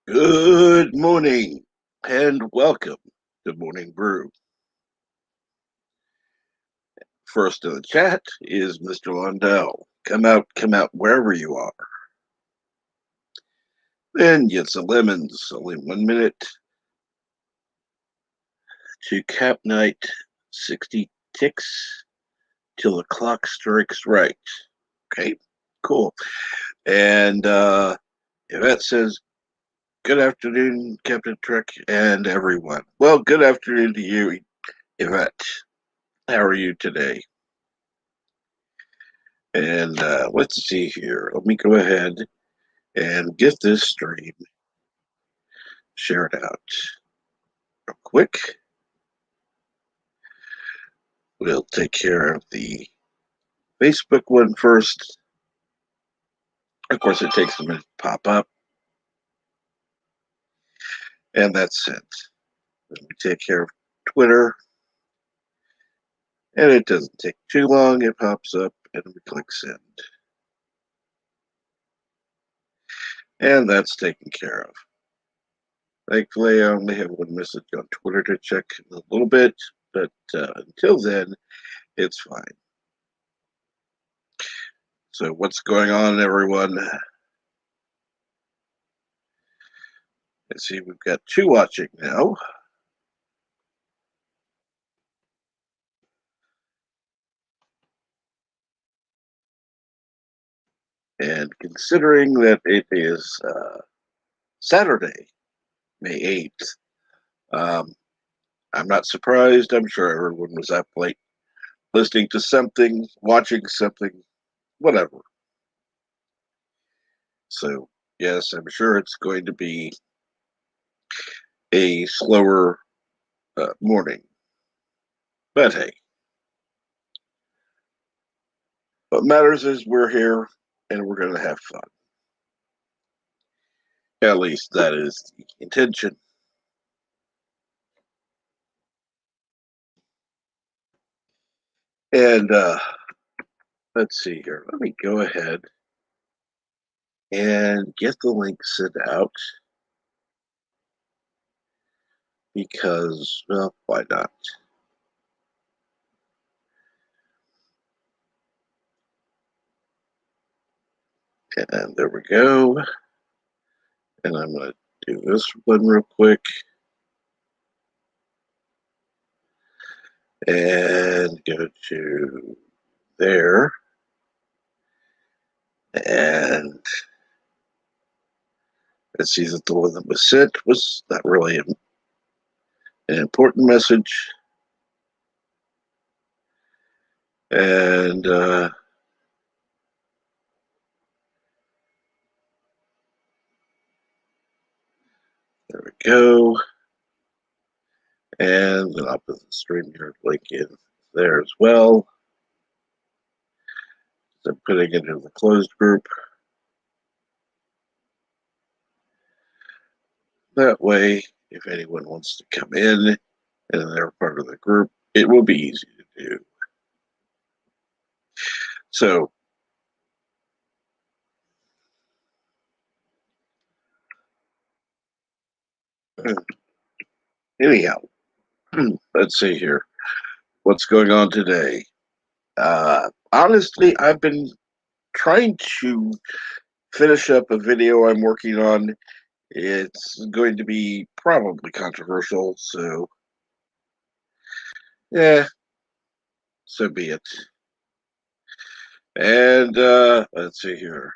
Good morning and welcome to Morning Brew. First in the chat is Mr. Lundell. Come out wherever you are. Then get some lemons, only 1 minute to cap night 60 ticks till the clock strikes right. Okay, cool. And Yvette says, good afternoon, Captain Trek and everyone. Well, good afternoon to you, Yvette. How are you today? And let's see here. Let me go ahead and get this stream shared out real quick. We'll take care of the Facebook one first. Of course, it takes a minute to pop up. And that's it. Then we take care of Twitter. And it doesn't take too long. It pops up and we click send. And that's taken care of. Thankfully, I only have one message on Twitter to check in a little bit. But until then, it's fine. So what's going on, everyone? Let's see, we've got two watching now. And considering that it is Saturday, May 8th, I'm not surprised. I'm sure everyone was up late listening to something, watching something, whatever. So, yes, I'm sure it's going to be a slower morning. But hey, what matters is we're here and we're going to have fun. At least that is the intention. And let's see here. Let me go ahead and get the link sent out because, well, why not? And there we go. And I'm going to do this one real quick. And go to there. And let's see that the one that was sent was not really an important message. And there we go. And then I'll put the StreamYard link in there as well. So I'm putting it in the closed group. That way, if anyone wants to come in and they're part of the group, it will be easy to do. So, anyhow, let's see here. What's going on today? Honestly, I've been trying to finish up a video I'm working on. It's going to be probably controversial, so yeah, so be it. And let's see here.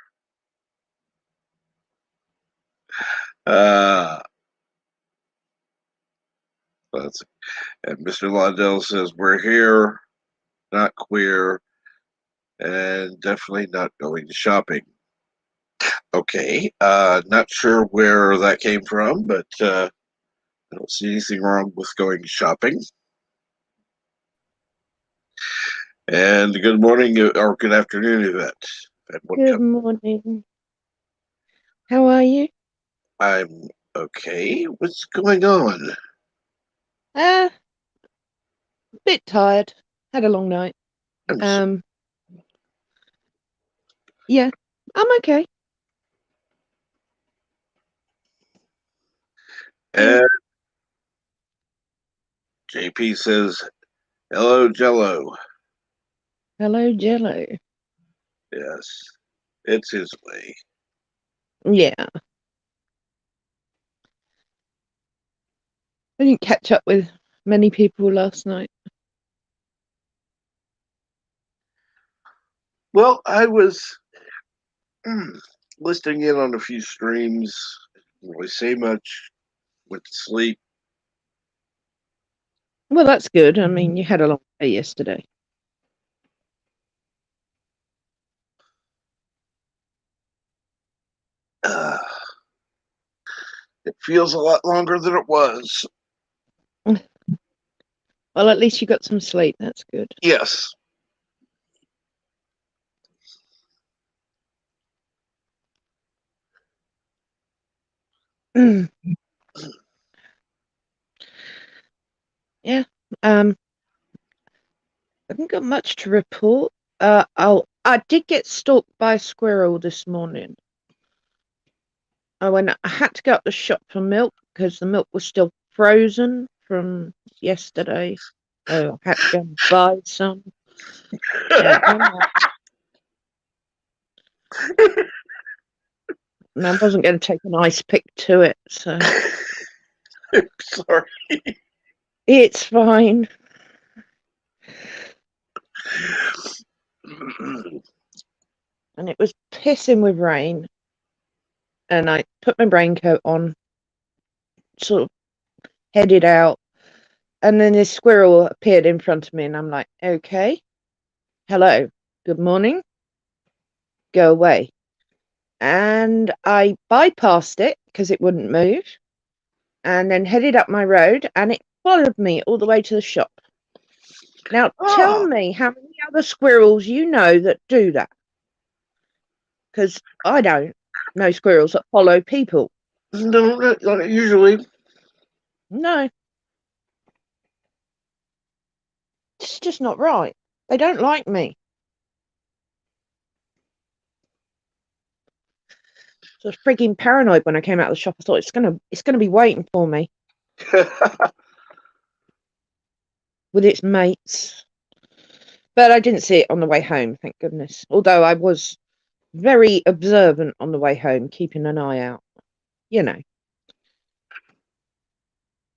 Let's see. And Mr. Lundell says we're here, not queer, and definitely not going shopping. Okay, not sure where that came from, but I don't see anything wrong with going shopping. And good morning or good afternoon, Yvette. Good morning. How are you? I'm okay. What's going on? A bit tired. Had a long night. Yeah, I'm okay. And JP says, hello, Jello. Hello, Jello. Yes, it's his way. Yeah. I didn't catch up with many people last night. Well, I was listening in on a few streams. Didn't really say much. Went to sleep. Well, that's good. I mean, you had a long day yesterday. It feels a lot longer than it was. Well, at least you got some sleep. That's good. Yes. Yeah. I haven't got much to report. I did get stalked by a squirrel this morning. I had to go up the shop for milk because the milk was still frozen from yesterday. So I had to go and buy some. Yeah, and I wasn't going to take an ice pick to it, so Sorry. it's fine. And it was pissing with rain, and I put my raincoat on, sort of headed out, and then this squirrel appeared in front of me, and I'm like, okay, hello, good morning, go away. And I bypassed it because it wouldn't move, and then headed up my road, and it followed me all the way to the shop. Now, tell me how many other squirrels you know that do that, because I don't know squirrels that follow people. No, not usually. No, it's just not right. They don't like me. So I was freaking paranoid when I came out of the shop. I thought it's gonna be waiting for me with its mates. But I didn't see it on the way home, thank goodness. Although I was very observant on the way home, keeping an eye out. You know,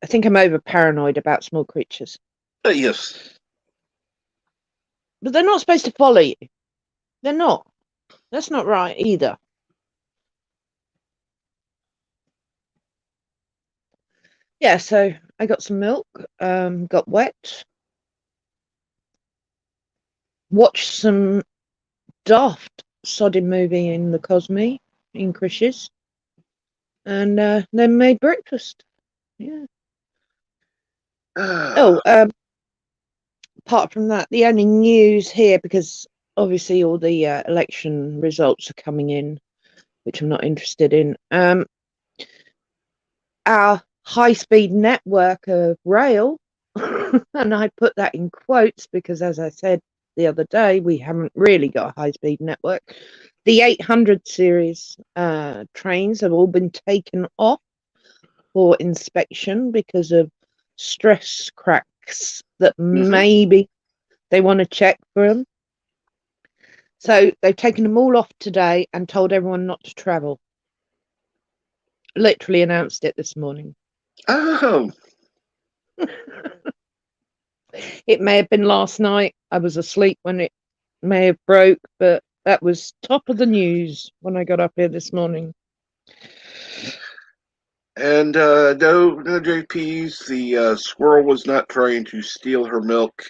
I think I'm over paranoid about small creatures. Yes. But they're not supposed to follow you. They're not. That's not right either. Yeah, so I got some milk, got wet, watched some daft sodding movie in the Cosme in Chris's, and then made breakfast. Yeah. Oh, apart from that, the only news here, because obviously all the election results are coming in, which I'm not interested in. Our high-speed network of rail, and I put that in quotes because, as I said the other day, we haven't really got a high-speed network. The 800 series trains have all been taken off for inspection because of stress cracks that maybe they want to check for them. So they've taken them all off today and told everyone not to travel. Literally announced it this morning. Oh. It may have been last night. I was asleep when it may have broke, but that was top of the news when I got up here this morning. And no JPs. The squirrel was not trying to steal her milk.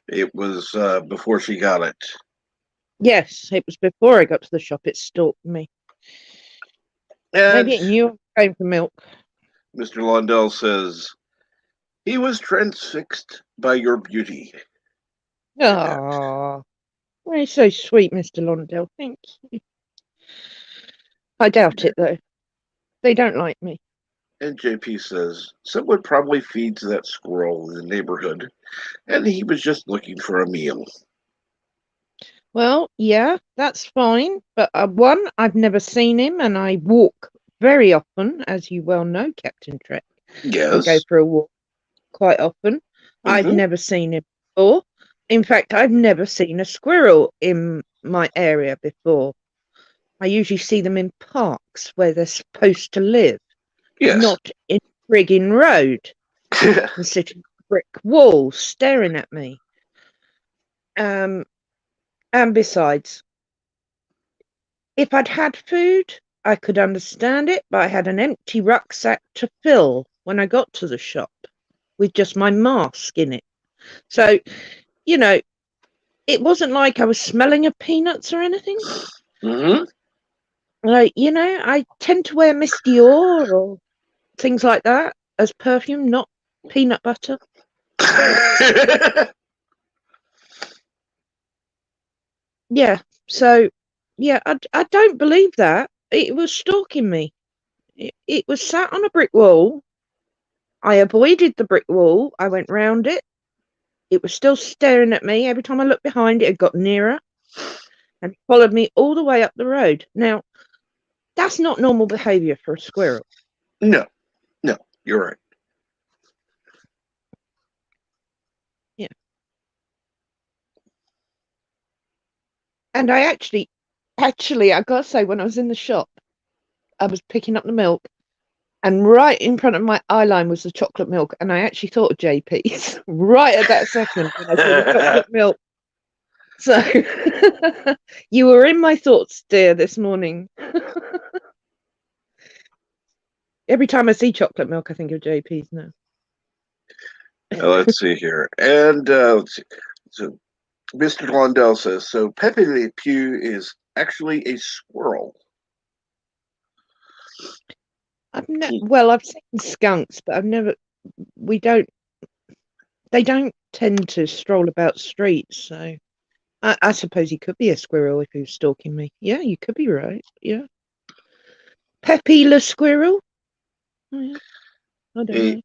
It was before she got it. Yes, it was before I got to the shop. It stalked me. And maybe it knew I came for milk. Mr. Londell says, he was transfixed by your beauty. Ah, you're so sweet, Mr. Londell. Thank you. I doubt it, though. They don't like me. And JP says, someone probably feeds that squirrel in the neighborhood, and he was just looking for a meal. Well, yeah, that's fine. But one, I've never seen him, and I walk very often, as you well know, Captain Trek. and go Yes. for a walk quite often. I'd Mm-hmm. never seen him before. In fact, I've never seen a squirrel in my area before. I usually see them in parks where they're supposed to live, Yes. not in frigging road and sitting on a brick wall staring at me. And besides, if I'd had food, I could understand it, but I had an empty rucksack to fill when I got to the shop with just my mask in it. So, you know, it wasn't like I was smelling of peanuts or anything. Mm-hmm. Like, I tend to wear Miss Dior or things like that as perfume, not peanut butter. Yeah. So, yeah, I don't believe that. It was stalking me. It was sat on a brick wall. I avoided the brick wall. I went round it. It was still staring at me. Every time I looked behind it, it got nearer and followed me all the way up the road. Now, that's not normal behavior for a squirrel. No, no, you're right. Yeah. And I actually, I gotta say, when I was in the shop, I was picking up the milk, and right in front of my eye line was the chocolate milk, and I actually thought of JP's right at that second when I saw the chocolate milk. So you were in my thoughts, dear, this morning. Every time I see chocolate milk, I think of JP's now. Let's see here. And let's see. So Mr. Blondell says, so Pepe Le Pew is actually a squirrel. I've seen skunks, but they don't tend to stroll about streets, so I suppose he could be a squirrel if he was stalking me. Yeah, you could be right. Yeah. Pepe Le Squirrel? Oh, yeah. I don't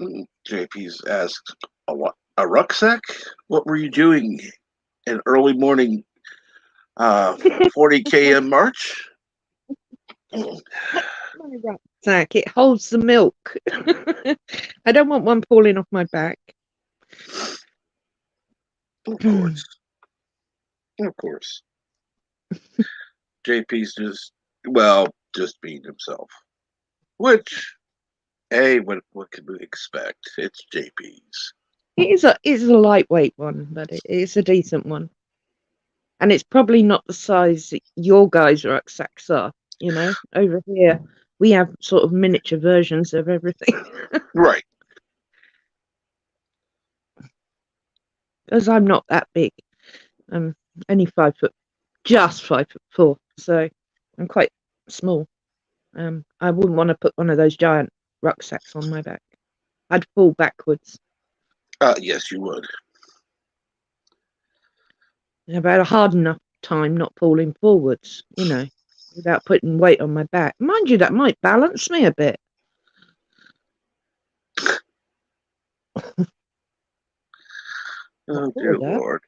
know. JP's asked, a rucksack? What were you doing an early morning 40 km march? My rucksack, it holds the milk. I don't want one falling off my back. Of course. Of course. JP's just being himself. Which, hey, what could we expect? It's JP's. It's a lightweight one, but it's a decent one. And it's probably not the size that your guys' rucksacks are, Over here, we have sort of miniature versions of everything. Right. Because I'm not that big. I'm only 5 foot, just 5'4", so I'm quite small. I wouldn't want to put one of those giant rucksacks on my back. I'd fall backwards. Yes, you would. I've had a hard enough time not falling forwards, without putting weight on my back. Mind you, that might balance me a bit. Oh, dear Lord.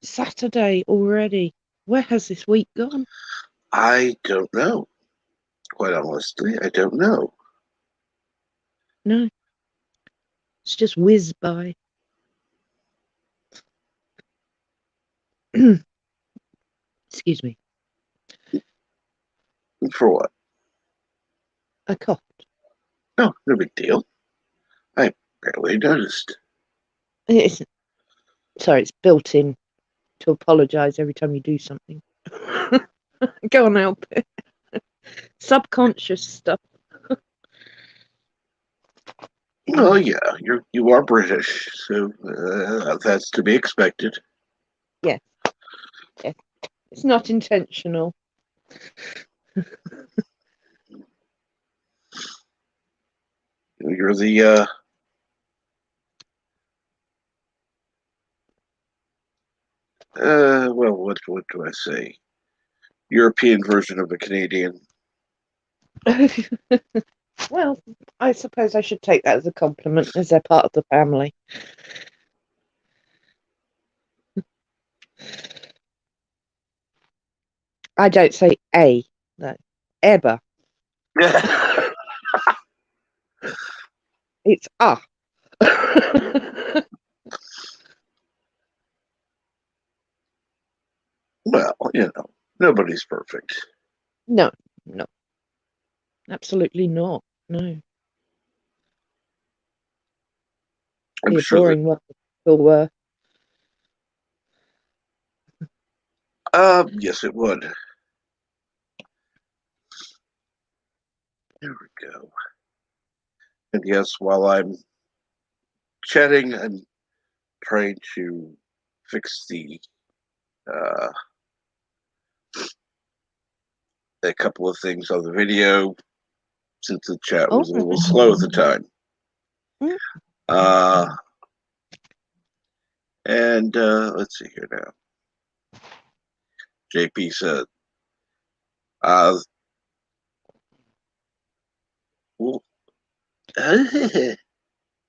Saturday already. Where has this week gone? I don't know. Quite honestly, I don't know. No. It's just whizzed by. Excuse me. For what? I coughed. Oh, no big deal. I barely noticed. It's built in to apologise every time you do something. Go on, help it. Subconscious stuff. Oh yeah, you are British, so that's to be expected. Yes. It's not intentional. You're the what do I say? European version of a Canadian. Well, I suppose I should take that as a compliment, as they're part of the family. I don't say a, no, ever. It's a. Well, nobody's perfect. No, no, absolutely not. No, I'm be a sure that. boring world if people were. Yes, it would. There we go. And yes, while I'm chatting, I'm trying to fix uh, a couple of things on the video since the chat Oh, was a little slow at the time. mm, Uh, and let's see here now. JP said, uh, well,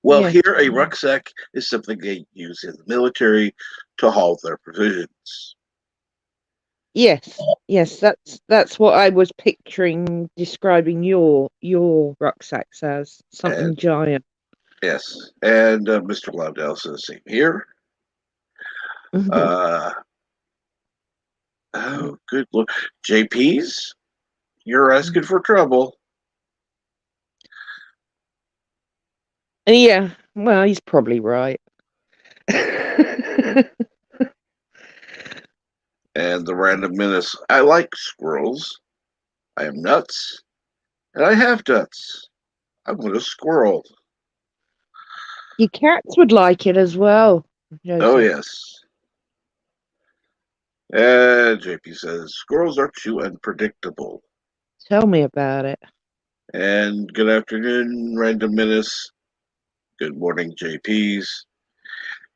well, yeah. here a rucksack is something they use in the military to haul their provisions. Yes, yes, that's what I was picturing describing your rucksacks as something And giant. yes, and Mr. Loudell says same here. Uh, oh, good look. JP's, you're asking for trouble. Yeah, well, he's probably right. And the random menace, I like squirrels. I am nuts. And I have nuts. I'm with a squirrel. Your cats would like it as well, Oh, Joseph. yes. And JP says, squirrels are too unpredictable. Tell me about it. And good afternoon, Random Menace. Good morning, JPs.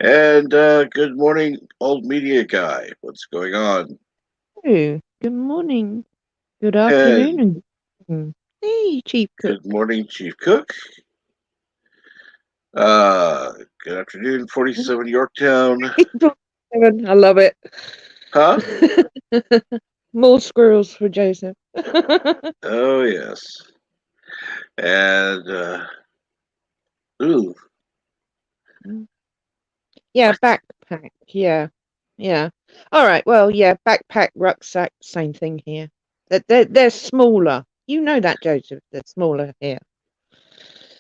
And good morning, old media guy. What's going on? Oh, good morning, good And afternoon, and hey, Chief Cook. good morning, Chief Cook. Good afternoon, 47 Yorktown. I love it. Huh? More squirrels for Joseph. Oh, yes. And, ooh. Yeah, backpack. Yeah, yeah. All right. Well, yeah, backpack, rucksack, same thing here. They're smaller. You know that, Joseph. They're smaller here.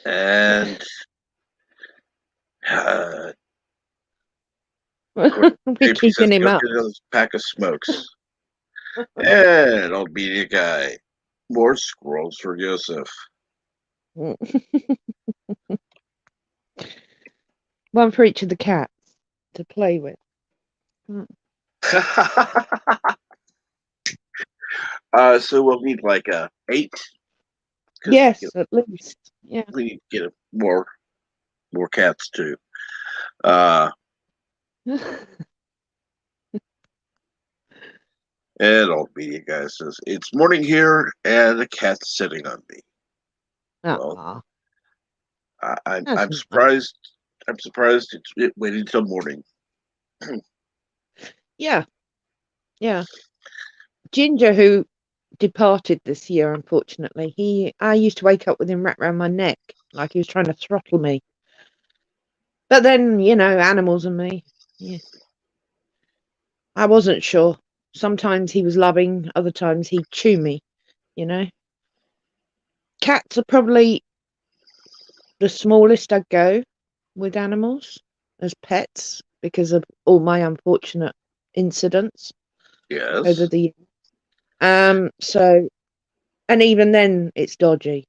And, of course, We're JP says, keeping him go up. get another pack of smokes. And old media guy. More squirrels for Joseph. One for each of the cats to play with. So we'll need like a 8 because Yes, at least. Yeah. we need to get more cats too. Uh, and old media guy says it's morning here and a cat's sitting on me. Well, Aw, I'm that's I'm nice. surprised. I'm surprised it waited until morning. Yeah, yeah. Ginger, who departed this year, unfortunately, I used to wake up with him wrapped around my neck like he was trying to throttle me. But then, animals and me. Yeah. I wasn't sure. Sometimes he was loving, other times he'd chew me, you know. Cats are probably the smallest I'd go with animals as pets because of all my unfortunate incidents over Yes. the years. So, and even then it's dodgy.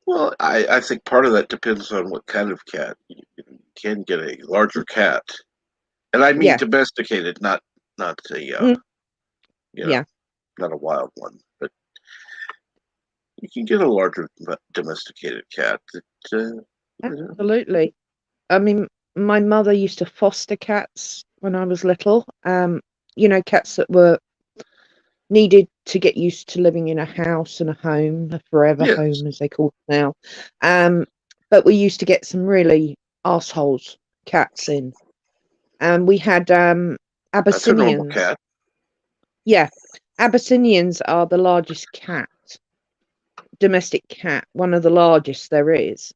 Well, I think part of that depends on what kind of cat. You can get a larger cat, and I mean Yeah. domesticated, not a Mm, you know yeah, not a wild one, but you can get a larger domesticated cat. That, absolutely. I mean, my mother used to foster cats when I was little. Cats that were needed to get used to living in a house and a home, a forever yes, home, as they call it now. But we used to get some really assholes cats in, and we had that's a normal Abyssinians. cat. Yeah, Abyssinians are the largest domestic cat, one of the largest there is.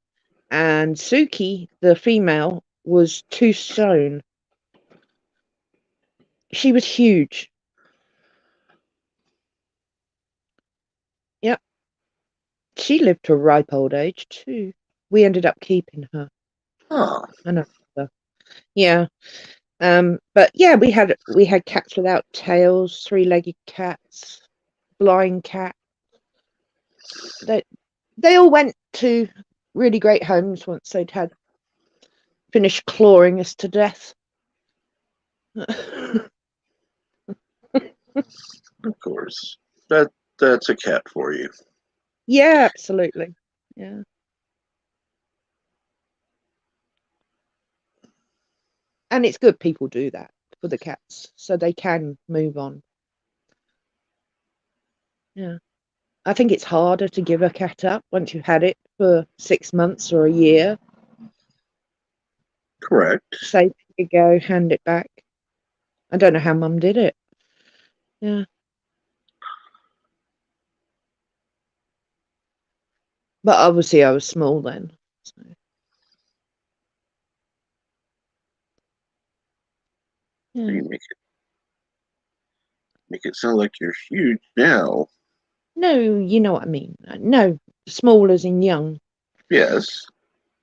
And Suki, the female, was 2 stone. She was huge. Yep. She lived to a ripe old age too. We ended up keeping her. Oh, I know. Yeah. But yeah, we had cats without tails, 3-legged cats, blind cat. They all went to really great homes once they'd had finished clawing us to death. of course. That's a cat for you. Yeah, absolutely. Yeah. And it's good people do that for the cats so they can move on. Yeah. I think it's harder to give a cat up once you've had it for 6 months or a year. Correct. Say, here you go, hand it back. I don't know how Mum did it. Yeah. But obviously I was small then. So. Yeah. You make it sound like you're huge now. No, you know what I mean. No, small as in young. Yes,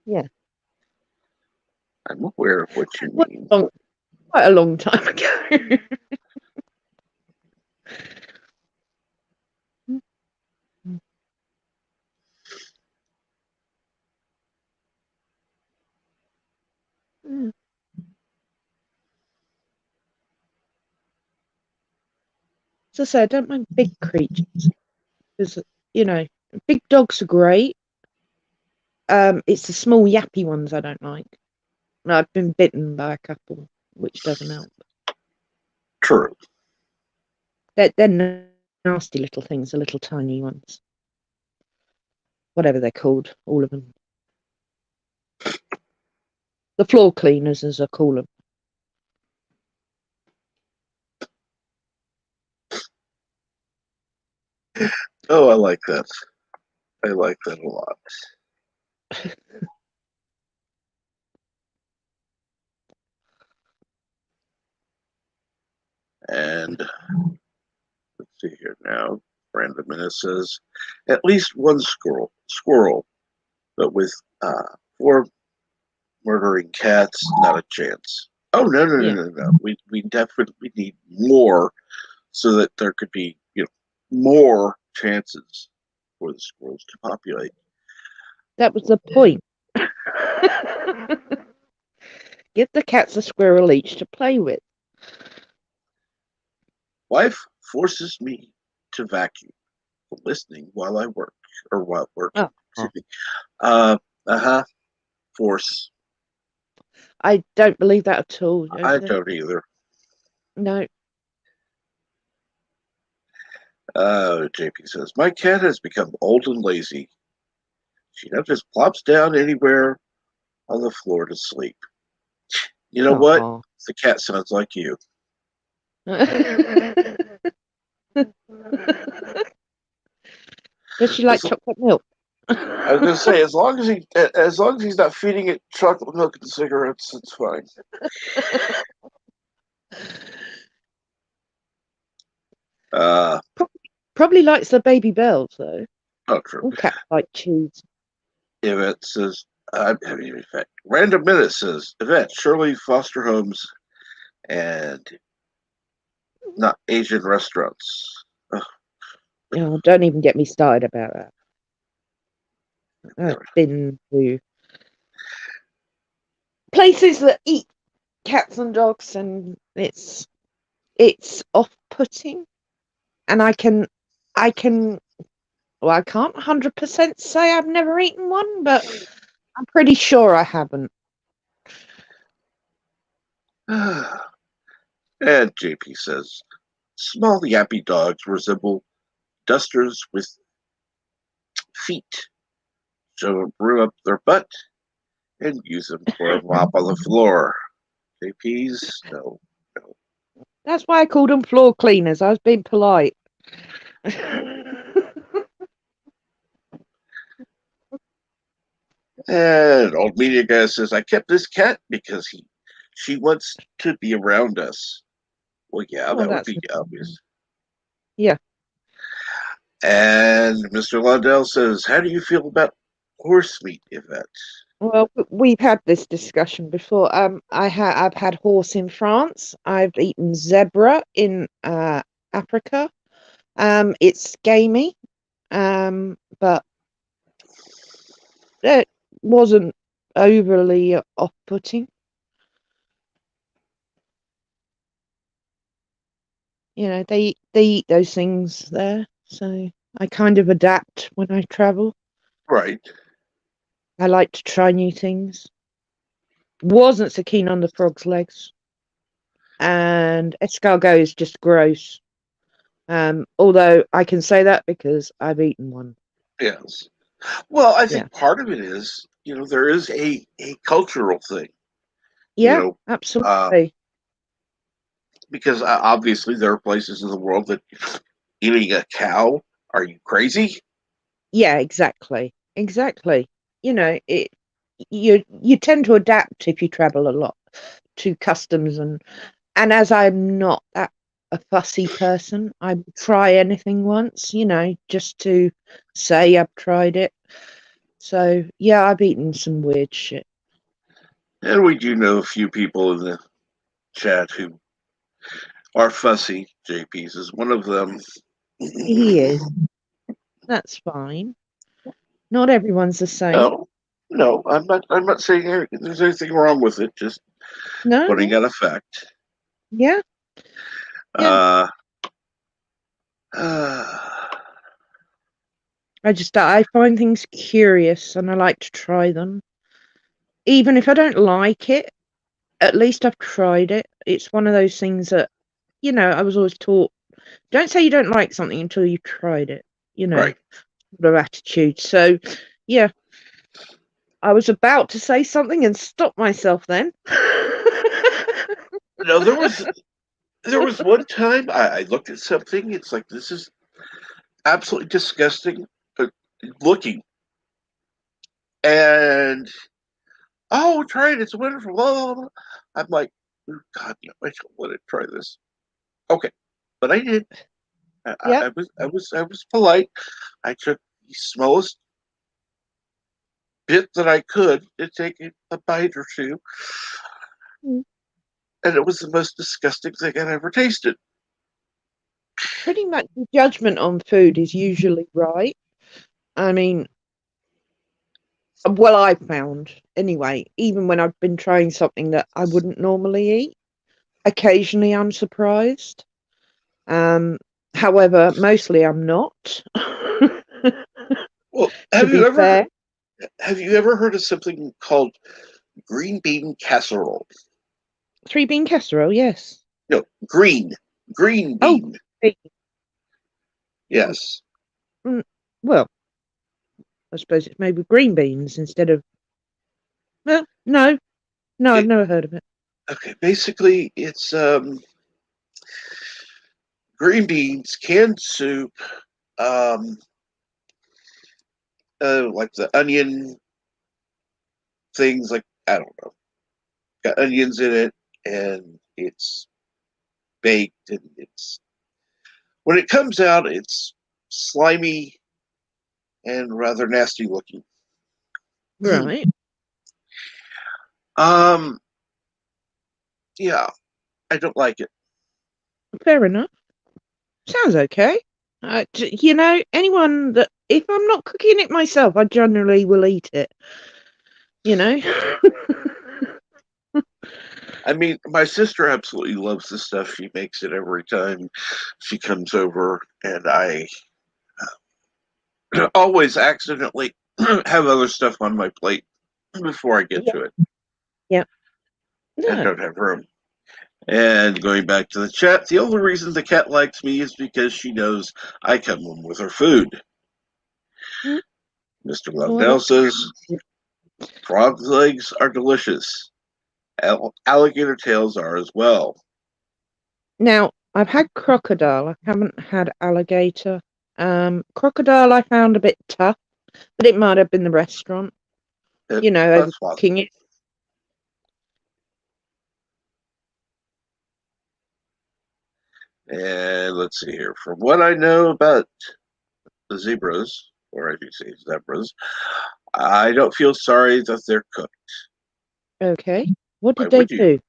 Yeah. I'm aware of what you Quite mean. quite a long time ago. Mm. As I say, I don't mind big creatures because big dogs are great. It's the small yappy ones I don't like. I've been bitten by a couple, which doesn't help. True. They're nasty little things, the little tiny ones. Whatever they're called, all of them. The floor cleaners, as I call them. Oh, I like that. I like that a lot. And let's see here now. Random Minute says at least one squirrel, but with 4 murdering cats, not a chance. Oh Yeah, no. We definitely need more so that there could be more chances for the squirrels to populate. that was the point. Give the cats a squirrel each to play with. Wife forces me to vacuum, listening while I work or while working. Oh, Excuse me. Uh-huh. Force. I don't believe that at all. I don't either. No. JP says, my cat has become old and lazy. She now just plops down anywhere on the floor to sleep. You know what? Oh. The cat sounds like you. Does she like As, chocolate milk? I was gonna say, as long as he's not feeding it chocolate milk and cigarettes, it's fine. Uh, Probably likes the baby bells though. oh, true. All cats like cheese. Yvette says, in fact, Random Minute says, Yvette, surely foster homes and not Asian restaurants. Ugh, Oh, don't even get me started about that. I've never. been to places that eat cats and dogs, and it's off-putting. And I can, well, I can't 100% say I've never eaten one, but I'm pretty sure I haven't. And JP says, small yappy dogs resemble dusters with feet. So brew up their butt and use them for a mop on the floor. JP's? No. That's why I called them floor cleaners. I was being polite. And old media guy says, I kept this cat because she wants to be around us. Well, yeah, Well, that would that's be obvious. yeah. And Mr. Lundell says, how do you feel about horse meat, Yvette? Well, we've had this discussion before. I've had horse in France. I've eaten zebra in Africa. It's gamey, but it wasn't overly off-putting. You know, they eat those things there, so I kind of adapt when I travel. Right. I like to try new things. Wasn't so keen on the frog's legs, and escargot is just gross. Although I can say that because I've eaten one. Yes. Well, I Yeah, think part of it is, there is a cultural thing, you yeah, know, uh, absolutely. because obviously there are places in the world that eating a cow, are you crazy? Yeah, exactly, exactly. You know, you tend to adapt if you travel a lot to customs and as I'm not that a fussy person, I would try anything once, just to say I've tried it. So yeah, I've eaten some weird shit. And we do know a few people in the chat who are fussy. JP's is one of them. He is. That's fine. Not everyone's the same. No, no, I'm not. I'm not saying there's anything wrong with it. Just No, pointing no. out a fact. Yeah, yeah. Uh, uh, I find things curious and I like to try them. Even if I don't like it, at least I've tried it. It's one of those things that, I was always taught, don't say you don't like something until you've tried it, right. sort of attitude. So, yeah, I was about to say something and stop myself then. No, there was one time I looked at something. It's like this is absolutely disgusting, but looking and try it. It's wonderful. Blah, blah, blah. I'm like, oh, God, no, I don't want to try this. Okay, but I did. I, Yeah. I was polite. I took the smallest bit that I could to take a bite or two, Mm. and it was the most disgusting thing I'd ever tasted. Pretty much the judgment on food is usually right. I mean, well, I found anyway, even when I've been trying something that I wouldn't normally eat, occasionally I'm surprised. Um, However, mostly I'm not. Well, To be fair, have you ever heard of something called green bean casserole? three bean casserole, yes. No, green Oh, bean. hey, Yes. mm, well, I suppose it's made with green beans instead of. Well, no, no, I've It, never heard of it. okay. Basically, it's green beans, canned soup, um, like the onion things. Like I don't know, got onions in it, and it's baked, and it's when it comes out, it's slimy and rather nasty looking. Right, um, yeah, I don't like it. fair enough. Sounds okay. Anyone that if I'm not cooking it myself, I generally will eat it. You know. I mean, my sister absolutely loves the stuff. She makes it every time she comes over, and I always accidentally have other stuff on my plate before I get Yeah, to it yeah. and No. don't have room. And going back to the chat, the only reason the cat likes me is because she knows I come home with her food. Mm, Mr. well, Lundell says frog legs are delicious. Alligator tails are as well. Now, I've had crocodile. I haven't had alligator. Crocodile I found a bit tough, but it might have been the restaurant. That's possible. Overcooking it. And let's see here. From what I know about the zebras, or as you say, zebras, I don't feel sorry that they're cooked. Okay. What Why did they would you? do?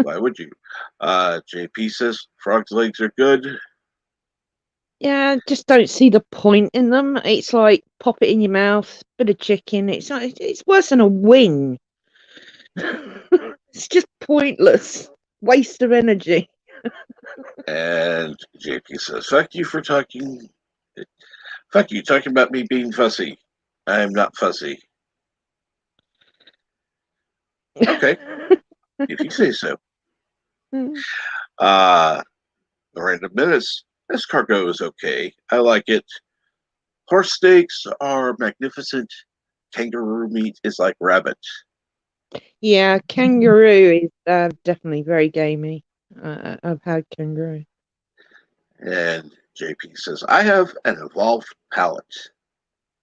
Why would you? JP says frog's legs are good. Yeah, just don't see the point in them. It's like pop it in your mouth, bit of chicken. It's worse than a wing. It's just pointless. Waste of energy. And JP says, fuck you for talking. Fuck you, talking about me being fussy. I am not fussy. Okay, if you say so. Random Menace. Escargot is okay. I like it. Horse steaks are magnificent. Kangaroo meat is like rabbit. Yeah, kangaroo is definitely very gamey. I've had kangaroo. And JP says, I have an evolved palate.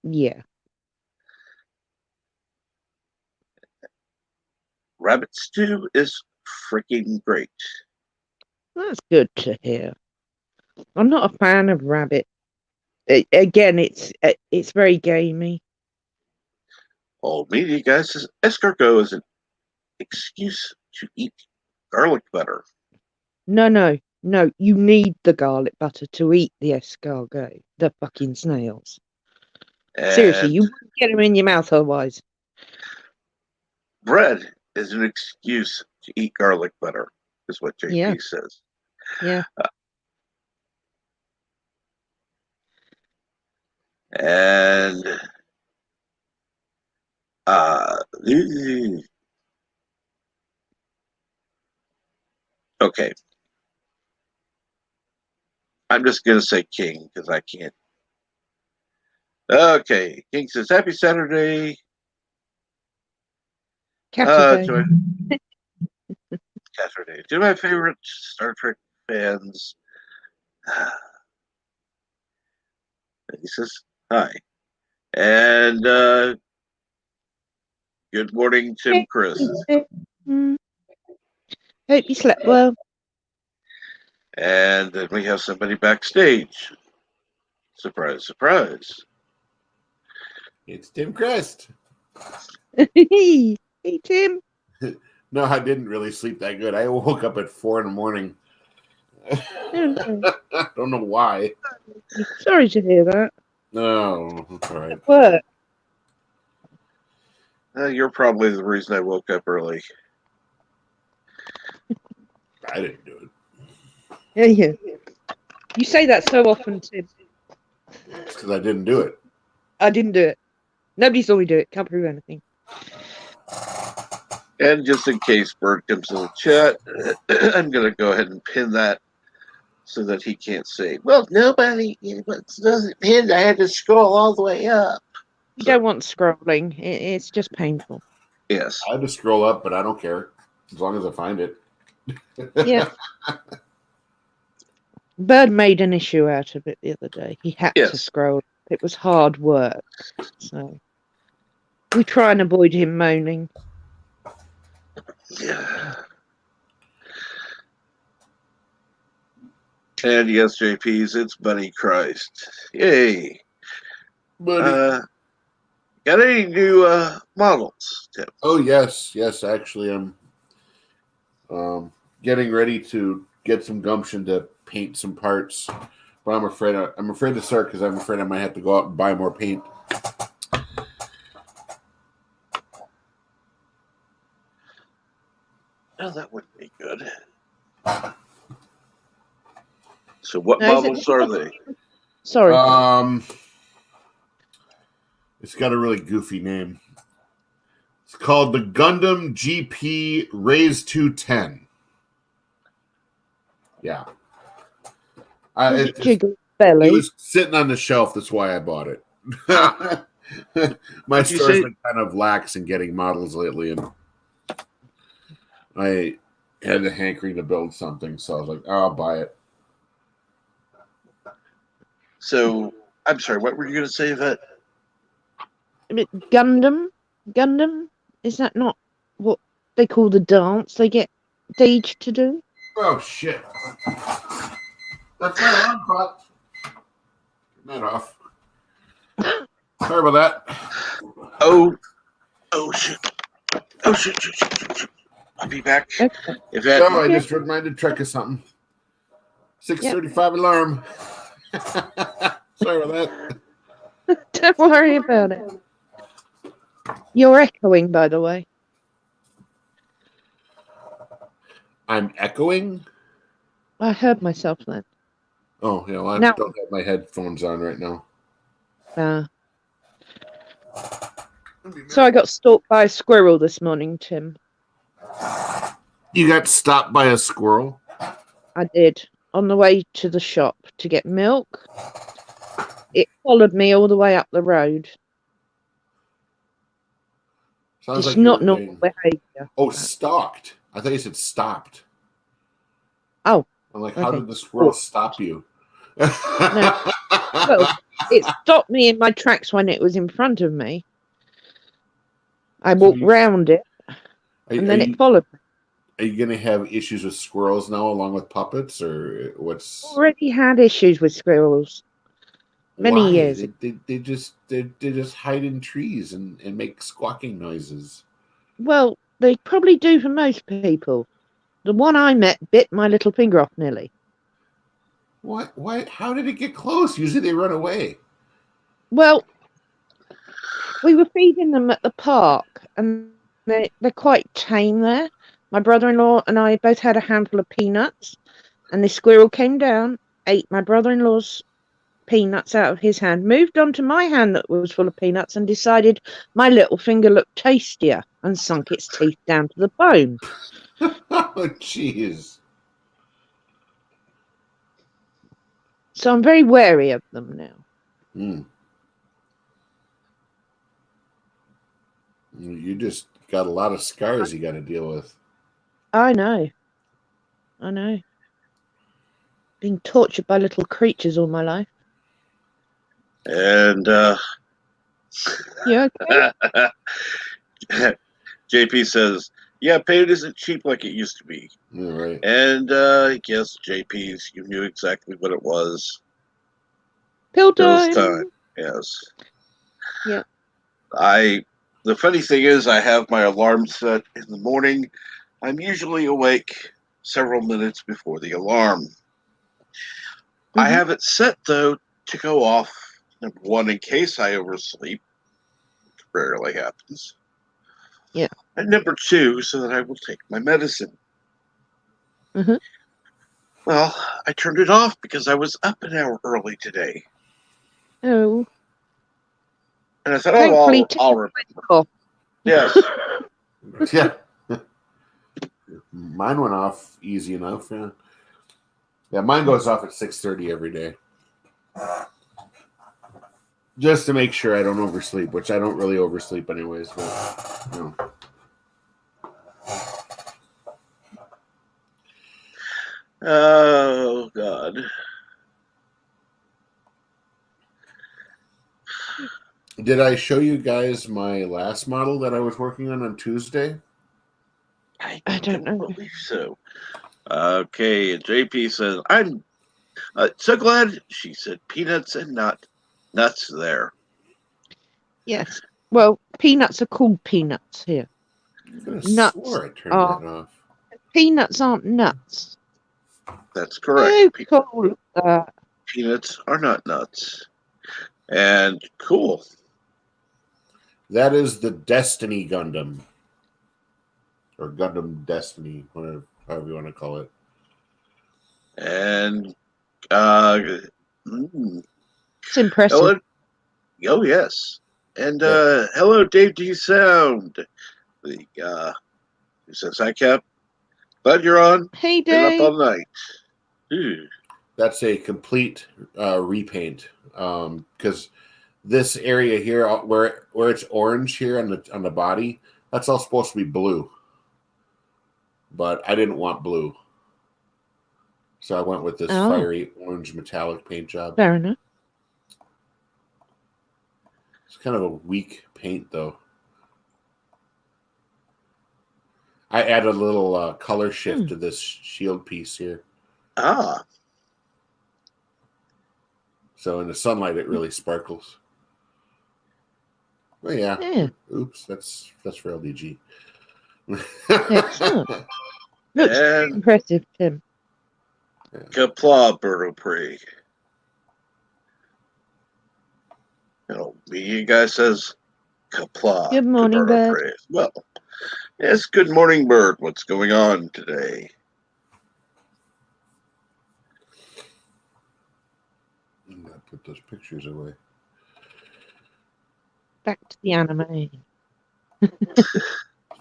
Yeah. Rabbit stew is freaking great. That's good to hear. I'm not a fan of rabbit. Again, it's very gamey. Old media guy says, escargot is an excuse to eat garlic butter. No. You need the garlic butter to eat the escargot. The fucking snails. Seriously, And you wouldn't get them in your mouth otherwise. bread is an excuse to eat garlic butter, is what JP Yeah. says. Yeah. And okay. I'm just gonna say King because I can't. Okay, King says happy Saturday. Saturday. Saturday. To my favorite Star Trek fans. He says hi. And good morning, Tim Chris. Hope you slept well. And then we have somebody backstage. Surprise, surprise. It's Tim Crest. Hey, Tim. No, I didn't really sleep that good. I woke up at 4 a.m. I don't know why. Sorry to hear that. No, that's all right. Work. You're probably the reason I woke up early. I didn't do it. Yeah. You say that so often, Tim. It's because I didn't do it. I didn't do it. Nobody saw me do it. Can't prove anything. And just in case Bert comes in the chat, I'm going to go ahead and pin that so that he can't say, well, nobody doesn't pin. I had to scroll all the way up. You don't want scrolling. It's just painful. Yes. I had to scroll up, but I don't care as long as I find it. Yeah. Bird made an issue out of it the other day. He had to scroll. It was hard work. So we try and avoid him moaning. Yeah. And yes, JP's, it's Bunny Christ. Yay. Buddy. Got any new models, Tim? Oh, yes. Actually, I'm getting ready to get some gumption to paint some parts. But I'm afraid to start because I'm afraid I might have to go out and buy more paint. Oh, that wouldn't be good. So what models are they? Sorry. It's got a really goofy name. It's called the Gundam GP Raise 210. Yeah. It was sitting on the shelf. That's why I bought it. My store's been kind of lax in getting models lately, and had the hankering to build something, so I was like, oh, I'll buy it. So, I'm sorry, what were you going to say, Yvette? Gundam? Is that not what they call the dance they get Deej to do? Oh, shit. That's my alarm clock. Get that off. Sorry about that. Oh, shoot. I'll be back. Okay. Yvette, No, I just reminded Trek of something. 6:35 alarm. Sorry about that. Don't worry about it. You're echoing, by the way. I'm echoing? I heard myself then. Oh, yeah, well, I Now- don't have my headphones on right now. So I got stalked by a squirrel this morning, Tim. You got stopped by a squirrel? I did. On the way to the shop to get milk. It followed me all the way up the road. Sounds It's like not you're normal behaviour. Oh, stalked. I thought you said stopped. Oh. I'm like, Okay. how did the squirrel stop you? No. Well, it stopped me in my tracks when it was in front of me. I walked round it, and then it followed me. Are you going to have issues with squirrels now along with puppets, or what's... Already had issues with squirrels. Many years. They just hide in trees and make squawking noises. Well, they probably do for most people. The one I met bit my little finger off nearly. What? Why? How did it get close? Usually they run away. Well, we were feeding them at the park, and they're quite tame there. My brother-in-law and I both had a handful of peanuts, and the squirrel came down, ate my brother-in-law's peanuts out of his hand, moved on to my hand that was full of peanuts, and decided my little finger looked tastier and sunk its teeth down to the bone. Oh, jeez. So I'm very wary of them now. You just got a lot of scars you got to deal with. I know. Being tortured by little creatures all my life. And You okay? JP says, yeah, paint isn't cheap like it used to be. Yeah, right. And yes, JP's, you knew exactly what it was. Pill Bill's time. time. Yes. Yeah. The funny thing is, I have my alarm set in the morning. I'm usually awake several minutes before the alarm. I have it set, though, to go off, number one, in case I oversleep, which rarely happens. Yeah. And number two, so that I will take my medicine. Well, I turned it off because I was up an hour early today. Oh. And I thought, Thankfully, I'll remember. Yes. Yeah. Mine went off easy enough. Yeah. Yeah, mine goes off at 6:30 every day. Just to make sure I don't oversleep, which I don't really oversleep anyways. But, you know. Oh, God. Did I show you guys my last model that I was working on Tuesday? I don't know. believe so. Okay, JP says, I'm so glad she said peanuts and not nuts there. Yes. Well, peanuts are called peanuts here. Nuts I turned that off. Peanuts aren't nuts. That's correct. Who called that? Peanuts are not nuts. And cool. That is the Destiny Gundam. Or Gundam Destiny, whatever, however you want to call it. And it's impressive. Hello. Oh, yes. And hello, Dave D. Sound. Who says, hi, Cap. Glad you're on. Hey, Been Dave. up all night. Ooh. That's a complete repaint. Because this area here, where it's orange here on the body, that's all supposed to be blue. but I didn't want blue. So I went with this fiery orange metallic paint job. Fair enough. It's kind of a weak paint, though. I added a little color shift to this shield piece here. Ah. So in the sunlight, it really sparkles. Oh, yeah. Oops, that's for LDG. Excellent. Looks And impressive, Tim. Kapla, bird of prey. Me guy says Kapla. Good morning, bird. Prey. Well, yes, good morning, bird. What's going on today? I'm gonna put those pictures away. Back to the anime.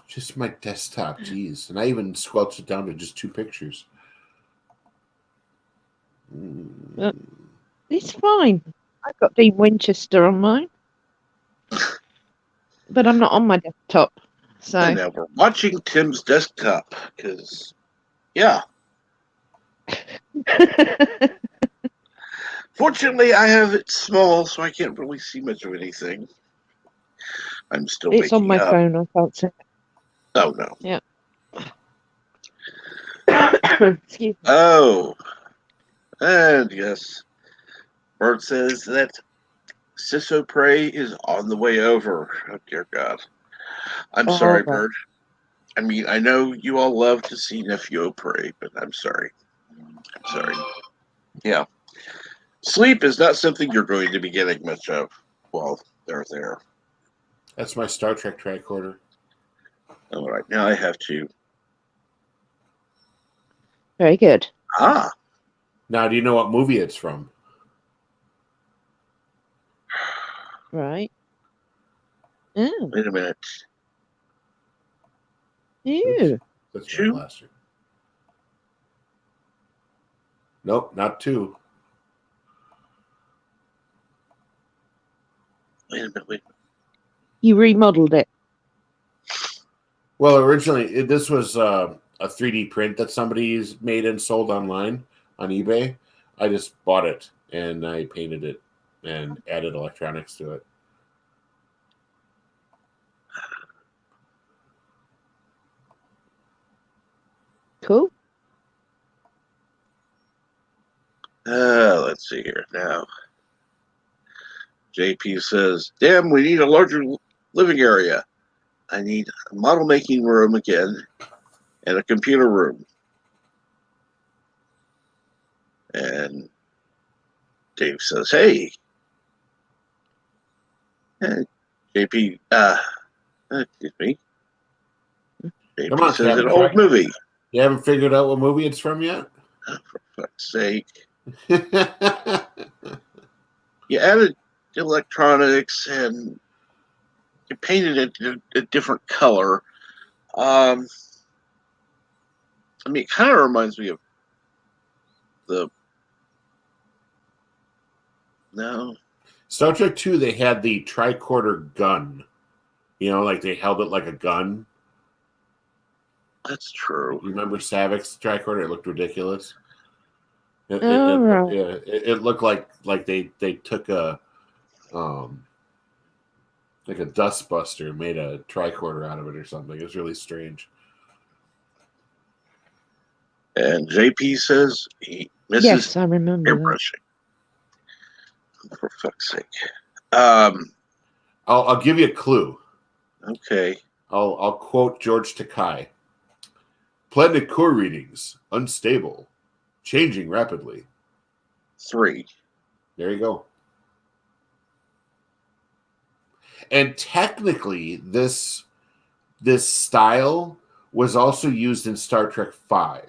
Just my desktop, jeez. And I even squelched it down to just 2 pictures. It's fine. I've got Dean Winchester on mine. But I'm not on my desktop. So And now we're watching Tim's desktop because, yeah. Fortunately, I have it small, so I can't really see much of anything. I'm still it's on my up. phone. I can't see. Oh, no. Yeah. Excuse me. Oh. And yes, Bert says that Sisso Prey is on the way over. Oh, dear God. I'm sorry, right. Bert. I mean, I know you all love to see Nephew Prey, but I'm sorry. I'm sorry. Yeah. Sleep is not something you're going to be getting much of while they're there. That's my Star Trek tricorder. All right, now I have to. Very good. Ah. Now, do you know what movie it's from? Right. Oh. Wait a minute. Ew. That's my 2? blaster. Nope, not 2. Wait a minute. You remodeled it. Well, originally, this was a 3D print that somebody's made and sold online on eBay. I just bought it, and I painted it and added electronics to it. Cool. Let's see here now. JP says, damn, we need a larger living area. I need a model making room again and a computer room. And Dave says, hey, JP, excuse me. Come on, JP says Captain an old Crack. movie. You haven't figured out what movie it's from yet? Oh, for fuck's sake. You added electronics and you painted it a different color. I mean, it kind of reminds me of no. Star Trek 2, they had the tricorder gun. You know, like they held it like a gun. That's true. You remember Savik's tricorder? It looked ridiculous. It looked like they took a like a dust buster and made a tricorder out of it or something. It's really strange. And JP says he misses Yes, I remember that. airbrushing. For fuck's sake. I'll give you a clue. Okay. I'll quote George Takei. Planet core readings unstable, changing rapidly. 3. There you go. And technically, this style was also used in Star Trek V.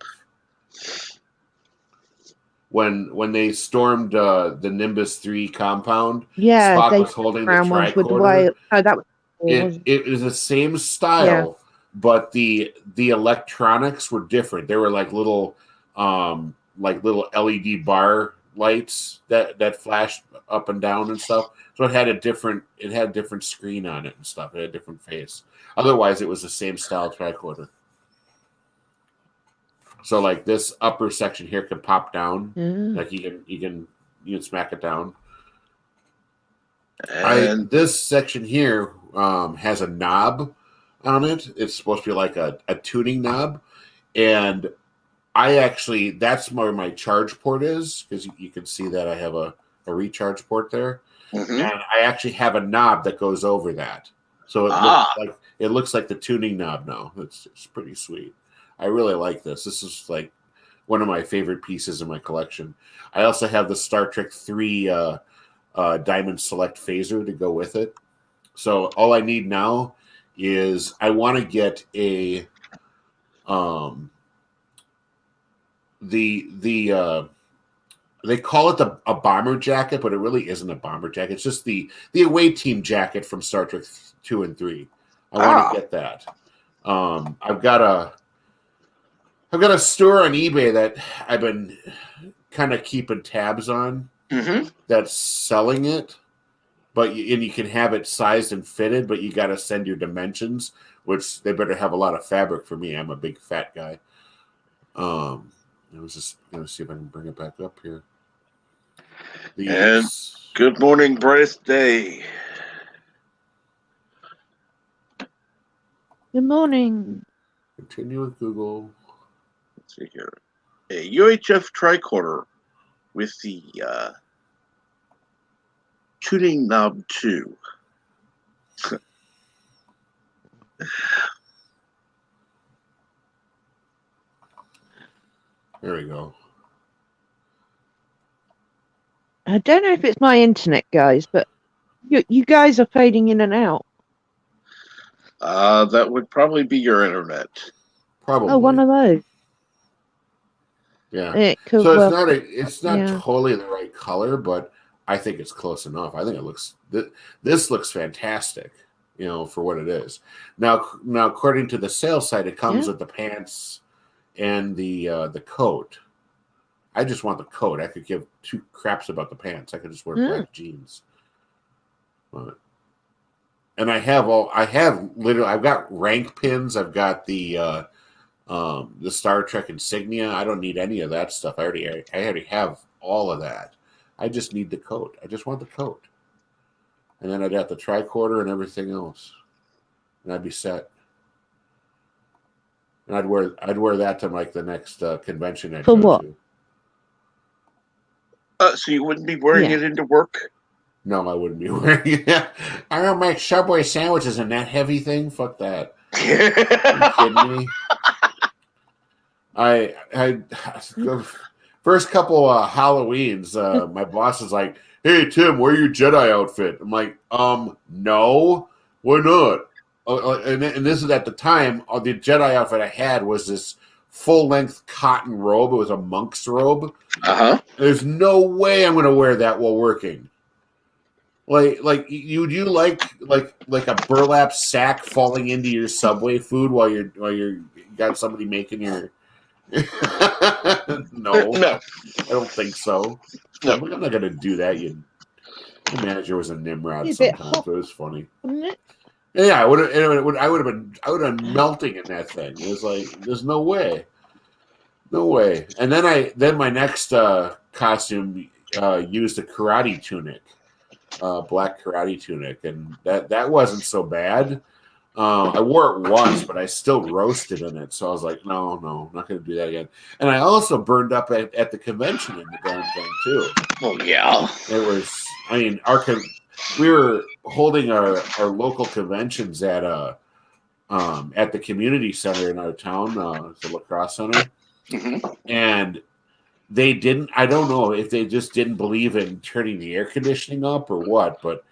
When they stormed the Nimbus 3 compound, Yeah, Spock they was holding the brown ones with the tricorder. way. Oh, that was. It was the same style, but the electronics were different. They were like little LED bar lights that flashed up and down and stuff. So it had a different screen on it and stuff. It had a different face. Otherwise, it was the same style tricorder. So like this upper section here can pop down. Mm. Like you can smack it down. And This section here has a knob on it. It's supposed to be like a tuning knob, and that's where my charge port is, because you can see that I have a recharge port there, mhm. and I actually have a knob that goes over that, so it looks like the tuning knob now. It's pretty sweet. I really like this. This is like one of my favorite pieces in my collection. I also have the Star Trek 3 Diamond Select phaser to go with it. So all I need now is I want to get a they call it a bomber jacket, but it really isn't a bomber jacket. It's just the away team jacket from Star Trek 2 and 3. I want to get that. I've got a store on eBay that I've been kind of keeping tabs on, that's selling it, but you can have it sized and fitted, but you got to send your dimensions, which they better have a lot of fabric for me. I'm a big fat guy. I was just going to see if I can bring it back up here. And good morning, brightest day. Good morning. Continue with Google. Let's see here. A UHF tricorder with the tuning knob 2. There we go. I don't know if it's my internet, guys, but you guys are fading in and out. That would probably be your internet. Probably. Oh, one of those. Yeah. It could So it's not yeah. totally the right color, but I think it's close enough. I think this looks fantastic, for what it is. Now according to the sales site, it comes with the pants and the coat. I just want the coat. I could give two craps about the pants. I could just wear black jeans. And I've got rank pins. I've got the Star Trek insignia. I don't need any of that stuff. I already have all of that. I just need the coat. I just want the coat. And then I'd have the tricorder and everything else. And I'd be set. And I'd wear that to like the next convention I go to. So you wouldn't be wearing it into work? No, I wouldn't be wearing it. I don't make Subway sandwiches in that heavy thing. Fuck that. Are you kidding me? I first couple Halloweens, my boss is like, "Hey Tim, wear your Jedi outfit." I'm like, no, why not? And this is at the time. The Jedi outfit I had was this full-length cotton robe. It was a monk's robe. There's no way I'm going to wear that while working. Like you like a burlap sack falling into your Subway food while you got somebody making your. No, I don't think so. No, I'm not going to do that. The manager was a Nimrod sometimes. So it was funny. Yeah, I would have been melting in that thing. It was like, there's no way. And then my next costume used a karate tunic, black karate tunic, and that wasn't so bad. I wore it once, but I still roasted in it, so I was like, no, I'm not going to do that again. And I also burned up at the convention in the damn thing too. Oh yeah, it was. I mean, we were holding our local conventions at the community center in our town, the lacrosse center, and they didn't. I don't know if they just didn't believe in turning the air conditioning up or what, but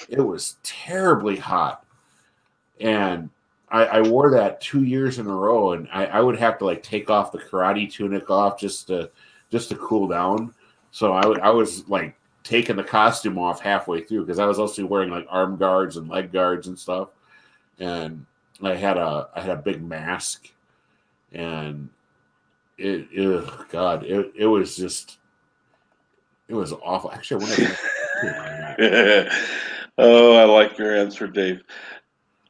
it was terribly hot, and I wore that 2 years in a row, and I would have to like take off the karate tunic off just to cool down. So I was like taking the costume off halfway through because I was also wearing like arm guards and leg guards and stuff, and I had a big mask, and it was awful. Actually, oh, I like your answer, Dave.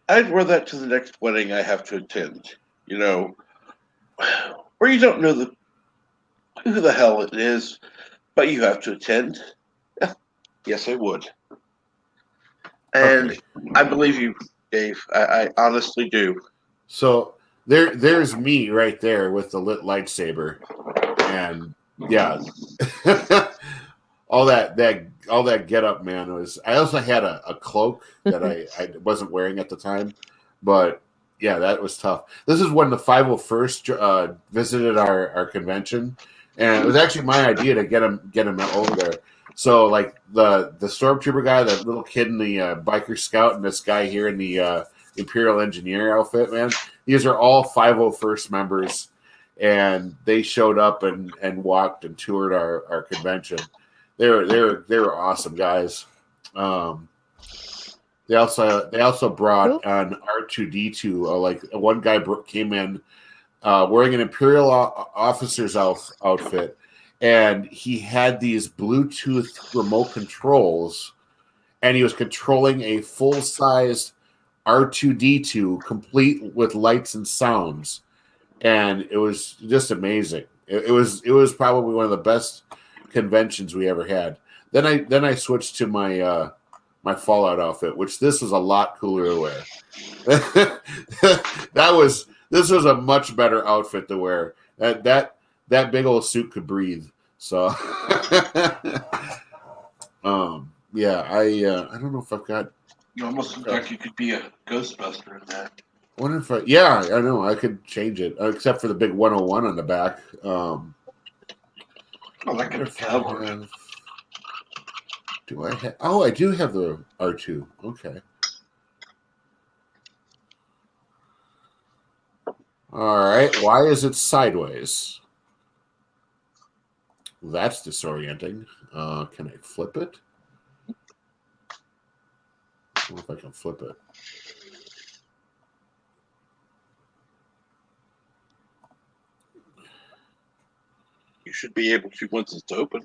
I'd wear that to the next wedding I have to attend. or you don't know who the hell it is, but you have to attend, yeah, yes, I would. And Okay. I believe you, Dave. I honestly do. So there's me right there with the lit lightsaber, and yeah, all that get up, man. Was I also had a cloak that I wasn't wearing at the time, but yeah, that was tough. This is when the 501st visited our convention, and it was actually my idea to get him over there. So like the stormtrooper guy, that little kid in the biker scout, and this guy here in the Imperial Engineer outfit, man. These are all 501st members, and they showed up and walked and toured our convention. They were awesome guys. They also brought Cool. an R2D2. Like one guy came in wearing an Imperial officer's outfit, and he had these Bluetooth remote controls, and he was controlling a full-size R2D2 complete with lights and sounds, and it was just amazing. It was probably one of the best conventions we ever had. Then I switched to my my Fallout outfit, which this was a lot cooler to wear. This was a much better outfit to wear. That big old suit could breathe. So yeah, I don't know if I've got. You almost look like you could be a Ghostbuster in that. I wonder if yeah, I know I could change it, except for the big 101 on the back. Oh, that could be covered. Do I have? Oh, I do have the R2. Okay. All right. Why is it sideways? That's disorienting. Can I flip it? I don't know if I can flip it. You should be able to once it's open.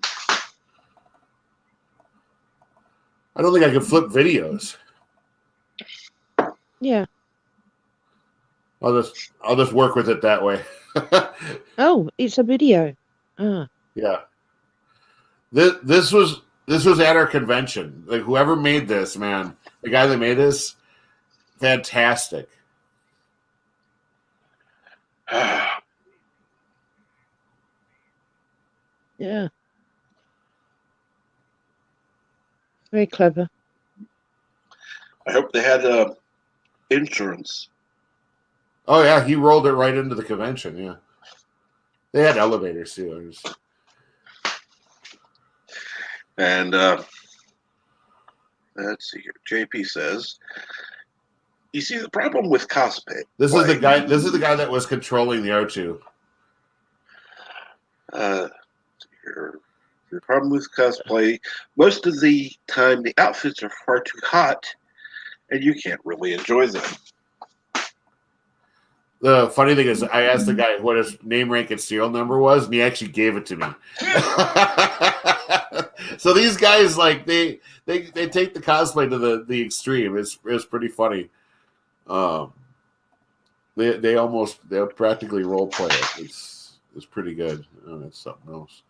I don't think I can flip videos. Yeah. I'll just work with it that way. Oh, it's a video. Ah. Yeah. This was at our convention. Like whoever made this, man, the guy that made this, fantastic. Yeah. Very clever. Oh, I hope they had insurance. Oh yeah, he rolled it right into the convention. Yeah, they had elevators too. And let's see here. JP says, "You see the problem with cosplay. This is the guy. This is the guy that was controlling the R2. The problem with cosplay, most of the time the outfits are far too hot, and you can't really enjoy them." The funny thing is, I asked the guy what his name, rank, and serial number was, and he actually gave it to me. So these guys, like, they take the cosplay to the extreme. It's pretty funny. They practically role play it. It's pretty good. Oh, that's something else.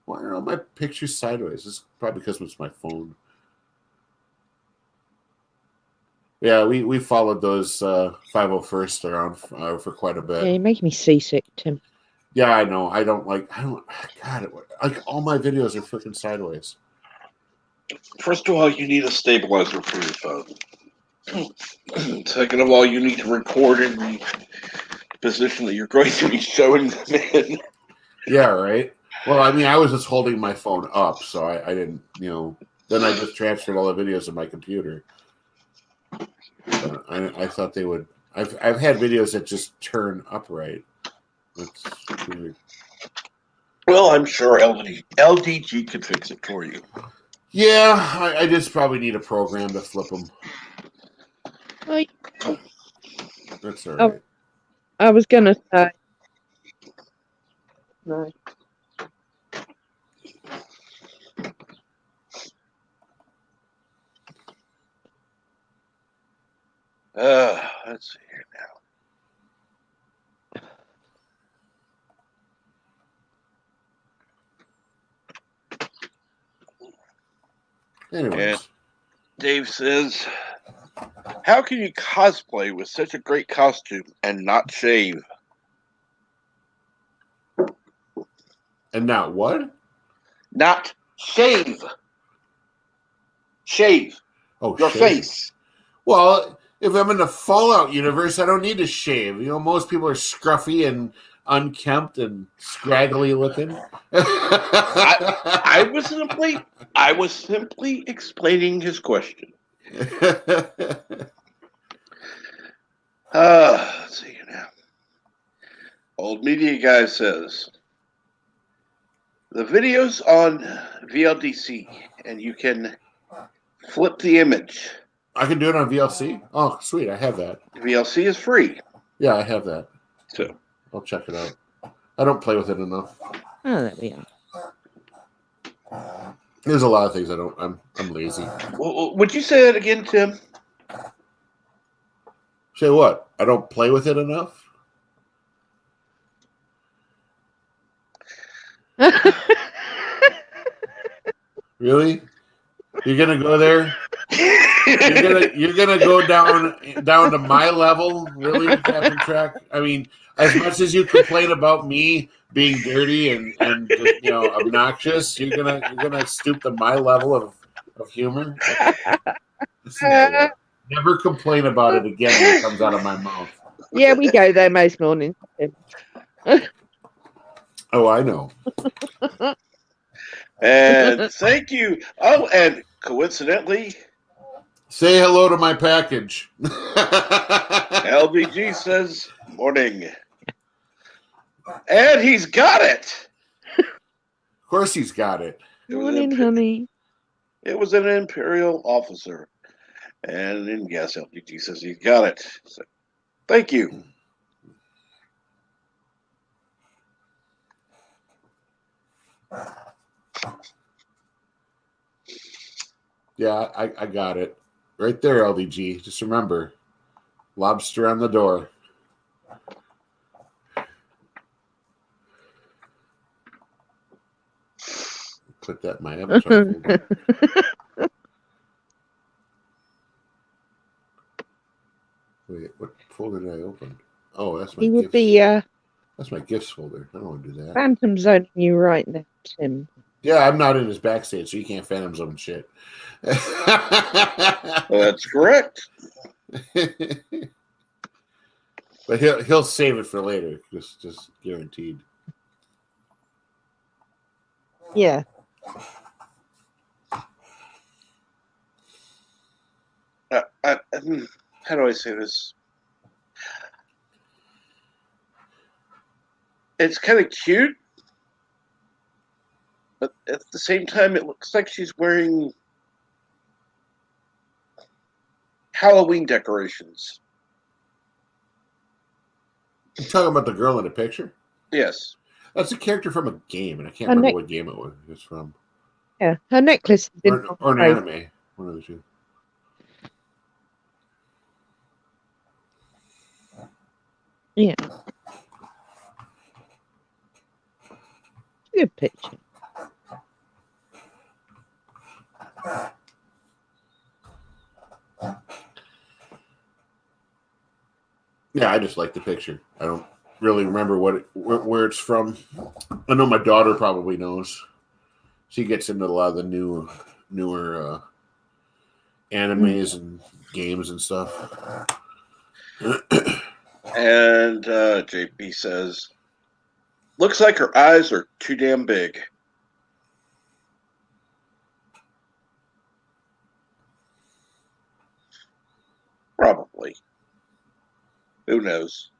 Why are all my pictures sideways? It's probably because it's my phone. Yeah, we followed those 501st around for quite a bit. Yeah, you make me seasick, Tim. Yeah, I know. God, like all my videos are freaking sideways. First of all, you need a stabilizer for your phone. Second of all, you need to record in the position that you're going to be showing them in. Yeah, right. Well, I mean, I was just holding my phone up, so I didn't, Then I just transferred all the videos to my computer. But I thought they would. I've had videos that just turn upright. That's weird. Well, I'm sure LDG could fix it for you. Yeah, I just probably need a program to flip them. Well, That's all right. I was gonna say. No. Let's see here now. Anyways. Dave says, how can you cosplay with such a great costume and not shave? And not what? Not shave. Shave. Oh, Your shave. face. Well, if I'm in the Fallout universe, I don't need to shave. You know, most people are scruffy and unkempt and scraggly looking. I was simply explaining his question. Let's see now. Old Media Guy says, the video's on VLDC, and you can flip the image. I can do it on VLC? Oh, sweet. I have that. VLC is free. Yeah, I have that. So I'll check it out. I don't play with it enough. Oh, there we are. There's a lot of things I don't. I'm lazy. Would you say that again, Tim? Say what? I don't play with it enough? Really? You're gonna go there? You're gonna go down to my level, really, Captain Track? I mean, as much as you complain about me being dirty and just, obnoxious, you're gonna stoop to my level of humor. Never complain about it again when it comes out of my mouth. Yeah, we go there most mornings. Oh, I know. And thank you. Oh, and coincidentally, say hello to my package. LBG says morning. And he's got it. Of course he's got it. Morning, honey. It was an Imperial officer. And then, yes, LBG says he's got it. So, thank you. Yeah, I got it. Right there, LDG. Just remember, lobster on the door. Put that in my avatar folder. Wait, what folder did I open? Oh, that's my He would gifts. be That's my gifts folder. I don't want to do that. Phantom zoning you right now, Tim. Yeah, I'm not in his backstage, so you can't Phantom Zone shit. That's correct. But he'll save it for later, just guaranteed. Yeah. How do I say this? It's kind of cute, but at the same time, it looks like she's wearing Halloween decorations. You talking about the girl in the picture? Yes. That's a character from a game, and I can't remember what game it was from. Yeah, her necklace is or an anime. One of the two. Yeah. Good picture. Yeah, I just like the picture. I don't really remember where it's from. I know my daughter probably knows. She gets into a lot of the newer animes and games and stuff. And JP says, looks like her eyes are too damn big. Probably. Who knows?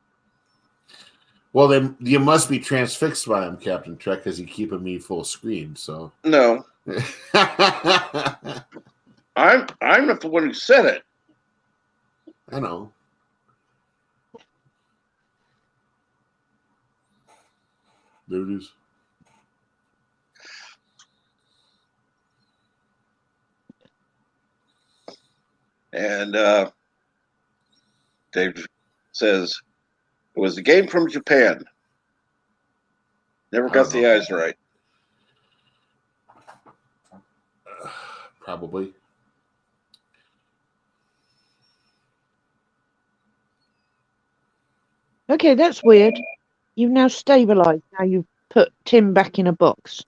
Well, then you must be transfixed by him, Captain Trek, because he's keeping me full screen. So no, I'm not the one who said it. I know. There it is. And Dave says it was a game from Japan. Never got the eyes right. Probably. Okay, that's weird. You've now stabilized. Now you've put Tim back in a box.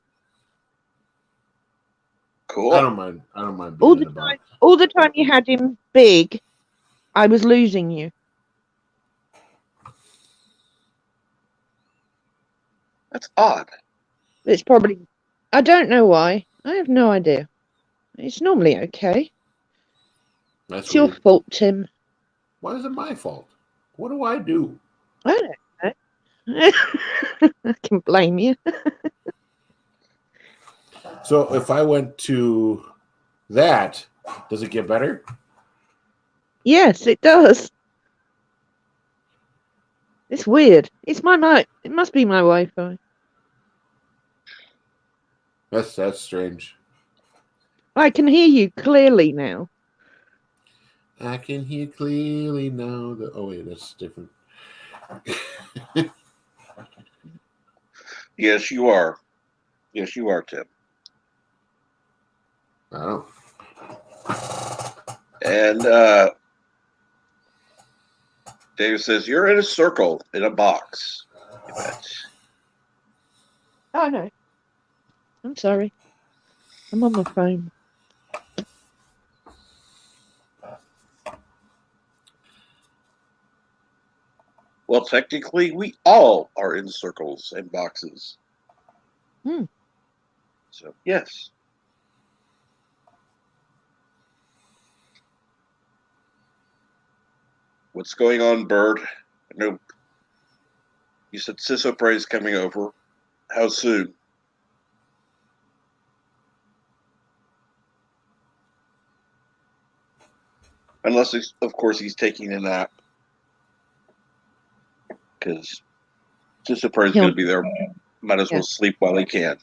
Cool. I don't mind being in a box. All the time you had him big, I was losing you. That's odd. It's probably... I don't know why. I have no idea. It's normally okay. That's It's your weird. fault, Tim. Why is it my fault? What do I do? I don't know. I can blame you. So if I went to that, does it get better? Yes, it does. It's weird. It's my mic. It must be my Wi-Fi. That's strange. I can hear you clearly now. I can hear clearly now. Oh wait, that's different. Yes, you are. Yes, you are, Tim. Oh. And Dave says, you're in a circle in a box. You bet. Oh, no. I'm sorry. I'm on my phone. Well, technically, we all are in circles and boxes. So, yes. What's going on, Bird? I know you said Sisso Prey's coming over. How soon? Unless, of course, he's taking a nap. Because Sisso Prey's going to be there. Might as well sleep while he can.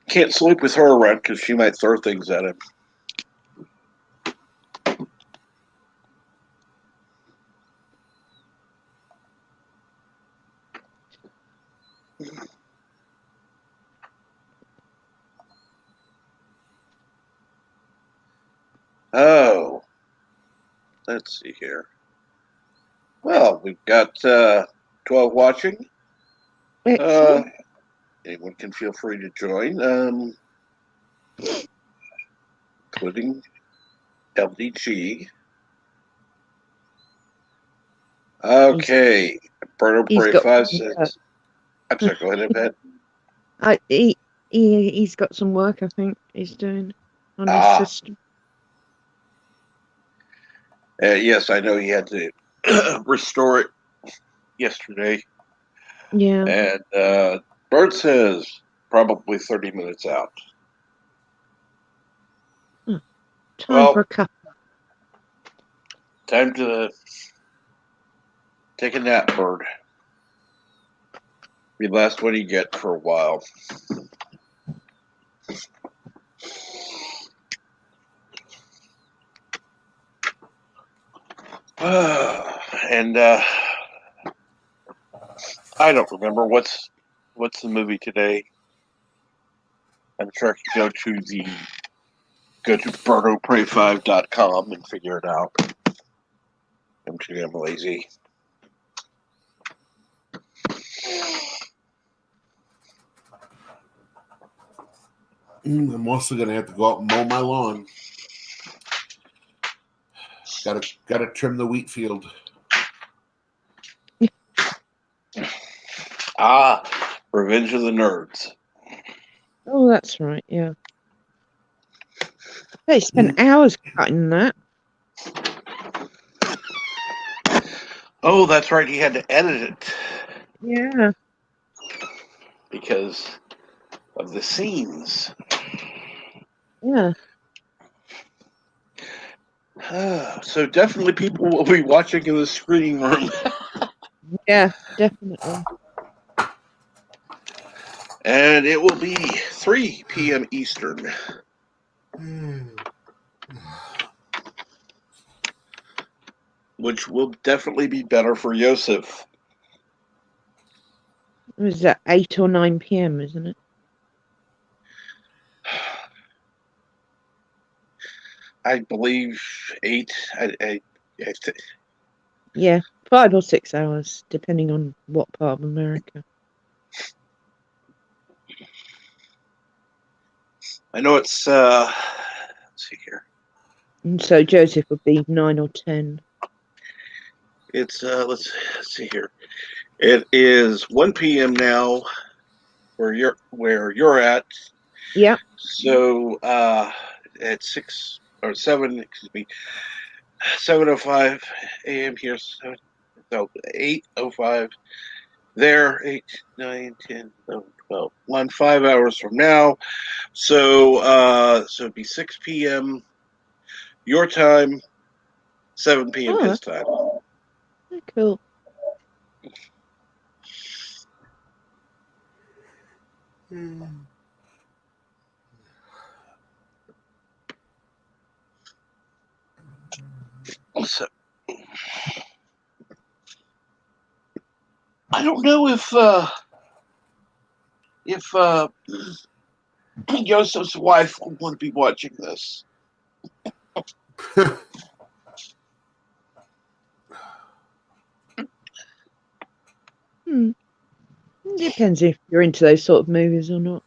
Can't sleep with her around because she might throw things at him. Oh, let's see here. Well, we've got 12 watching. Anyone can feel free to join, including LDG. Okay, Berto Prey 5-6. I'm sorry, go ahead, Ed. He's got some work, I think, he's doing on his system. Yes, I know he had to restore it yesterday. Yeah. And Bird says probably 30 minutes out. Time for a cup. Time to take a nap, Bird. Be the last one you get for a while. And I don't remember what's the movie today. I'm sure I can go to BertoPrey5.com and figure it out. I'm too damn lazy. I'm also gonna have to go out and mow my lawn. Gotta trim the wheat field. Revenge of the Nerds. Oh, that's right, yeah. They spent hours cutting that. Oh, that's right. He had to edit it. Yeah. Because of the scenes. Yeah. So definitely people will be watching in the screening room. Yeah, definitely. And it will be 3 p.m. Eastern. Which will definitely be better for Yosef. Was that 8 or 9 p.m., isn't it? I believe 8. Yeah, 5 or 6 hours, depending on what part of America. I know it's. Let's see here. And so Joseph would be 9 or 10. It's let's see here. It is 1 p.m. now, where you're at. Yep. So at 6 or 7, excuse me, 7:05 a.m. here. So 8:05 there. 8, 9, 10, 11, 12. 5 hours from now. So so it'd be 6 p.m. your time, 7 p.m. Oh, his time. cool. So, I don't know if Joseph's wife would want to be watching this. Depends if you're into those sort of movies or not.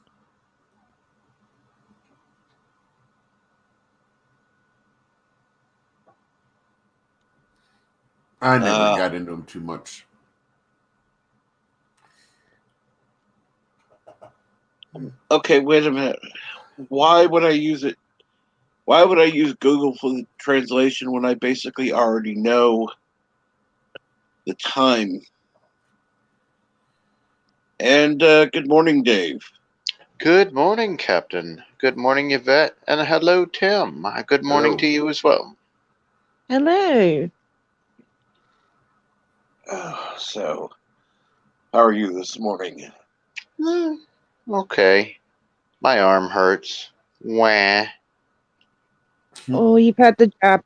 I never got into them too much. Okay, wait a minute. Why would I use it? Why would I use Google for the translation when I basically already know the time? And good morning, Dave. Good morning, Captain. Good morning, Yvette. And hello, Tim. Good morning Hello. to you as well. Hello. So, how are you this morning? Okay. My arm hurts. Wah. Oh, you've had the jab.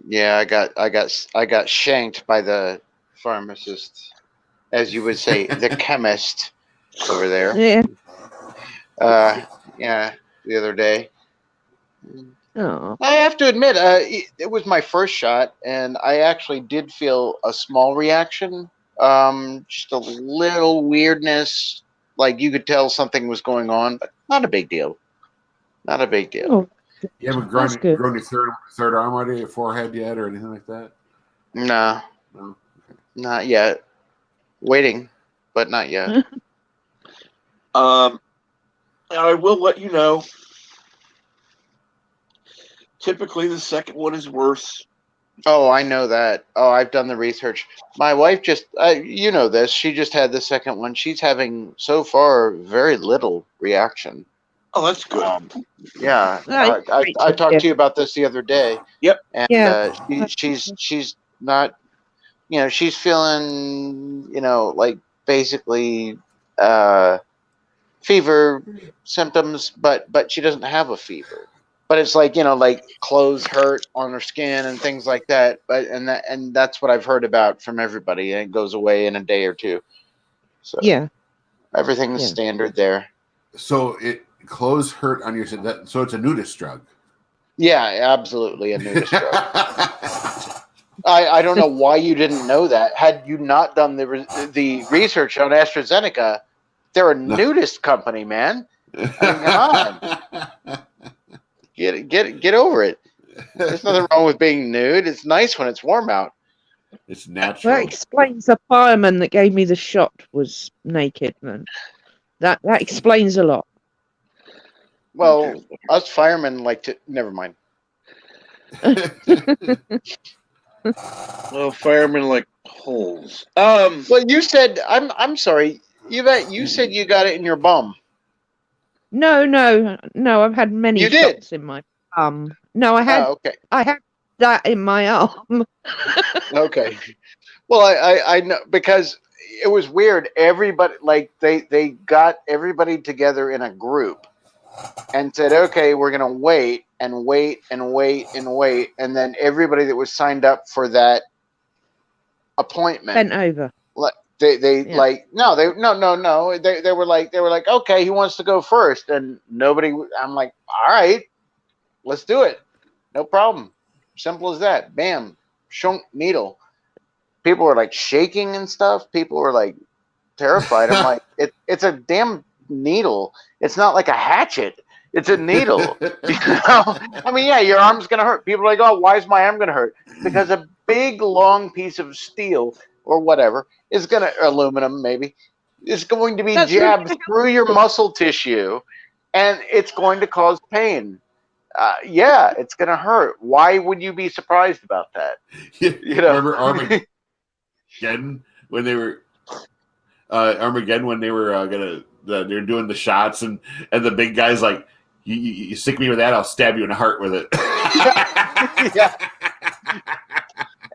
Yeah, I got shanked by the pharmacist, as you would say, the chemist over there. Yeah. Yeah, the other day. Oh. I have to admit, it was my first shot, and I actually did feel a small reaction. Just a little weirdness, like you could tell something was going on, but not a big deal. Not a big deal. Oh, You haven't that's good. grown your third arm out of your forehead yet, or anything like that? No, No. not yet. Waiting, but not yet. I will let you know. Typically, the second one is worse. Oh, I know that. Oh, I've done the research. My wife just, you know this, she just had the second one. She's having, so far, very little reaction. Oh, that's good. Yeah, That is great I to talked hear. to you about this the other day. Yep. And Yeah. she's not, you know, she's feeling, you know, like basically fever symptoms, but she doesn't have a fever. But it's like, you know, like clothes hurt on her skin and things like that. But and that's what I've heard about from everybody. And it goes away in a day or two. So Yeah. everything's Yeah. standard there. So clothes hurt on your skin. So it's a nudist drug. Yeah, absolutely a nudist drug. I don't know why you didn't know that. Had you not done the research on AstraZeneca, they're a nudist company, man. I mean, come on, get over it. There's nothing wrong with being nude. It's nice when it's warm out. It's That natural. explains the fireman that gave me the shot was naked, man. That explains a lot. Well, us firemen like to. Never mind. Well, firemen like holes. Well, you said I'm sorry. You said you got it in your bum. No. I've had many You did? shots in my arm. No, I had Okay. that in my arm. Okay. Well, I know because it was weird. Everybody like they got everybody together in a group and said, "Okay, we're gonna wait and wait and wait and wait," and then everybody that was signed up for that appointment Bent over. They Yeah. like no, no. They were like okay, he wants to go first, and nobody. I'm like, all right, let's do it, no problem, simple as that. Bam, shunk needle. People were like shaking and stuff. People were like terrified. I'm like, it's a damn needle. It's not like a hatchet. It's a needle. You know? I mean, yeah, your arm's gonna hurt. People are like, oh, why is my arm gonna hurt? Because a big long piece of steel or whatever is gonna aluminum maybe is going to be That's really jabbed through your muscle tissue, and it's going to cause pain. Yeah, it's gonna hurt. Why would you be surprised about that? You know. Remember Armageddon when they were Armageddon when they were they're doing the shots and the big guy's like, you stick me with that, I'll stab you in the heart with it. Yeah.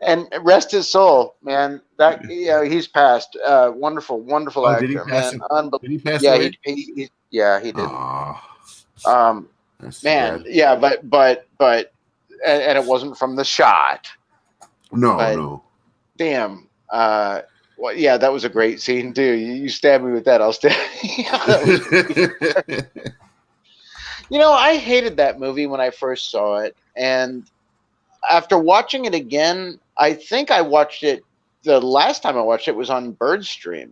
And rest his soul, man. That he's passed. Wonderful, wonderful Oh, actor, did he pass man. Did he pass Yeah, away? he did. Aww, that's Man, sad. yeah, but and it wasn't from the shot. But No. damn, well, yeah, that was a great scene too. You stab me with that, I'll stab. I hated that movie when I first saw it, and after watching it again, I think I watched it. The last time I watched it was on Birdstream,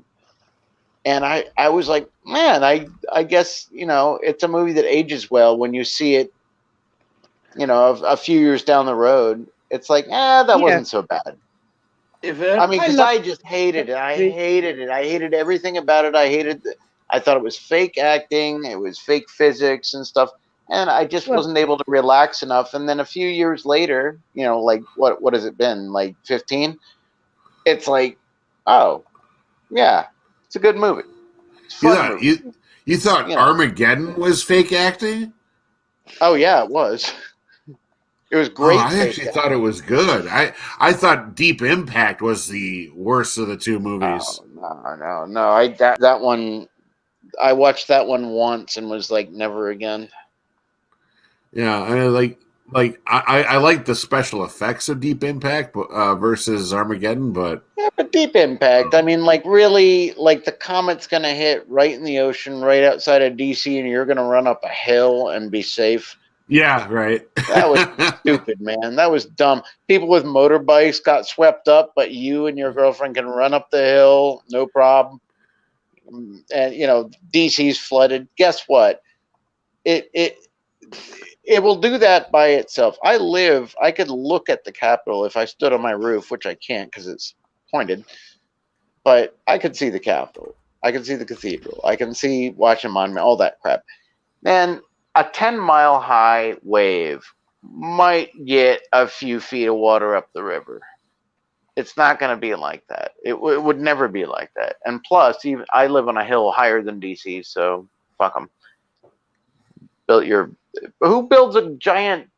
and I was like, man, I guess it's a movie that ages well when you see it. A few years down the road, it's like, that wasn't so bad. Yvette, I mean, because love I just hated it. I it. hated it. I hated everything about it. I thought it was fake acting. It was fake physics and stuff. And I just Well, wasn't able to relax enough. And then a few years later, like what has it been? Like 15? It's like, oh, yeah, it's a good movie. It's a fun movie. You thought Armageddon was fake acting? Oh yeah, it was. It was Oh, great. I actually thought it was good. I thought Deep Impact was the worst of the two movies. Oh, no. That one. I watched that one once and was like, never again. Yeah, I mean, I like the special effects of Deep Impact versus Armageddon, but Yeah, but Deep Impact. I mean, like really, like the comet's gonna hit right in the ocean, right outside of DC, and you're gonna run up a hill and be safe. yeah, right. That was stupid, man. That was dumb. People with motorbikes got swept up, but you and your girlfriend can run up the hill, no problem. And DC's flooded. Guess what? It will do that by itself. I could look at the Capitol if I stood on my roof, which I can't because it's pointed, but I could see the Capitol. I can see the cathedral. I can see Washington Monument, all that crap. Man, a 10-mile high wave might get a few feet of water up the river. It's not going to be like that. It would never be like that. And plus, even I live on a hill higher than DC, so fuck them. Who builds a giant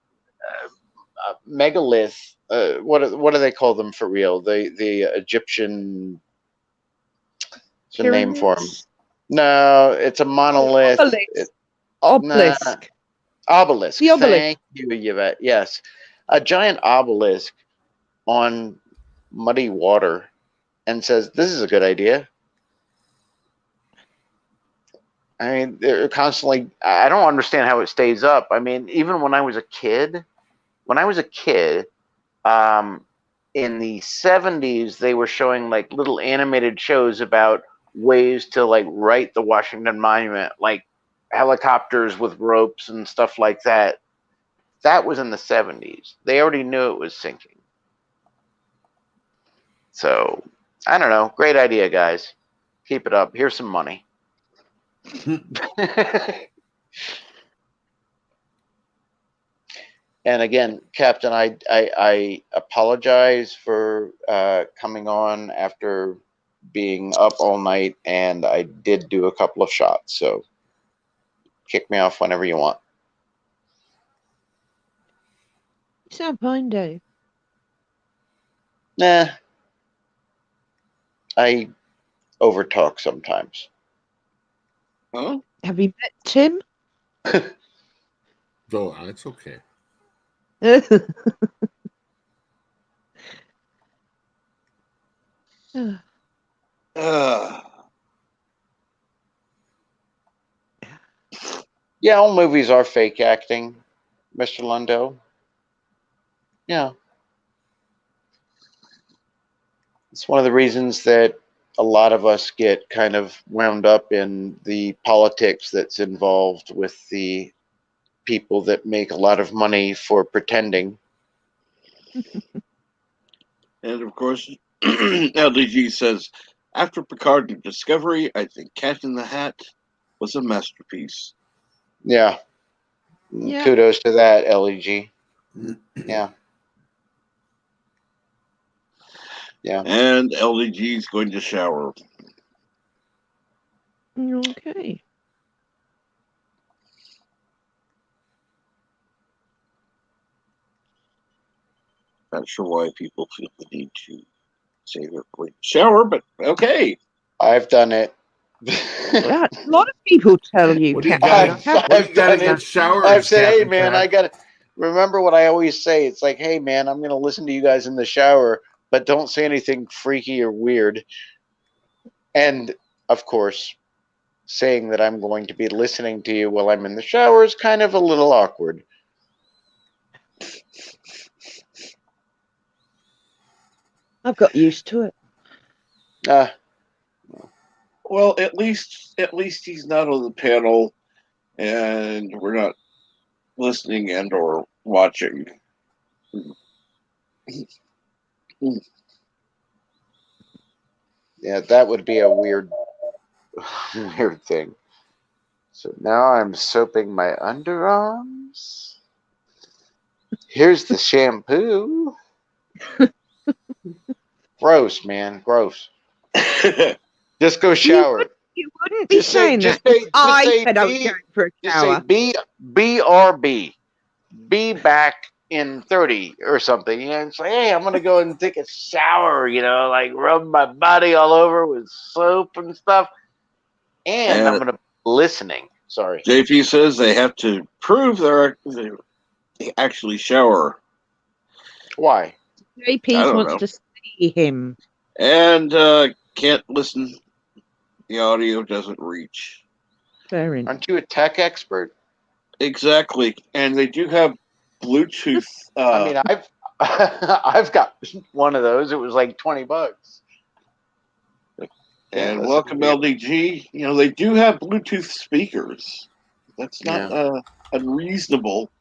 megalith? What do they call them for real? The Egyptian. It's a name for them. No, it's a monolith. Obelisk. Obelisk. The obelisk. Thank you, Yvette. Yes, a giant obelisk on muddy water, and says, "This is a good idea." I mean, they're constantly. I don't understand how it stays up. I mean, even when I was a kid, in the 70s, they were showing like little animated shows about ways to like right the Washington Monument, like helicopters with ropes and stuff like that. That was in the 70s. They already knew it was sinking. So, I don't know. Great idea, guys. Keep it up. Here's some money. And again, Captain, I apologize for coming on after being up all night, and I did do a couple of shots. So kick me off whenever you want. You sound fine, Dave. Nah, I overtalk sometimes. huh? Have you met Tim? Oh, it's okay. Yeah, all movies are fake acting, Mr. Lundo. Yeah. It's one of the reasons that a lot of us get kind of wound up in the politics that's involved with the people that make a lot of money for pretending. And of course, LDG says, after Picard and Discovery, I think Cat in the Hat was a masterpiece. Yeah. Yeah. Kudos to that, LEG. Yeah. Yeah. And LDG is going to shower. Okay. Not sure why people feel the need to say they're going to shower, but okay. I've done it. Yeah, a lot of people tell you, What do you Captain. got? I have What do you I've got done it. against showers? I've said, hey, Captain man, Jack? I got to remember what I always say. It's like, hey, man, I'm going to listen to you guys in the shower, but don't say anything freaky or weird. And, of course, saying that I'm going to be listening to you while I'm in the shower is kind of a little awkward. I've got used to it. Well, at least he's not on the panel, and we're not listening and or watching. Yeah, that would be a weird thing. So now I'm soaping my underarms. Here's the shampoo. Gross, man. Gross. Just go shower. You wouldn't be saying that. I said I was going for a Just say shower. BRB. Be back in 30 or something. You know, it's like, hey, I'm going to go and take a shower, you know, like rub my body all over with soap and stuff. And I'm going to be listening. Sorry. JP says they have to prove they actually shower. Why? JP wants to see him. And can't listen. The audio doesn't reach. Fair enough. Aren't you a tech expert? Exactly. And they do have Bluetooth. I mean, I've got one of those. It was like $20. And welcome, LDG. You know, they do have Bluetooth speakers. That's not unreasonable.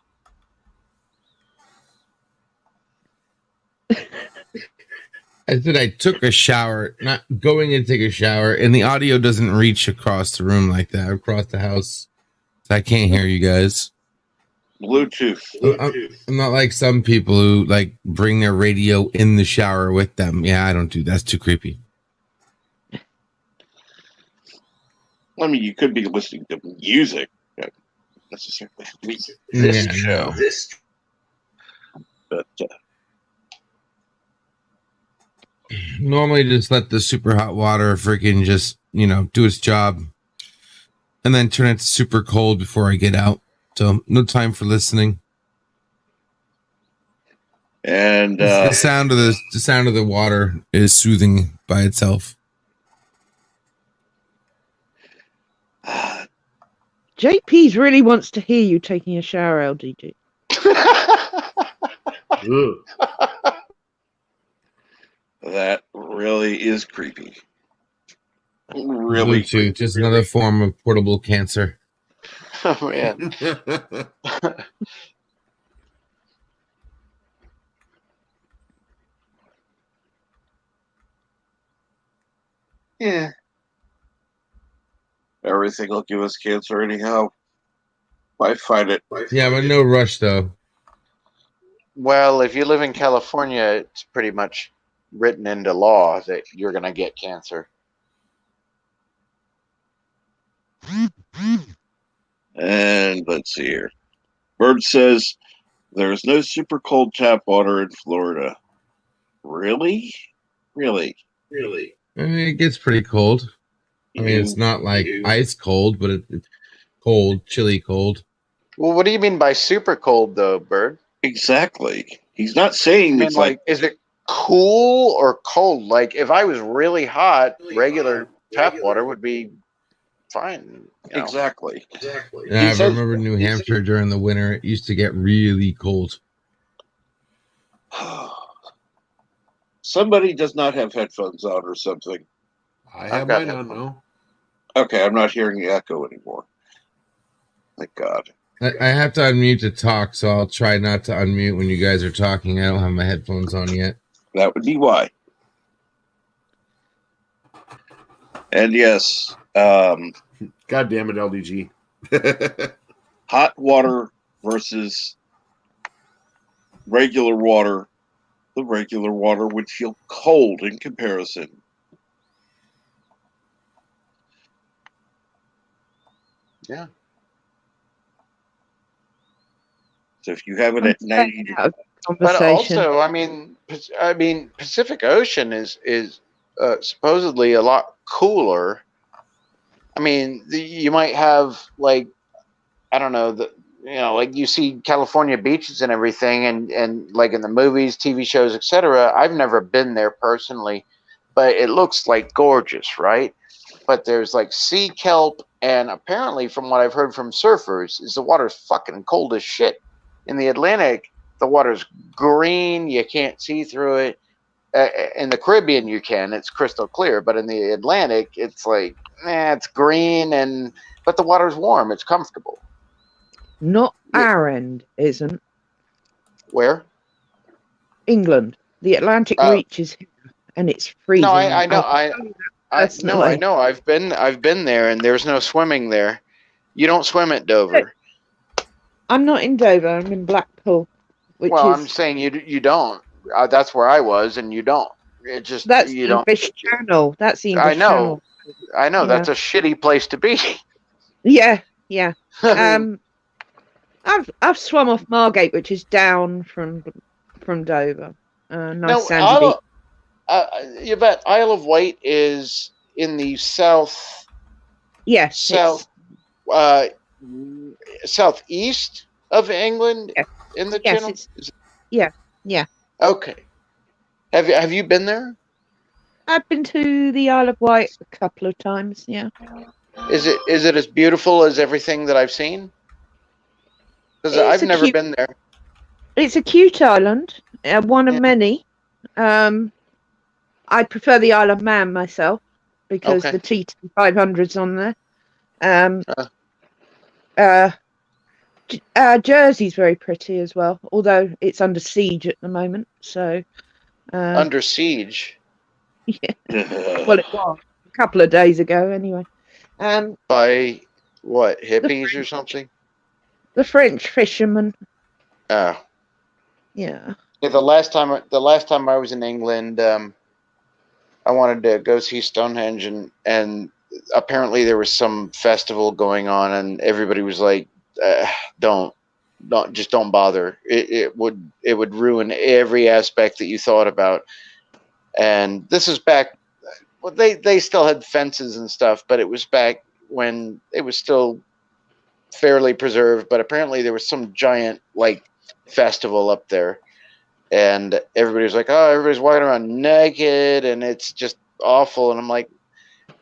I said I took a shower, not going to take a shower, and the audio doesn't reach across the room like that, across the house. So I can't hear you guys. Bluetooth. I'm not like some people who like bring their radio in the shower with them. Yeah, I don't do that. That's too creepy. I mean, you could be listening to music. Not necessarily this show. But normally just let the super hot water freaking just, do its job. And then turn it to super cold before I get out. So no time for listening. And the sound of the water is soothing by itself. JP's really wants to hear you taking a shower, LDG. That really is creepy. Really Bluetooth, creepy. just another form of portable cancer. Oh, man. Yeah. Everything will give us cancer anyhow. I find it. Yeah, but no rush though. Well, if you live in California, it's pretty much written into law that you're going to get cancer. And let's see here. Bird says there's no super cold tap water in Florida. Really? It gets pretty cold. I mean, it's not like ice cold, but it's cold, chilly cold. Well, what do you mean by super cold, though, Bird? Exactly. He's not saying it's like is it cool or cold? Like if I was really hot, regular tap water would be fine. You know? Exactly. Yeah, I remember New Hampshire during the winter. It used to get really cold. Somebody does not have headphones on or something. I have mine on now. Okay, I'm not hearing the echo anymore. Thank God. I have to unmute to talk, so I'll try not to unmute when you guys are talking. I don't have my headphones on yet. That would be why. And yes, God damn it, LDG. hot water versus regular water. The regular water would feel cold in comparison. Yeah. So if you have it at 90, But also, I mean, Pacific Ocean is supposedly a lot cooler. I mean, you might have like, I don't know, like you see California beaches and everything, and like in the movies, TV shows, etc. I've never been there personally, but it looks like gorgeous, right? But there's like sea kelp, and apparently, from what I've heard from surfers, is the water's fucking cold as shit. In the Atlantic, the water's green; you can't see through it. In the Caribbean, you can; it's crystal clear. But in the Atlantic, it's like, it's green, but the water's warm; it's comfortable. Not our end, isn't. Where? England. The Atlantic reaches here, and it's freezing. No, I know. Personally. I know. I've been there, and there's no swimming there. You don't swim at Dover. I'm not in Dover. I'm in Blackpool. I'm saying you don't. That's where I was, and you don't. It just that's you the don't. English Channel. That's the English Channel. I know. Yeah. That's a shitty place to be. Yeah. I've swum off Margate, which is down from Dover. Nice sandy beach. You bet Isle of Wight is in the south. Yes. Southeast of England. Yes. In the channel. Yeah. Okay. Have you been there? I've been to the Isle of Wight a couple of times. Yeah. Is it as beautiful as everything that I've seen? Because I've never been there. It's a cute island, one of many. I prefer the Isle of Man myself because the TT500's on there. Jersey's very pretty as well, although it's under siege at the moment. So under siege. Yeah. Well, it was a couple of days ago, anyway. By what, hippies or something? The French fishermen. Oh. Yeah. The last time I was in England, I wanted to go see Stonehenge, and apparently there was some festival going on, and everybody was like, don't bother. It would ruin every aspect that you thought about. And this is back. Well, they still had fences and stuff, but it was back when it was still fairly preserved. But apparently there was some giant festival up there, and everybody was like, "Oh, everybody's walking around naked, and it's just awful." And I'm like,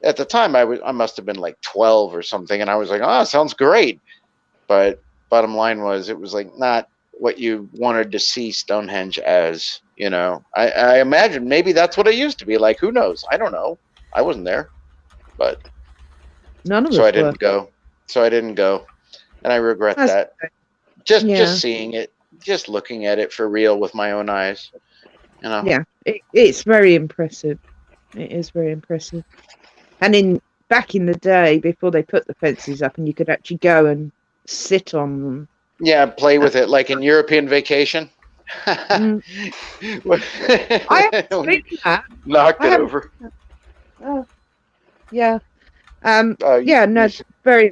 at the time I must have been like 12 or something, and I was like, "Oh, sounds great." But bottom line was, it was not what you wanted to see Stonehenge as. I imagine maybe that's what it used to be like. Who knows? I don't know. I wasn't there, but none of us. So I didn't go, and I regret that. Okay. Just seeing it, just looking at it for real with my own eyes. Yeah, it's very impressive. It is very impressive. And back in the day, before they put the fences up, and you could actually go and sit on them. Yeah, play with it like in European Vacation. I haven't seen that. Knocked it over. Yeah. Very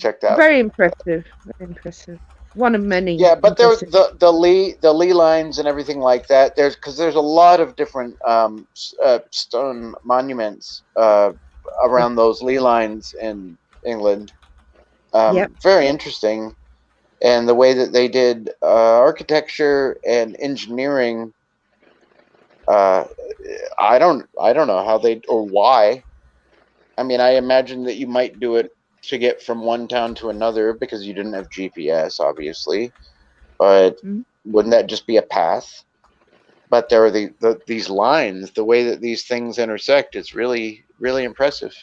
impressive. Very impressive. One of many. Yeah, but there's the lee lines and everything like that. There's a lot of different stone monuments around those lee lines in England. Very interesting. And the way that they did architecture and engineering I don't know how they or why. I mean, I imagine that you might do it to get from one town to another because you didn't have GPS, obviously. But Mm. wouldn't that just be a path? But there are these lines, the way that these things intersect. It's really, really impressive.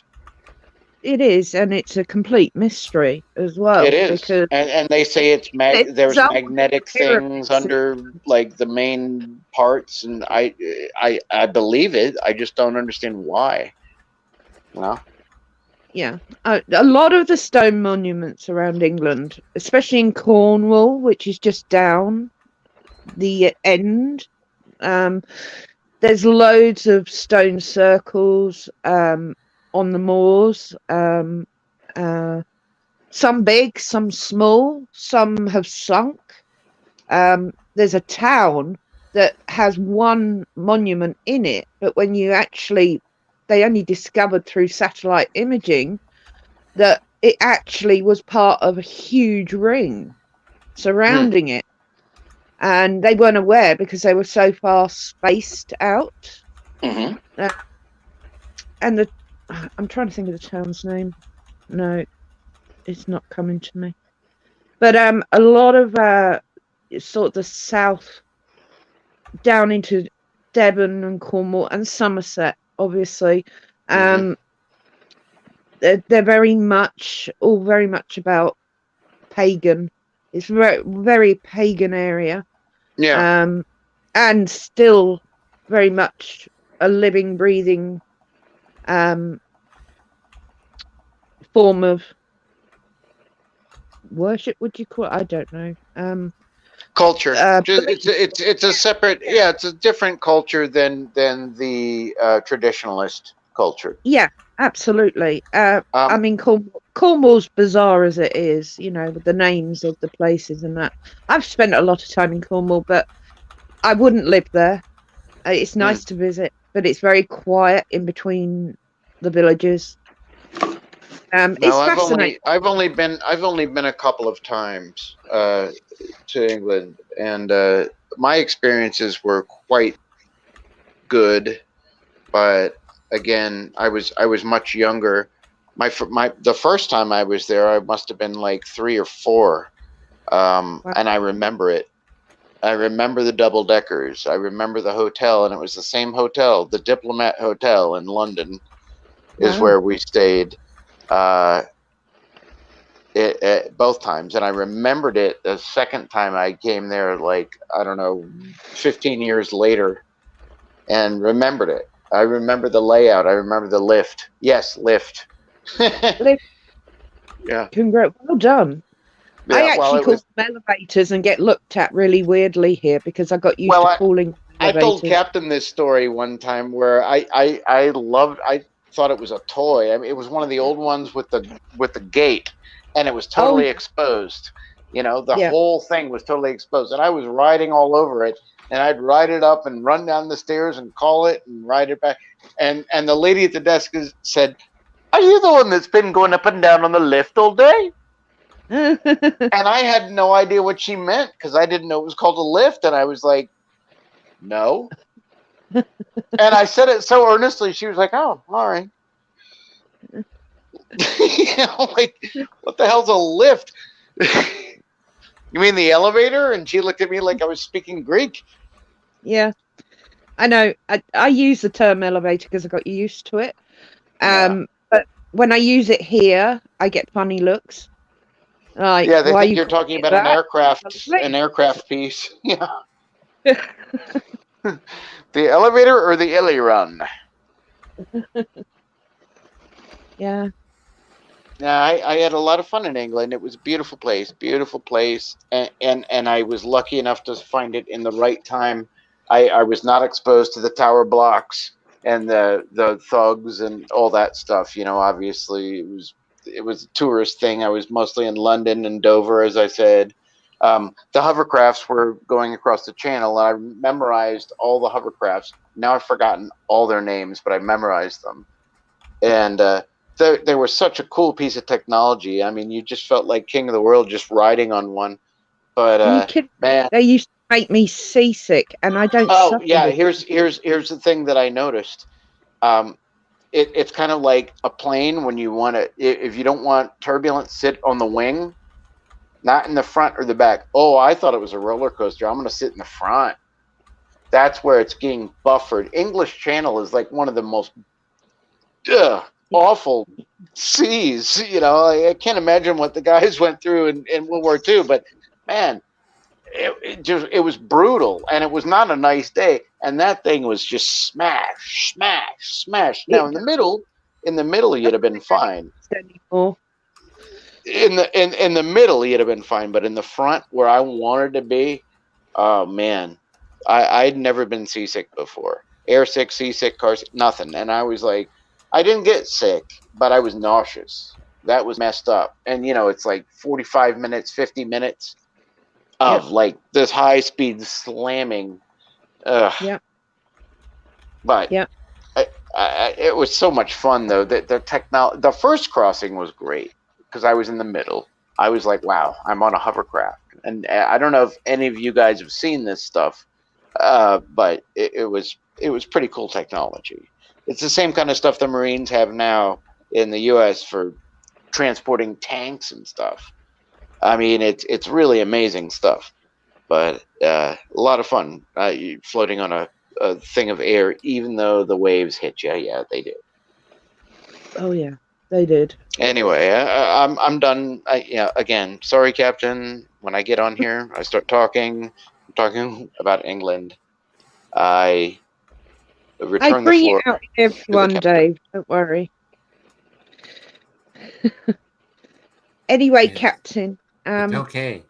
It is, and it's a complete mystery as It well is, because and they say it's it's there's all magnetic things pyramids. under like the main parts, and I believe it. I just don't understand why. You know? Yeah, a lot of the stone monuments around England, especially in Cornwall, which is just down the end. There's loads of stone circles on the moors. Some big, some small, some have sunk. There's a town that has one monument in it, but when you actually, they only discovered through satellite imaging that it actually was part of a huge ring surrounding it. And they weren't aware because they were so far spaced out. Mm-hmm. And I'm trying to think of the town's name. No, it's not coming to me. But a lot of sort of the south down into Devon and Cornwall and Somerset, obviously. Mm-hmm. They're very much about pagan. It's very, very pagan area. Yeah. And still very much a living, breathing form of worship. Would you call it? I don't know. Culture. It's a separate. Yeah, it's a different culture than the traditionalist culture. Yeah, absolutely. I Um, mean, Cornwall's bizarre as it is, with the names of the places and that. I've spent a lot of time in Cornwall, but I wouldn't live there. It's nice to visit, but it's very quiet in between the villages. no, It's fascinating. I've only been a couple of times to England, and my experiences were quite good. But again, I was much younger. The first time I was there, I must have been like 3 or 4, Wow. and I remember it. I remember the double deckers. I remember the hotel, and it was the same hotel, the Diplomat Hotel in London, is Wow. where we stayed. Both times, and I remembered it the second time I came there, like I don't know, 15 years later, and remembered it. I remember the layout. I remember the lift. Yes, lift. Yeah. Well done. Yeah. I Well, actually it call was. them elevators and get looked at really weirdly here because I got used Well, to calling I told elevators. Captain this story one time where I thought it was a toy. I mean, it was one of the old ones with the gate, and it was totally exposed. You know, the Yeah. whole thing was totally exposed, and I was riding all over it, and I'd ride it up and run down the stairs and call it and ride it back, and the lady at the desk said, "Are you the one that's been going up and down on the lift all day?" And I had no idea what she meant because I didn't know it was called a lift, and I was like, "No." And I said it so earnestly, she was like, "Oh, all right." Like, what the hell's a lift? You mean the elevator? And she looked at me like I was speaking Greek. Yeah, I know. I use the term elevator because I got used to it. But when I use it here, I get funny looks. Like, Yeah, they why think you you're calling talking it about that? an aircraft piece. Yeah. The elevator or the Illyron? Yeah. Yeah, I had a lot of fun in England. It was a beautiful place, and I was lucky enough to find it in the right time. I was not exposed to the tower blocks and the thugs and all that stuff. You know, obviously it was a tourist thing. I was mostly in London and Dover, as I said. The hovercrafts were going across the channel, and I memorized all the hovercrafts. Now I've forgotten all their names, but I memorized them, and they were such a cool piece of technology. I mean, you just felt like king of the world just riding on one. But Are you kidding? man, They used to make me seasick, and I don't. Oh suffer yeah, with here's the thing that I noticed. It's kind of like a plane when you want to, if you don't want turbulence, sit on the wing, not in the front or the back. Oh, I thought it was a roller coaster. I'm going to sit in the front. That's where it's getting buffered. English Channel is like one of the most awful seas. You know, I can't imagine what the guys went through in World War II, but man, it was brutal, and it was not a nice day. And that thing was just smash, smash, smash. Now in the middle, you'd have been fine. anymore. In the middle, you'd have been fine, but in the front, where I wanted to be, oh man, I'd never been seasick before. Air sick, seasick, car sick, nothing. And I was like, I didn't get sick, but I was nauseous. That was messed up. And you know, it's like 45 minutes, 50 minutes of like this high speed slamming. Yeah. But yeah, it was so much fun though. The first crossing was great because I was in the middle. I was like, wow, I'm on a hovercraft. And I don't know if any of you guys have seen this stuff, but it was pretty cool technology. It's the same kind of stuff the Marines have now in the U.S. for transporting tanks and stuff. I mean, it's really amazing stuff, but a lot of fun floating on a thing of air, even though the waves hit you. Yeah, they do. Oh yeah, they did. Anyway, I'm done. Again, sorry, Captain. When I get on here, I start talking about England. I return the bring floor it out everyone, captain. Dave. Don't worry. Anyway, Captain. It's okay.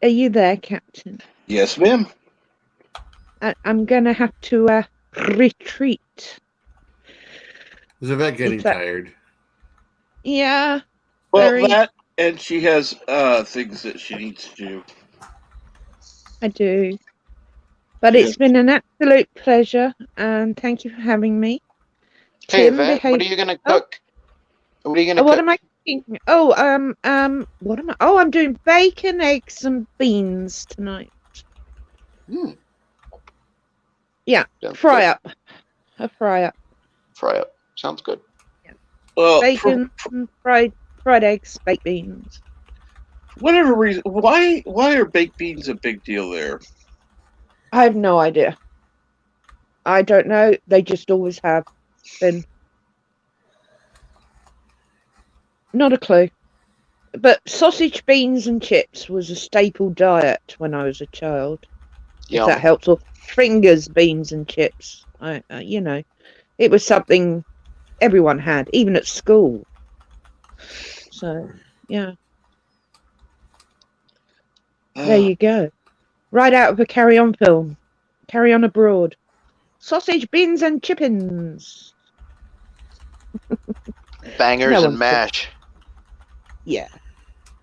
Are you there, Captain? Yes, ma'am. I'm gonna have to retreat. Is Yvette getting tired? Yeah. Well, very. that and she has things that she needs to do. I do. But it's been an absolute pleasure, and thank you for having me. Hey, Tim, Yvette, what are you gonna cook? What are you gonna cook? What am I cooking? What am I? Oh, I'm doing bacon, eggs, and beans tonight. Yeah, fry up. A fry up. Fry up. Sounds good. Yeah. Well, bacon, fried eggs, baked beans. Whatever reason, why are baked beans a big deal there? I have no idea. I don't know. They just always have been. Not a clue. But sausage, beans, and chips was a staple diet when I was a child. If that helps. Or fingers, beans, and chips. It was something everyone had, even at school. So, yeah. There you go. Right out of a Carry On film. Carry On Abroad. Sausage, beans, and chippins. Bangers and mash. Yeah.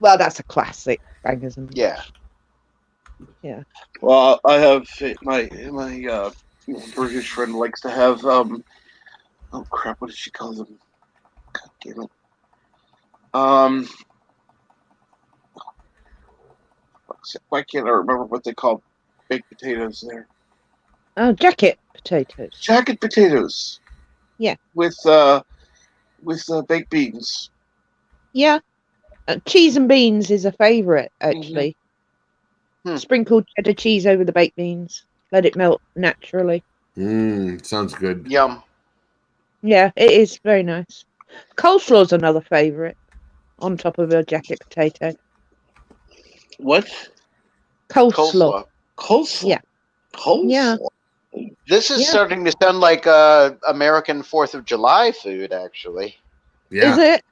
Well, that's a classic. Bangers and mash. Yeah. Well, I have my British friend likes to have oh crap, what did she call them? God damn it. Why can't I remember what they call baked potatoes there? Oh, jacket potatoes. Jacket potatoes. Yeah. With baked beans. Yeah. Cheese and beans is a favourite, actually. Mm-hmm. Sprinkled cheddar cheese over the baked beans. Let it melt naturally. Sounds good. Yum. Yeah, it is very nice. Coleslaw's another favourite on top of a jacket potato. What? Coleslaw. Coleslaw? Yeah. Coleslaw? Yeah. This is starting to sound like American 4th of July food, actually. Yeah. Is it?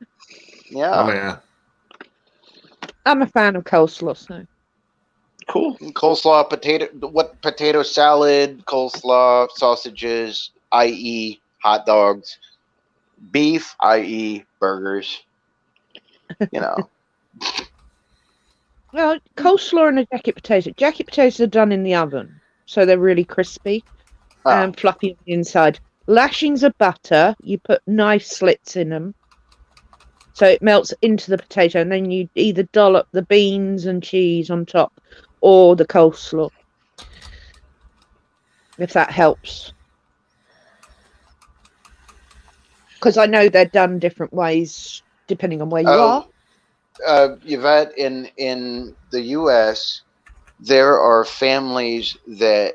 Yeah. Oh, yeah. I'm a fan of coleslaw, so. Cool. Coleslaw, potato salad, coleslaw, sausages, i.e. hot dogs, beef, i.e. burgers. Well, coleslaw and a jacket potato. Jacket potatoes are done in the oven, so they're really crispy and fluffy on the inside. Lashings of butter, you put knife slits in them, So it melts into the potato, and then you either dollop the beans and cheese on top, or the coleslaw, if that helps. Because I know they're done different ways depending on where you are. Yvette, in the U.S., there are families that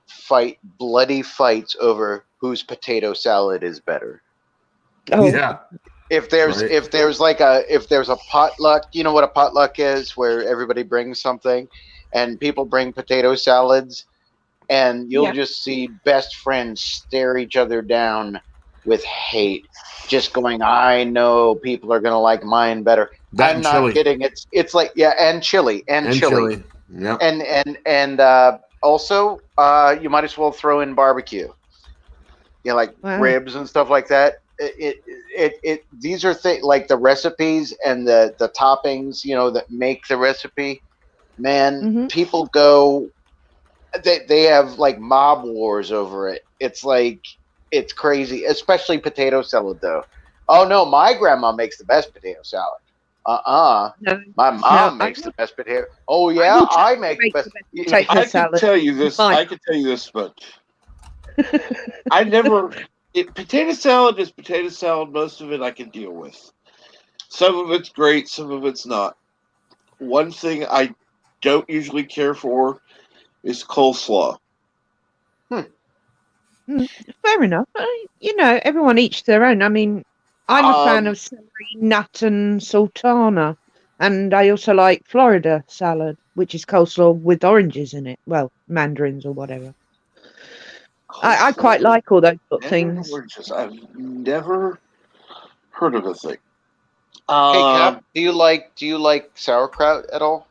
fight bloody fights over whose potato salad is better. Oh, Yeah. If there's Right. if there's a potluck, you know what a potluck is, where everybody brings something, and people bring potato salads, and you'll Yeah. just see best friends stare each other down with hate, just going, "I know people are gonna like mine better." That I'm and not chili. kidding. It's like, yeah, and chili. Yep. And also, you might as well throw in barbecue. You know, like wow. ribs and stuff like that. These are things like the recipes and the toppings, you know, that make the recipe. Man, Mhm. people go. They have like mob wars over it. It's like, it's crazy, especially potato salad though. Oh no, my grandma makes the best potato salad. No, My no, mom I makes the will, best potato. Oh I yeah, will I totally make the make best. the best potato I can salad. tell you this. Fine. I can tell you this much. Potato salad is potato salad. Most of it I can deal with. Some of it's great, some of it's not. One thing I don't usually care for is coleslaw. Fair enough. You know, everyone each their own. I mean, I'm a fan Um, of celery, nut, and sultana, and I also like Florida salad, which is coleslaw with oranges in it. Well, mandarins or whatever. I quite coleslaw, like all those sort of mandarin things. oranges. I've never heard of a thing. Hey Cap, do you like sauerkraut at all?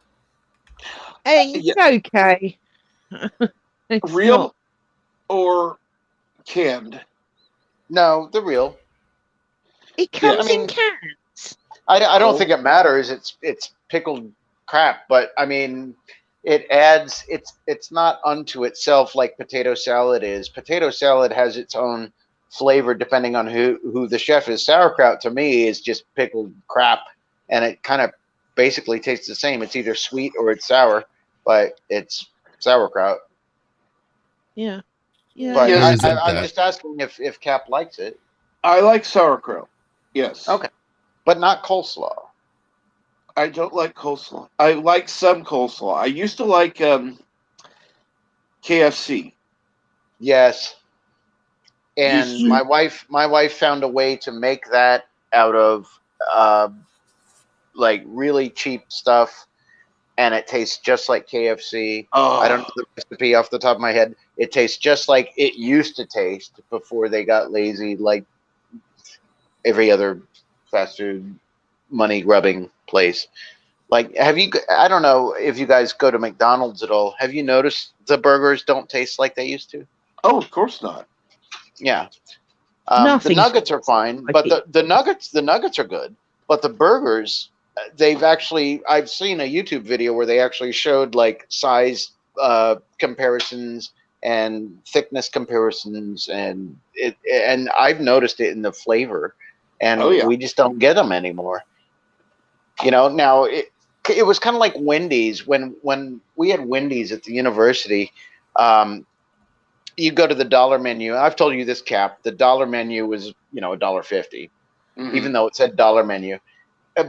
Hey, Yeah, it's okay. It's real not. or canned? No, the real. It Yeah. comes I in mean, cans. I don't think Oh, it matters. It's pickled crap, but I mean, it adds. It's not unto itself like potato salad is. Potato salad has its own flavor depending on who the chef is. Sauerkraut to me is just pickled crap, and it kind of basically tastes the same. It's either sweet or it's sour, but it's sauerkraut. Yeah. Yeah. But I yes, resent I'm that. just asking if Cap likes it. I like sauerkraut. Yes. Okay, but not coleslaw. I don't like coleslaw. I like some coleslaw. I used to like KFC. Yes. Used And to. my wife found a way to make that out of uh, like really cheap stuff, and it tastes just like KFC. I don't Oh, know the recipe off the top of my head. It tastes just like it used to taste before they got lazy, like every other fast food money grubbing place. Like, have you? I don't know if you guys go to McDonald's at all. Have you noticed the burgers don't taste like they used to? oh, of course not. Yeah. The Nothing's nuggets are fine, like but it. the nuggets are good. But the burgers, I've seen a YouTube video where they actually showed like size comparisons and thickness comparisons, and I've noticed it in the flavor, Oh and yeah. we just don't get them anymore. You know, now it was kind of like Wendy's when we had Wendy's at the university. Um, you go to the dollar menu. I've told you this, Cap. The dollar menu was, $1.50, Mhm. even though it said dollar menu.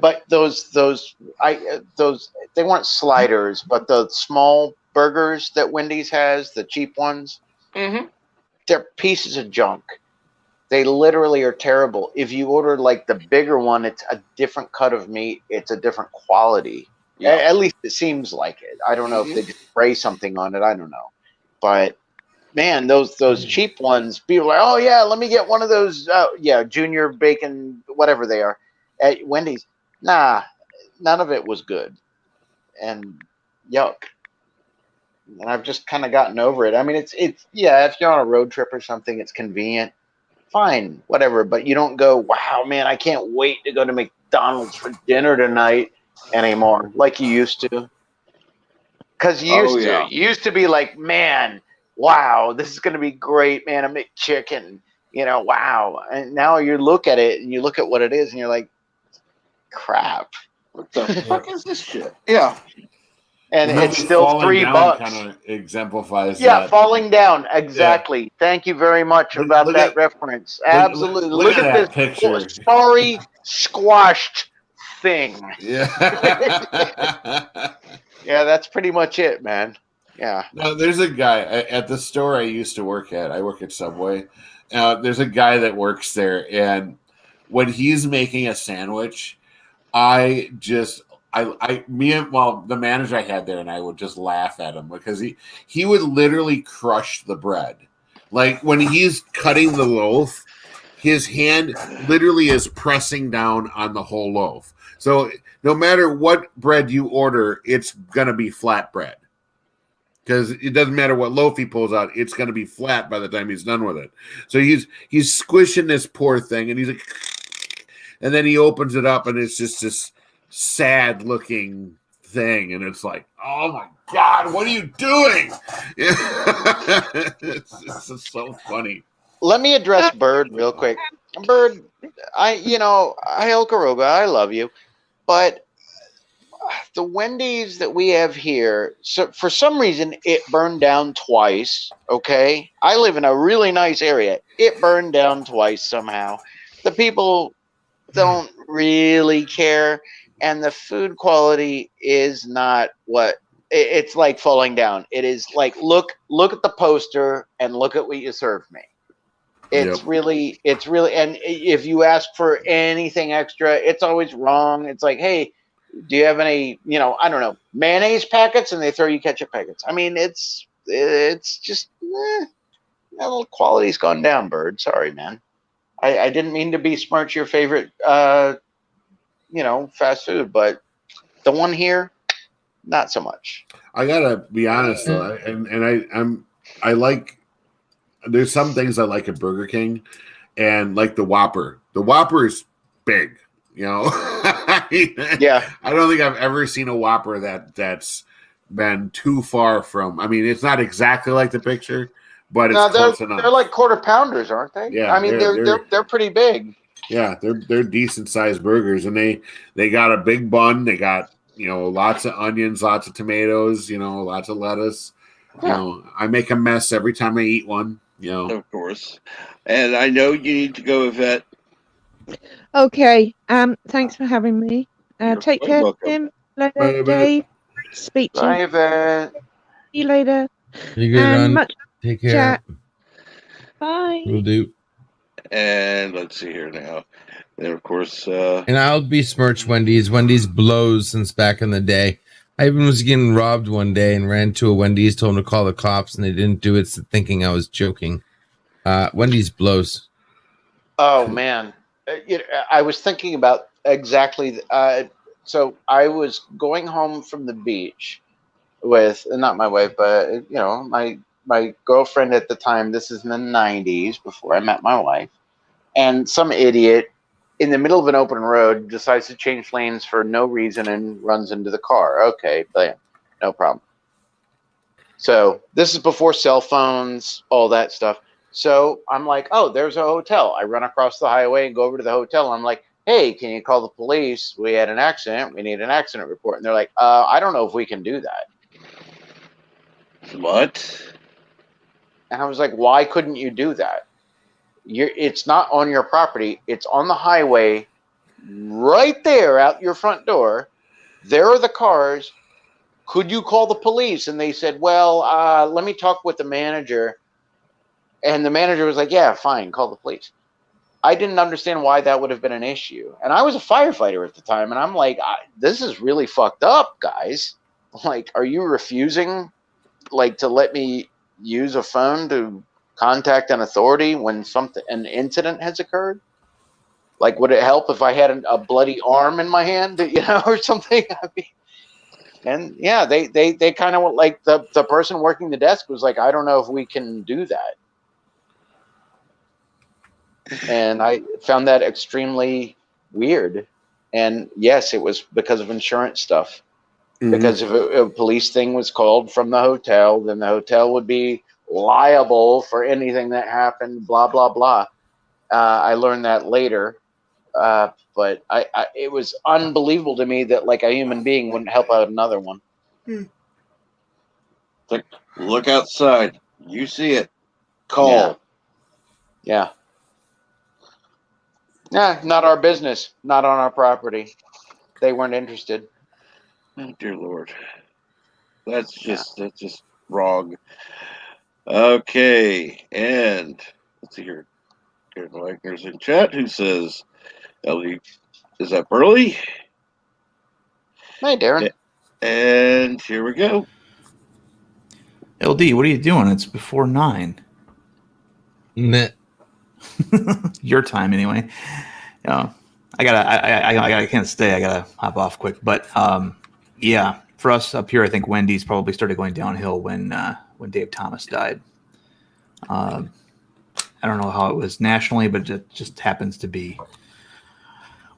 But those they weren't sliders, but the small burgers that Wendy's has, the cheap ones, Mhm. they're pieces of junk. They literally are terrible. If you order like the bigger one, it's a different cut of meat. It's a different quality. Yeah. At least it seems like it. I don't know if they Mhm. just spray something on it. I don't know, but man, those cheap ones, people are like, oh yeah, let me get one of those, junior bacon, whatever they are, at Wendy's. Nah, none of it was good, and yuck. And I've just kind of gotten over it. I mean, it's yeah, if you're on a road trip or something, it's convenient, fine, whatever. But you don't go, wow, man, I can't wait to go to McDonald's for dinner tonight anymore, like you used to. Because Oh yeah. you used to be like, man, wow, this is going to be great, man. A McChicken, wow. And now you look at it and you look at what it is and you're like, crap. What the fuck is this shit? Yeah. And The it's movie still Falling $3. Kind of exemplifies Yeah, that. falling down. Exactly. Thank you very much about Look that at- reference. Absolutely. look Look at at that this picture. sorry squashed thing. Yeah. Yeah, that's pretty much it, man. Yeah. No, there's a guy at the store I used to work at. I work at Subway. There's a guy that works there, and when he's making a sandwich, the manager I had there and I would just laugh at him because he would literally crush the bread. Like when he's cutting the loaf, his hand literally is pressing down on the whole loaf. So no matter what bread you order, it's gonna be flat bread. Because it doesn't matter what loaf he pulls out, it's going to be flat by the time he's done with it. So he's squishing this poor thing, and he's like, and then he opens it up, and it's just this sad looking thing, and it's like, oh my god, what are you doing? It's just so funny. Let me address Bird real quick. Bird, Okaroga, I love you, but the Wendy's that we have here, so for some reason, it burned down twice. Okay, I live in a really nice area. It burned down twice somehow. The people don't really care, and the food quality is not what it's like falling down. It is like look at the poster and look at what you served me. It's really, and if you ask for anything extra, it's always wrong. It's like, hey, do you have any, I don't know, mayonnaise packets? And they throw you ketchup packets. I mean, it's just, the quality's gone down, Bird. Sorry, man. I didn't mean to besmirch your favorite, fast food, but the one here, not so much. I gotta be honest though, I like. There's some things I like at Burger King, and like the Whopper. The Whopper is big. Yeah. I don't think I've ever seen a Whopper that's been too far from. I mean, it's not exactly like the picture, but it's close enough. They're like quarter pounders, aren't they? Yeah, I mean, they're pretty big. Yeah, they're decent sized burgers, and they got a big bun. They got lots of onions, lots of tomatoes, lots of lettuce. Yeah. I make a mess every time I eat one. Of course, and I know you need to go, Yvette. Okay. Thanks for having me. You're Take quite care, welcome. Tim. Bye, Later, bye. Dave. Speak to Bye, you. Yvette. See you later. You good, And Ron? much Take care. chat. Bye. Will do. And let's see here now. And of course, And I'll besmirch Wendy's. Wendy's blows since back in the day. I even was getting robbed one day and ran to a Wendy's, told them to call the cops, and they didn't do it, thinking I was joking. Wendy's blows. Oh man, I was thinking about exactly. So I was going home from the beach with not my wife, but my girlfriend at the time. This is in the '90s, before I met my wife, and some idiot in the middle of an open road decides to change lanes for no reason and runs into the car. Okay, bam, no problem. So this is before cell phones, all that stuff. So I'm like, oh, there's a hotel. I run across the highway and go over to the hotel. And I'm like, hey, can you call the police? We had an accident. We need an accident report. And they're like, I don't know if we can do that. what? And I was like, why couldn't you do that? It's not on your property. It's on the highway right there out your front door. There are the cars. Could you call the police? And they said, well, let me talk with the manager. And the manager was like, yeah, fine, call the police. I didn't understand why that would have been an issue. And I was a firefighter at the time. And I'm like, this is really fucked up, guys. Like, are you refusing, to let me use a phone to contact an authority when an incident has occurred? Like, would it help if I had a bloody arm in my hand, or something? I mean, and yeah, they kind of like the person working the desk was like, I don't know if we can do that. And I found that extremely weird. And yes, it was because of insurance stuff. Mm-hmm. Because if a police thing was called from the hotel, then the hotel would be liable for anything that happened, blah, blah, blah. I learned that later. but it was unbelievable to me that like a human being wouldn't help out another one. Look outside. You see it. Call. Yeah. Yeah, not our business. Not on our property. They weren't interested. Oh, dear Lord. That's just wrong. Okay, and let's see here. Karen Wagner's in chat who says, Ellie, is that Burley? Hey, Darren. And here we go. LD, what are you doing? It's before 9. Meh. Your time, anyway. I can't stay. I gotta hop off quick. But yeah, for us up here, I think Wendy's probably started going downhill when Dave Thomas died. I don't know how it was nationally, but it just happens to be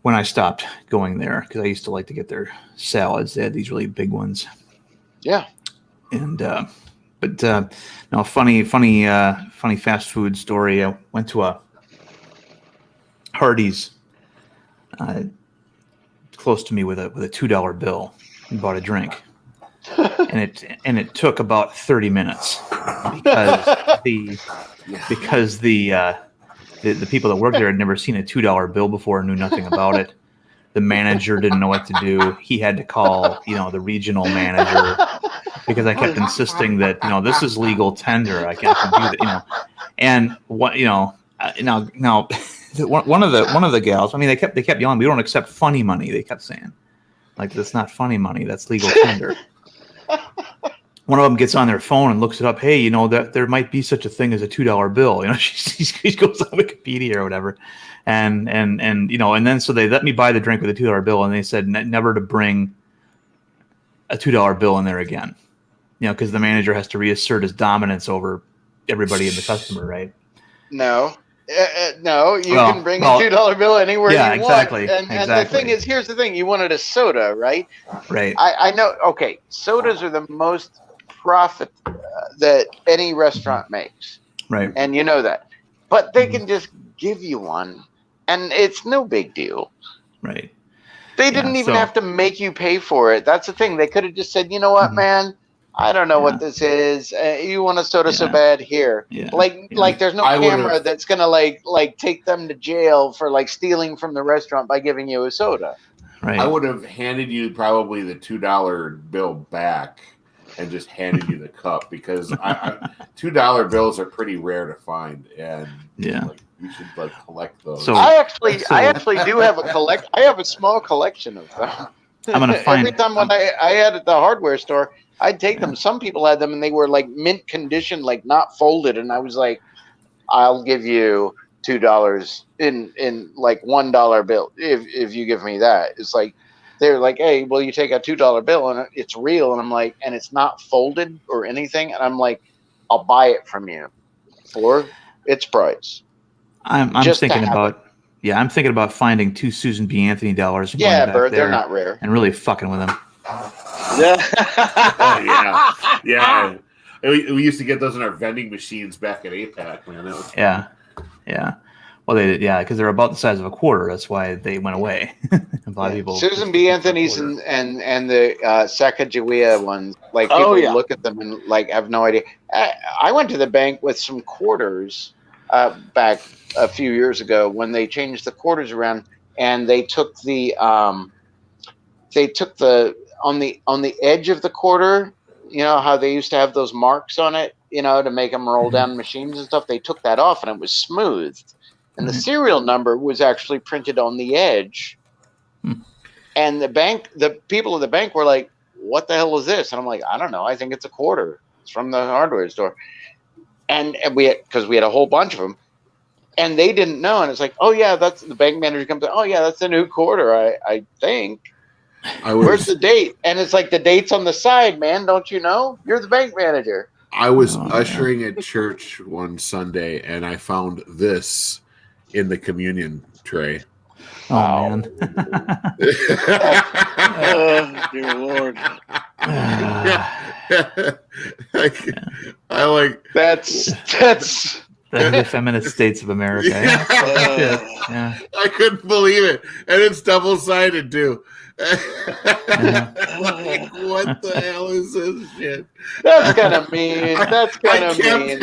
when I stopped going there, because I used to like to get their salads. They had these really big ones. Yeah. And no, funny fast food story. I went to a Hardee's close to me with a $2 bill and bought a drink, and it took about 30 minutes because the people that worked there had never seen a $2 bill before and knew nothing about it. The manager didn't know what to do. He had to call, the regional manager, because I kept insisting that, this is legal tender. I can't do that, And what, now one of the gals, they kept yelling, "We don't accept funny money." They kept saying, like, that's not funny money. That's legal tender. One of them gets on their phone and looks it up. Hey, that there might be such a thing as a $2 bill. She goes on Wikipedia or whatever, and then so they let me buy the drink with a $2 bill, and they said never to bring a $2 bill in there again, because the manager has to reassert his dominance over everybody in the customer, right? No. No, you can bring a $2 bill anywhere you want. Exactly. And the thing is, here's the thing: you wanted a soda, right? Right. I know. Okay, sodas are the most profit that any restaurant makes, right? And you know that, but they can just give you one, and it's no big deal, right? They didn't even have to make you pay for it. That's the thing. They could have just said, "You know what, man? I don't know what this is. You want a soda so bad here." Like there's no camera that's gonna like take them to jail for like stealing from the restaurant by giving you a soda. Right. I would have handed you probably the $2 bill back and just handed you the cup, because $2 bills are pretty rare to find, and you should collect those. So I actually do have I have a small collection of them. I'm gonna find every time when I had at the hardware store, I'd take them. Some people had them and they were like mint condition, like not folded, and I was like, I'll give you $2 in like $1 bill if you give me that. It's like they're like, hey, well, you take a $2 bill and it's real, and I'm like, and it's not folded or anything, and I'm like, I'll buy it from you for its price. I'm thinking about finding 2 Susan B. Anthony dollars. And yeah, Bert, they're not rare. And really fucking with them. Yeah. We used to get those in our vending machines back at APAC, man. That was fun. Yeah. Well, because they're about the size of a quarter. That's why they went away. A lot of people. Susan B. Anthony's and the Sacagawea ones, like people look at them and like have no idea. I went to the bank with some quarters back a few years ago when they changed the quarters around, and they took the on the edge of the quarter. You know how they used to have those marks on it, to make them roll down machines and stuff. They took that off, and it was smoothed. And the serial number was actually printed on the edge. And the people at the bank were like, what the hell is this? And I'm like, I don't know. I think it's a quarter. It's from the hardware store. And because we had a whole bunch of them. And they didn't know. And it's like, oh, yeah, that's the bank manager comes in. Oh, yeah, that's the new quarter, I think. Where's the date? And it's like, the date's on the side, man. Don't you know? You're the bank manager. I was ushering at church one Sunday, and I found this in the communion tray. Oh, man. Oh, dear Lord. I like that's The feminist states of America. Yeah. Yeah. I couldn't believe it, and it's double-sided too. Like, what the hell is this shit? That's kind of mean. That's kind of mean.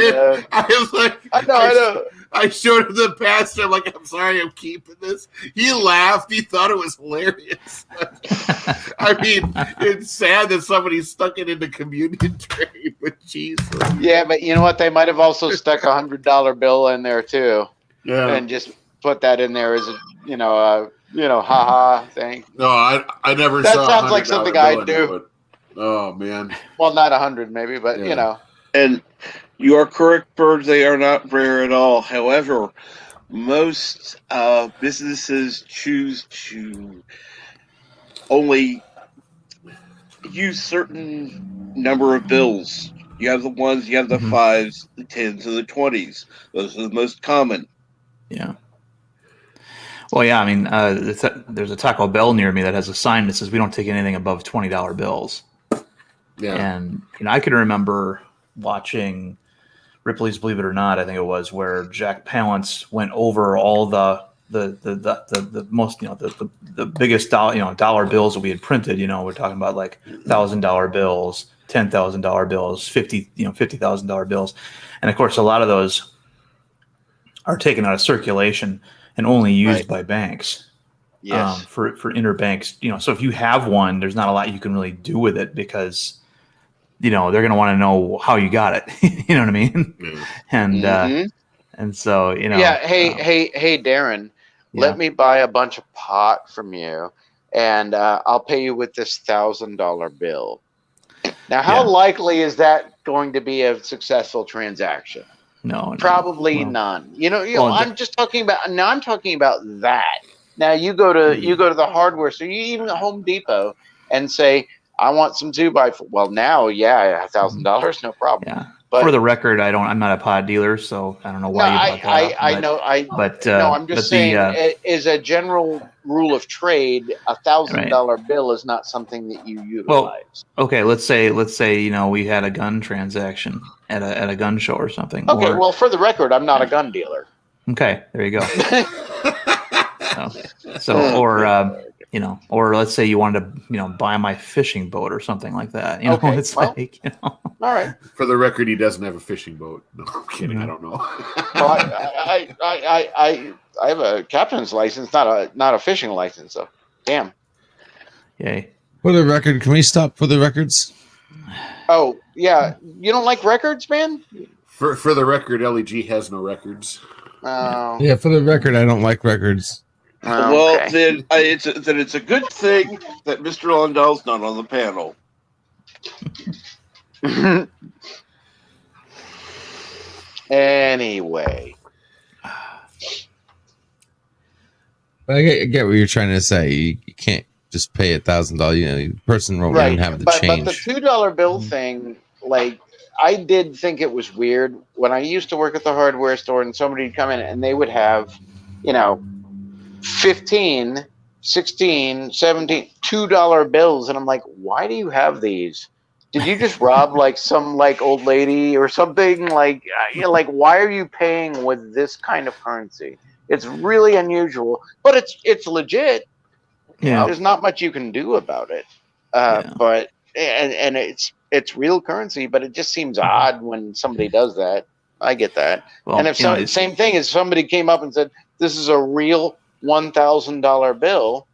I was like, I know. I showed him the pastor. I'm like, I'm sorry, I'm keeping this. He laughed. He thought it was hilarious. I mean, it's sad that somebody stuck it in the communion tray, but Jesus. Yeah, but you know what? They might have also stuck $100 bill in there too, and just put that in there as a haha thing. No, I never That saw. Sounds like something I'd do. Oh man. Well, not 100 maybe, but And you are correct, Bird. They are not rare at all. However, most businesses choose to only use certain number of bills. You have the ones, you have the 5s, the 10s, and the 20s. Those are the most common. Yeah. Well, yeah. I mean, there's a Taco Bell near me that has a sign that says we don't take anything above $20 bills. Yeah. And I can remember watching Ripley's Believe It or Not, I think it was, where Jack Palance went over all the most the biggest dollar bills that we had printed. We're talking about like $1,000 bills, $10,000 bills, $50,000 bills, and of course a lot of those are taken out of circulation and only used by banks. Yes. For interbanks, so if you have one, there's not a lot you can really do with it because they're going to want to know how you got it. You know what I mean? And and so Yeah. Hey, Darren. Let me buy a bunch of pot from you, and I'll pay you with this $1,000 bill. Now, how likely is that going to be a successful transaction? No, probably none. I'm just talking about. Now, I'm talking about that. Now, you go to the hardware store, even Home Depot, and say, I want some 2x4. Well, now, $1,000, no problem. Yeah. But for the record, I'm not a pod dealer, so I don't know why you brought that up. I know. I'm just saying, as a general rule of trade, $1,000 bill is not something that you utilize. Well, okay, let's say we had a gun transaction at a gun show or something. Okay, well, for the record, I'm not a gun dealer. Okay, there you go. Or let's say you wanted to, buy my fishing boat or something like that. All right. For the record, he doesn't have a fishing boat. No, I'm kidding. I don't know. Well, I have a captain's license, not a fishing license. So, damn. Yay. For the record, can we stop for the records? Oh yeah, you don't like records, man? For the record, LEG has no records. Yeah, for the record, I don't like records. Well, then it's a good thing that Mr. Lundell's not on the panel. Anyway. But I get what you're trying to say. You can't just pay $1,000. The person won't even have the change. But the $2 bill thing, like, I did think it was weird when I used to work at the hardware store and somebody would come in and they would have, 15, 16, 17, $2 bills. And I'm like, why do you have these? Did you just rob like some like old lady or something? Like, why are you paying with this kind of currency? It's really unusual, but it's legit. Yeah. There's not much you can do about it. But it's real currency, but it just seems odd when somebody does that. I get that. Well, and if same thing as somebody came up and said, this is a real $1,000 bill,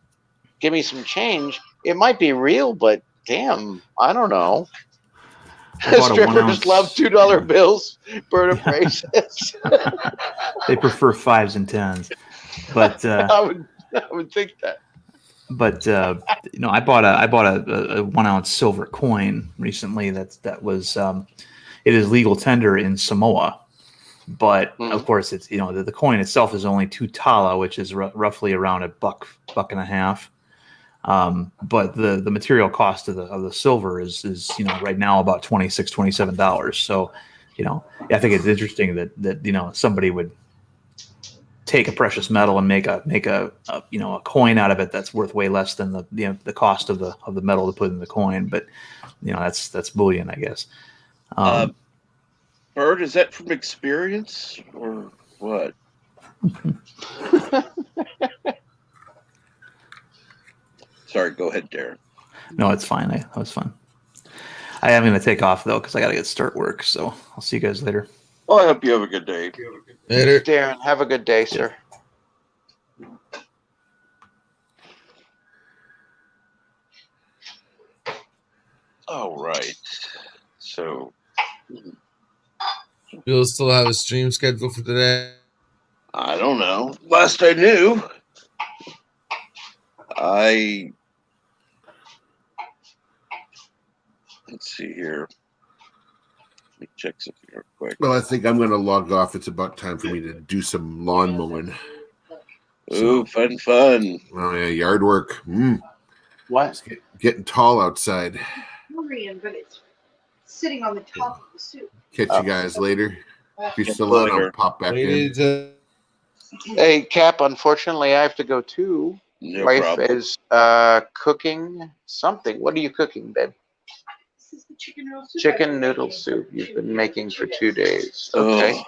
give me some change. It might be real, but damn, I don't know. Strippers love $2 bills. Bird of Praises. They prefer 5s and 10s, but I would think that. But I bought a 1 ounce silver coin recently. That was it is legal tender in Samoa, but of course it's the coin itself is only 2 tala, which is roughly around $1, $1.50. But the material cost of the silver is right now about $26, $27. So I think it's interesting that somebody would take a precious metal and make a coin out of it that's worth way less than the cost of the metal to put in the coin. But that's bullion, I guess. Bird, is that from experience or what? Sorry, go ahead, Darren. No, it's fine. That was fun. I am going to take off, though, because I got to start work. So I'll see you guys later. Well, I hope you have a good day. Later. Darren, have a good day, sir. All right. So, You'll still have a stream scheduled for today. I don't know. Last I knew, let's see here. Let me check something real quick. Well, I think I'm going to log off. It's about time for me to do some lawn mowing. Ooh, fun. Oh, yeah, yard work. What? It's getting tall outside. Korean, but it's sitting on the top of the soup. Catch you guys later. If you're Catch still you on, I'll later. pop back in. Hey, Cap, unfortunately, I have to go too. No Wife problem. is cooking something. What are you cooking, babe? This is the chicken noodle soup. Chicken noodle soup you've been making for 2 days. Okay. Oh,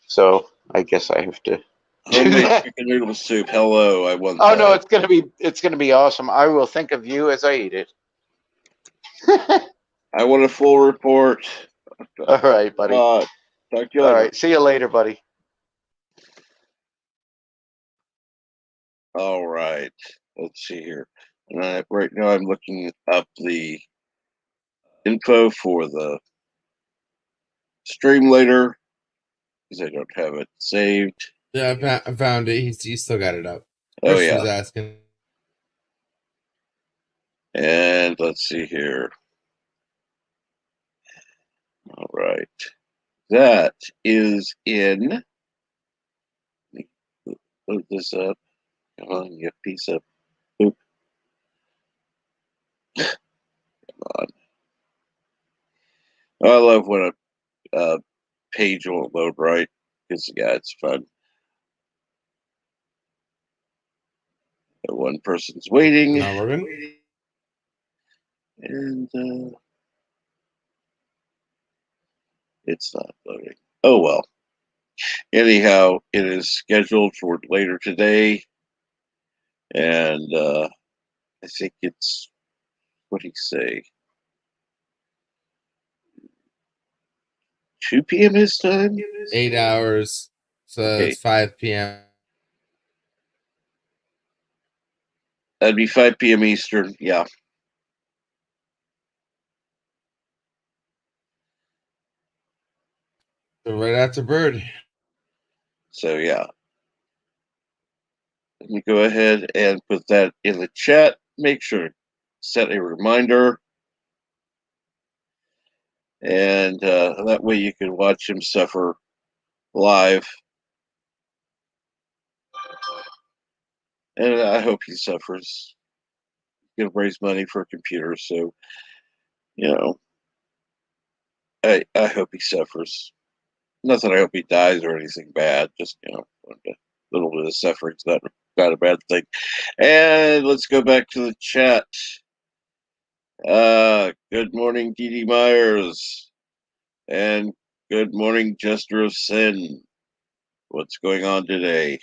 So I guess I have to do homemade that. chicken noodle soup. Hello, I want Oh that. no, it's gonna be awesome. I will think of you as I eat it. I want a full report. All right, buddy. Talk to you All later. right. See you later, buddy. All right. Let's see here. Right now, I'm looking up the info for the stream later because I don't have it saved. Yeah, I found it. He still got it up. Oh, Chris yeah. was asking. And let's see here. All right. That is in. Let me load this up. Come on, you piece of poop. Come on. I love when a page won't load right because, yeah, it's fun. One person's waiting. Now we're in. And it's not loading. Oh, well. Anyhow, it is scheduled for later today. And I think it's, what do you say? 2 p.m. his time? 8 hours. So Okay. it's 5 p.m. That'd be 5 p.m. Eastern. Yeah. So right after Bird. So, yeah. Let me go ahead and put that in the chat. Make sure to set a reminder. And that way you can watch him suffer live. And I hope he suffers. He's going to raise money for a computer. So, you know, I hope he suffers. Not that I hope he dies or anything bad. Just, you know, a little bit of suffering's not a bad thing. And let's go back to the chat. Good morning, Dee Dee Myers. And good morning, Jester of Sin. What's going on today?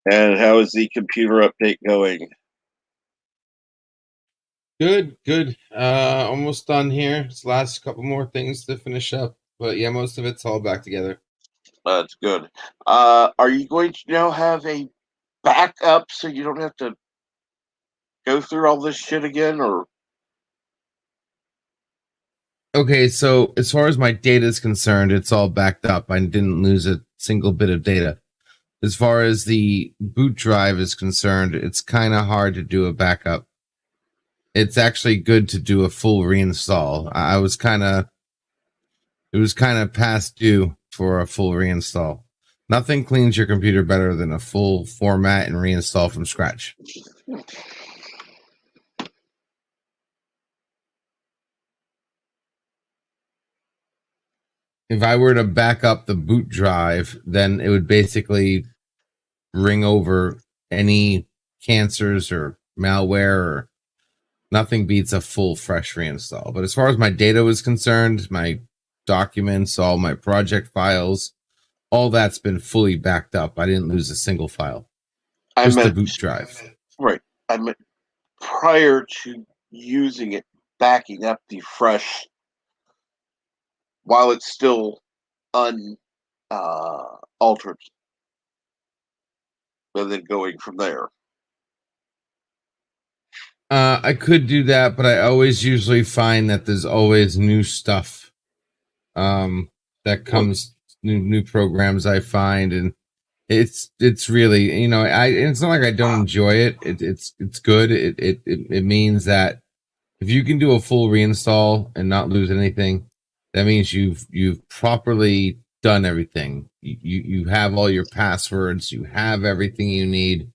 And how is the computer update going? Good. Almost done here. Just last couple more things to finish up. But yeah, most of it's all back together. That's good. Are you going to now have a backup so you don't have to go through all this shit again, or? Okay, so as far as my data is concerned, it's all backed up. I didn't lose a single bit of data. As far as the boot drive is concerned, it's kind of hard to do a backup. It's actually good to do a full reinstall. It was kind of past due for a full reinstall. Nothing cleans your computer better than a full format and reinstall from scratch. if I were to back up the boot drive, then it would basically ring over any cancers or malware, or nothing beats a full fresh reinstall. But as far as my data was concerned, my documents, all my project files, all that's been fully backed up. I didn't lose a single file. I Just the meant boot drive. right. I meant prior to using it, backing up the fresh while it's still altered, and then going from there. I could do that, but I always usually find that there's always new stuff that comes, new programs I find, and it's really, you know, it's not like I don't enjoy it. It's good. It means that if you can do a full reinstall and not lose anything, that means you've properly done everything. You have all your passwords, you have everything you need.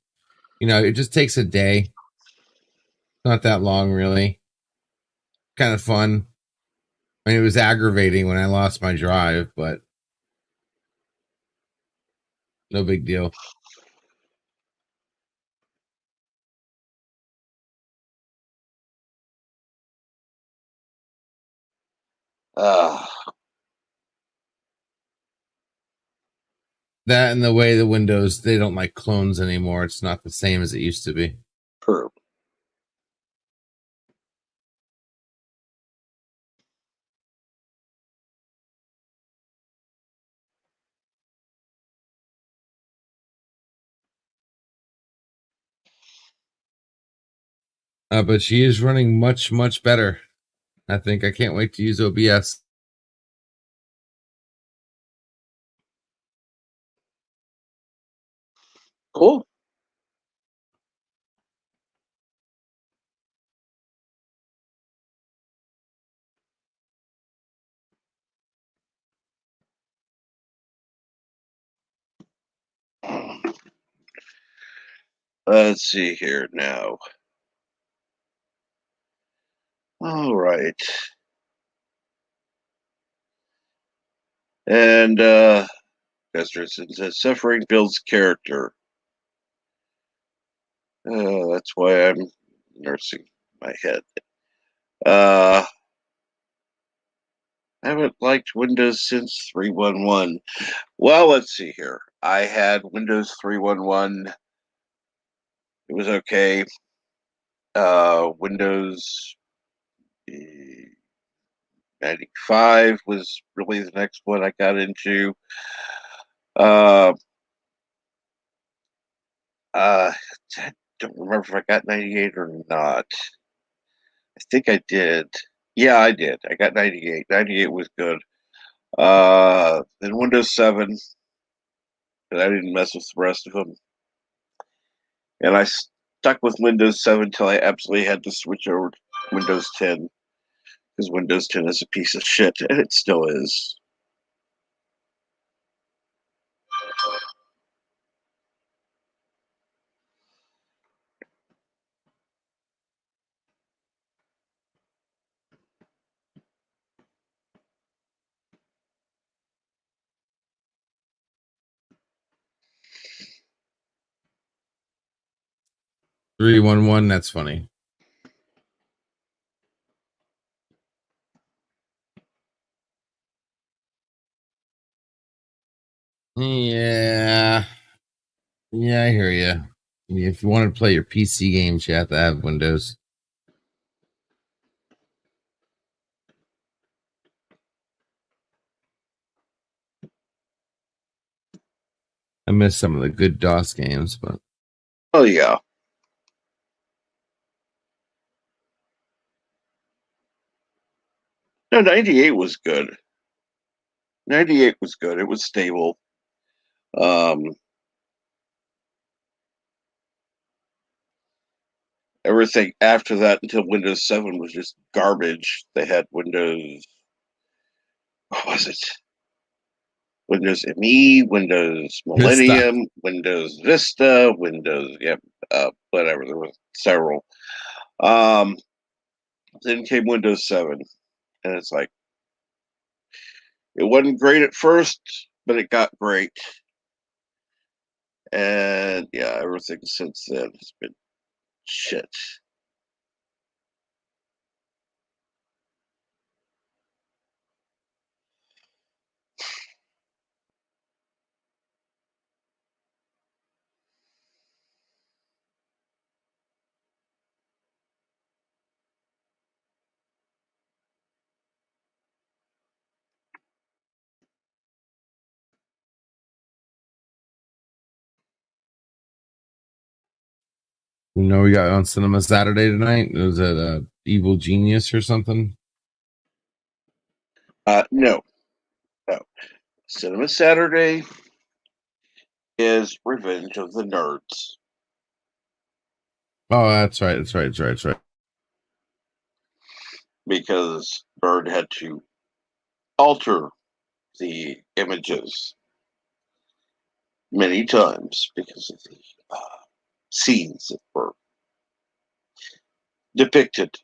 You know, it just takes a day. Not that long, really. Kind of fun. I mean, it was aggravating when I lost my drive, but no big deal. Uh, That and the way the Windows, they don't like clones anymore. It's not the same as it used to be. true. But she is running much, much better. I think I can't wait to use OBS. Cool. Let's see here now. All right. And Gusterson says suffering builds character. That's why I'm nursing my head. I haven't liked Windows since 3.11. Well, let's see here. I had Windows 3.11. It was okay. Windows 95 was really the next one I got into. Uh, I don't remember if I got 98 or not. I think I did. Yeah, I did. I got 98. 98 was good. Then Windows 7, but I didn't mess with the rest of them. And I stuck with Windows 7 until I absolutely had to switch over to Windows 10, because Windows 10 is a piece of shit, and it still is. Three one one. That's funny. Yeah, yeah, I hear you. I mean, if you want to play your PC games, you have to have Windows. I miss some of the good DOS games, but Oh, yeah. No, 98 was good. 98 was good. It was stable. Everything after that until Windows 7 was just garbage. They had Windows, what was it? Windows ME, Windows Millennium, Windows Vista, Windows, whatever. There was several. Then came Windows 7, and it's like, It wasn't great at first, but it got great. And yeah, everything since then has been shit. You know, we got on Cinema Saturday tonight. Was it Evil Genius or something? No. Cinema Saturday is Revenge of the Nerds. Oh, that's right. That's right. That's right. That's right. Because Bird had to alter the images many times because of the scenes that were depicted.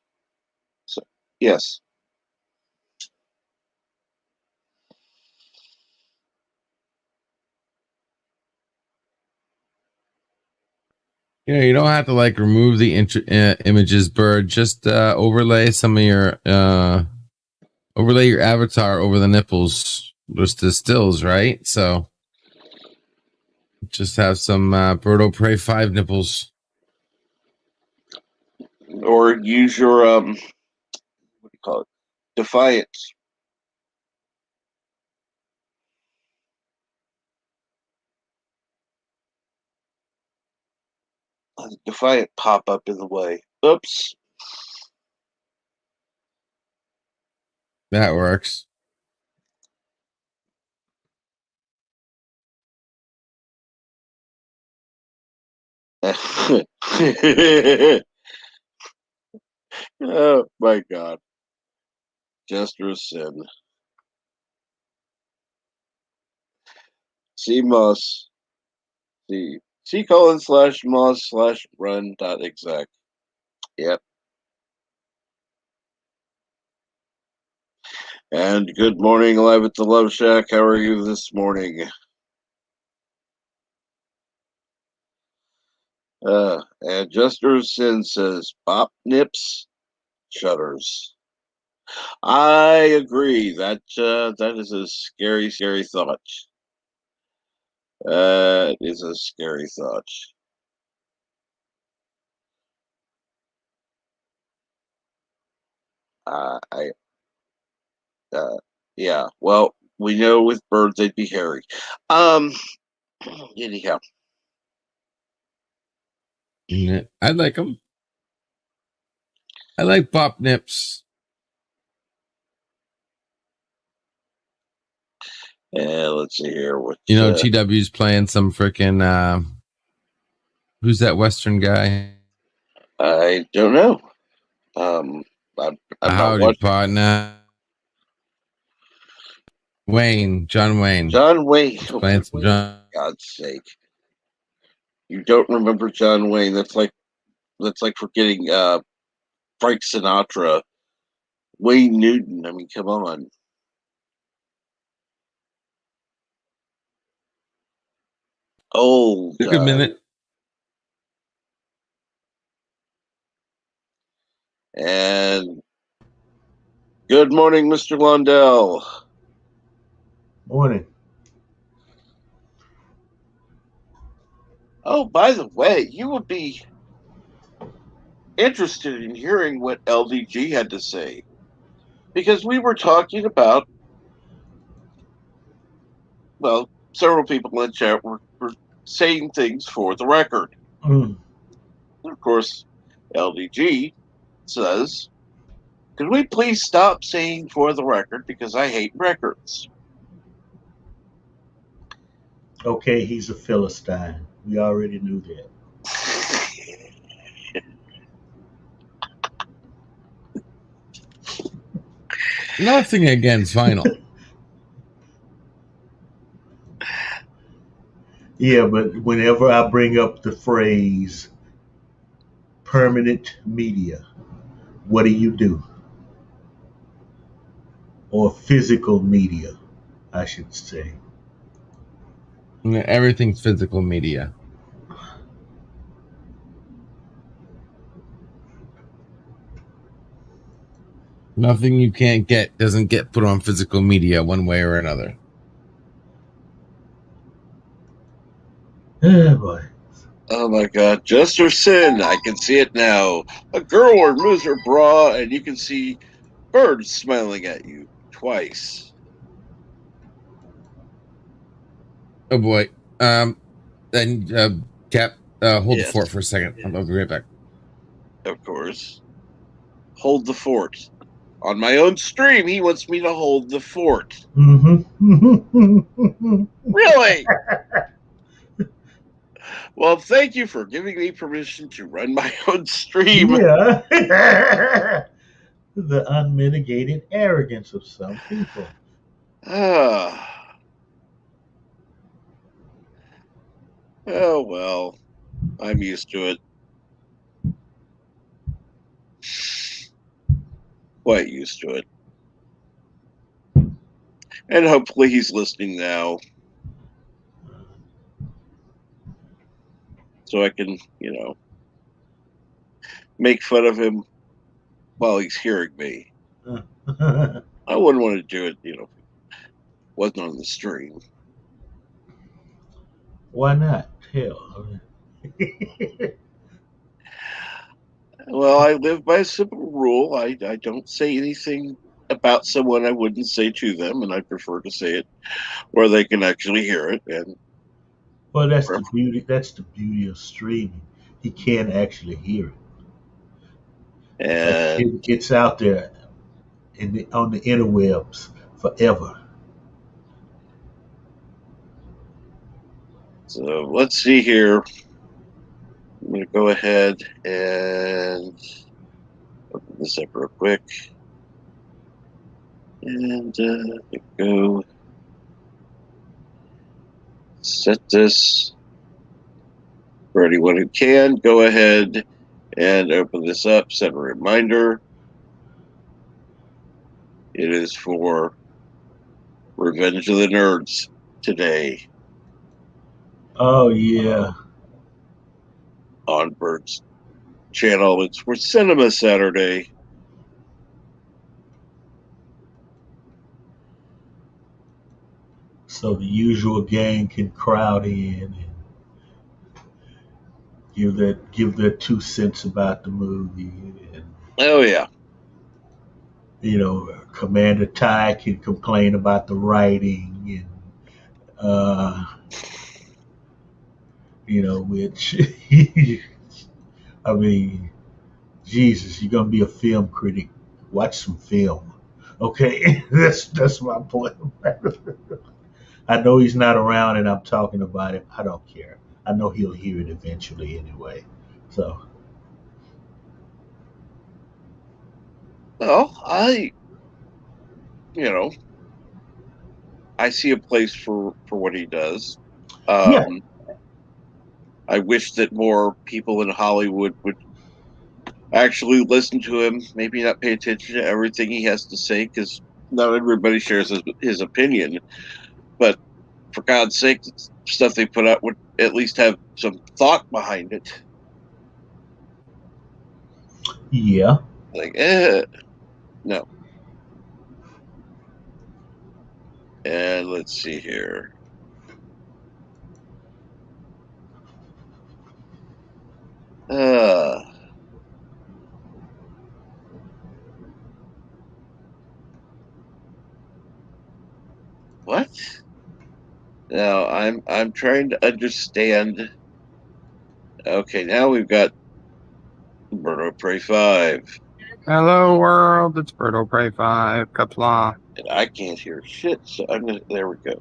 So, yes. You know, you don't have to like remove the images, Bird. Just overlay some of your overlay your avatar over the nipples, just the stills, right? So just have some Birdo Prey 5 nipples. Or use your what do you call it? Defiance. Defiant pop up in the way. Oops. That works. Oh my god. Jester's sin. C Moss. C colon / Moss / run dot exec. Yep. And good morning, live at the Love Shack. How are you this morning? And Jester's sin says, Bop nips, shudders. I agree. That is a scary, scary thought. That is a scary thought. I yeah. Well, we know with birds they'd be hairy. Anyhow, I like them. I like Bop Nips. let's see here. What You know, TW's playing some freaking who's that Western guy? I don't know. I'm not Howdy, watching. partner. Wayne, John Wayne. John Wayne. Playing some John. For God's sake. You don't remember John Wayne. That's like forgetting Frank Sinatra, Wayne Newton. I mean, come on. Old. Took a minute. And good morning, Mr. Lundell. Morning. Oh, by the way, you would be interested in hearing what LDG had to say. Because we were talking about, well, several people in the chat were saying things for the record. Mm. And of course, LDG says, could we please stop saying for the record because I hate records? Okay, he's a Philistine. We already knew that. Nothing against vinyl. Yeah, but whenever I bring up the phrase permanent media, what do? Or physical media? I should say. Everything's physical media. Nothing you can't get doesn't get put on physical media one way or another. Oh boy. Oh my God, just or sin. I can see it now. A girl removes her bra and you can see birds smiling at you twice. Oh boy. Then Cap, hold the Yes, fort for a second. I'll be right back. of course. Hold the fort. On my own stream, he wants me to hold the fort. Mm-hmm. Really? Well, thank you for giving me permission to run my own stream. Yeah. The unmitigated arrogance of some people. Oh, well, I'm used to it. Quite used to it. And hopefully he's listening now. So I can, make fun of him while he's hearing me. I wouldn't want to do it, if it wasn't on the stream. Why not? Hell. Well, I live by a simple rule. I don't say anything about someone I wouldn't say to them, and I prefer to say it where they can actually hear it. And Well, that's the beauty. That's the beauty of streaming. He can actually hear it. It's out there on the interwebs forever. So let's see here. I'm going to go ahead and open this up real quick. And go set this for anyone who can. Go ahead and open this up, set a reminder. It is for Revenge of the Nerds today Oh yeah. on Bert's channel. It's for Cinema Saturday. So the usual gang can crowd in and give their 2 cents about the movie, and Oh, yeah. Commander Ty can complain about the writing and which I mean, Jesus, you're gonna be a film critic. Watch some film. Okay, that's my point. I know he's not around and I'm talking about it. I don't care. I know he'll hear it eventually anyway. So Well, I see a place for what he does. yeah, I wish that more people in Hollywood would actually listen to him, maybe not pay attention to everything he has to say, because not everybody shares his opinion. But for God's sake, the stuff they put out would at least have some thought behind it. yeah. Like, no. And let's see here. What? Now I'm trying to understand. Okay, now we've got Birdo Prey 5. Hello world, it's Birdo Prey 5, Kapla. And I can't hear shit, so there we go.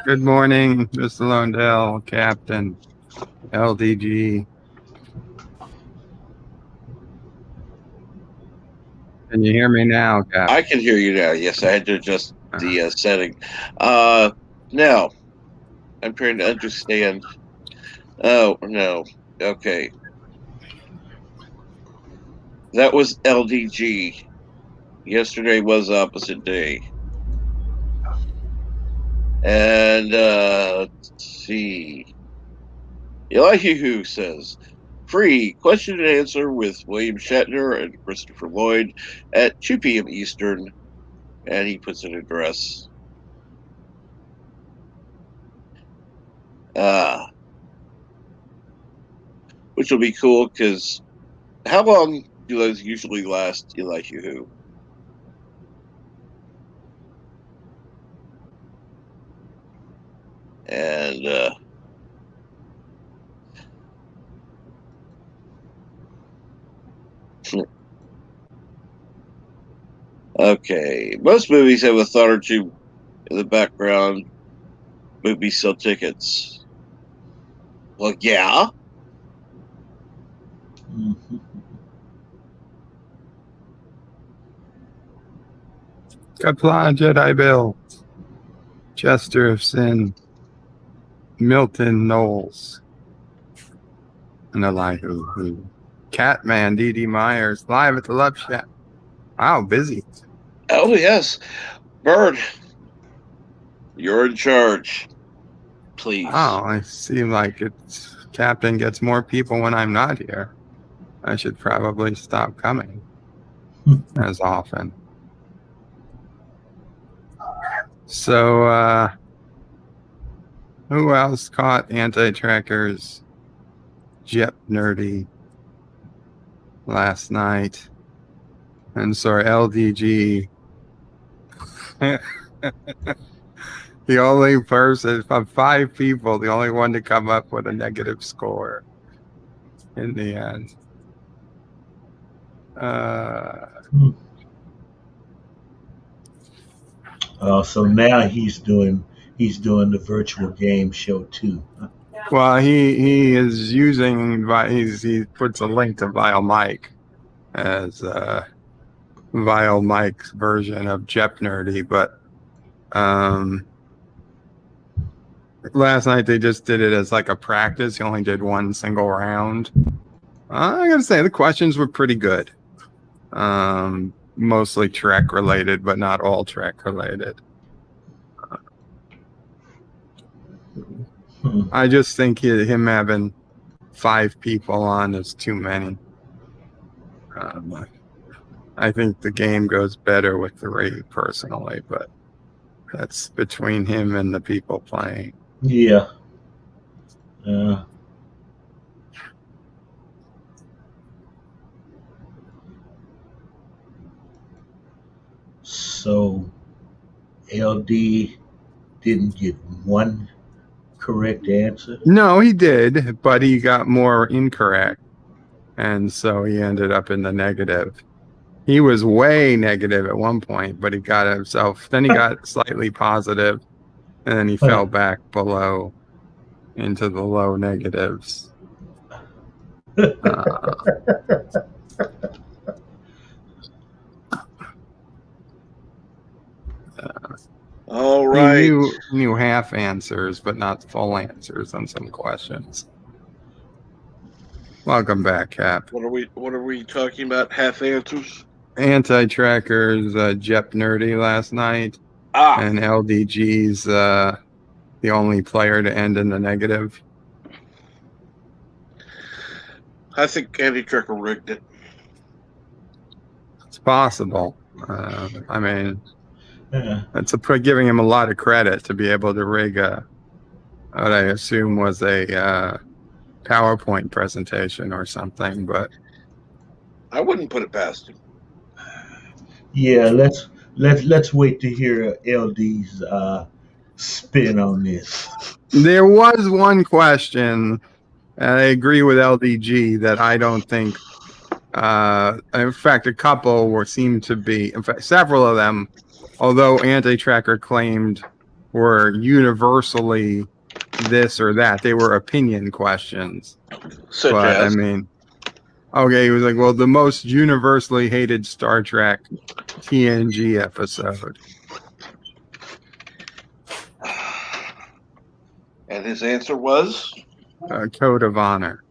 Good morning, Mr. Londell, Captain, LDG. Can you hear me now, Captain? I can hear you now. Yes, I had to adjust the setting. Now, I'm trying to understand. Oh, no. Okay. That was LDG. Yesterday was opposite day. And let's see. Elihu says, free question and answer with William Shatner and Christopher Lloyd at 2 p.m. Eastern. And he puts an address. Which will be cool because how long do those usually last, Elihu? And okay, most movies have a thought or two in the background. Movies sell tickets. Well, yeah. Mhm. Kapla Jedi Bill. Chester of Sin. Milton Knowles. And Elihu. Catman D.D. Myers. Live at the Love Shack. Wow, busy. Oh, yes. Bird, you're in charge. Please. Oh, I seem like it's Captain gets more people when I'm not here. I should probably stop coming as often. So, who else caught Anti-Tracker's Jep Nerdy last night? And sorry, LDG. The only person, of 5 people, the only one to come up with a negative score in the end. So now he's doing the virtual game show too. Well, he is using, he puts a link to Vile Mike as Vile Mike's version of Jep Nerdy, but last night they just did it as like a practice. He only did one single round. I gotta say the questions were pretty good. Mostly Trek related, but not all Trek related. I just think him having 5 people on is too many. I think the game goes better with 3 personally, but that's between him and the people playing. Yeah. So LD didn't get one correct answer? No, he did, but he got more incorrect. And so he ended up in the negative. He was way negative at one point, but he got himself, then he got slightly positive, and then he fell back below into the low negatives. All right. He knew half answers, but not full answers on some questions. Welcome back, Cap. What are we talking about? Half answers? Anti-Tracker's Jep Nerdy last night. And LDG's the only player to end in the negative. I think Anti-Tracker rigged it. It's possible. I mean, it's giving him a lot of credit to be able to rig what I assume was a PowerPoint presentation or something, but I wouldn't put it past him. Yeah, let's wait to hear LD's spin on this. There was one question, and I agree with LDG that I don't think. In fact, a couple seemed to be. In fact, several of them, although Anti-Tracker claimed were universally this or that, they were opinion questions. Such but as? I mean, okay, he was like, well, the most universally hated Star Trek TNG episode. And his answer was? Code of Honor.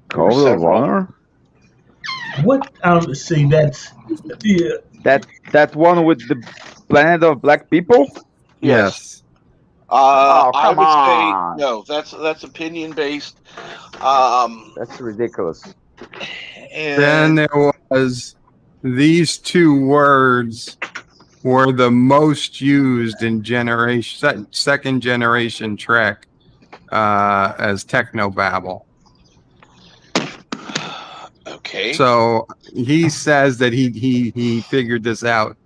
Code of Honor? What? See, that's yeah. That one with the planet of black people. Yes. Oh, I come would say on. no. That's opinion based. Um, That's ridiculous. Then and there was these two words were the most used in second generation Trek as technobabble. okay. So he says that he figured this out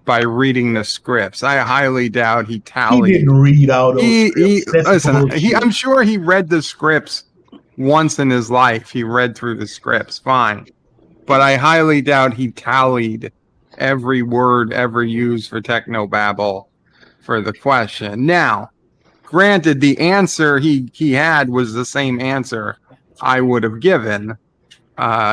by reading the scripts. I highly doubt he He tallied. didn't read all those scripts. That's Listen. bullshit. I'm sure he read the scripts once in his life. He read through the scripts, fine, but I highly doubt he tallied every word ever used for technobabble for the question. Now, granted, the answer he had was the same answer I would have given,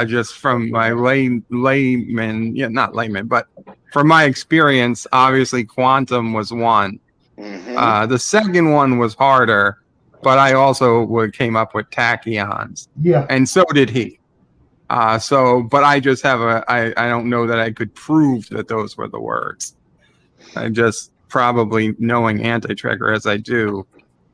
just from my layman, not layman, but from my experience. Obviously, quantum was one. Mhm. The second one was harder, but I also came up with tachyons, Yeah. and so did he. But I just have I don't know that I could prove that those were the words. I just probably, knowing anti-tracker as I do,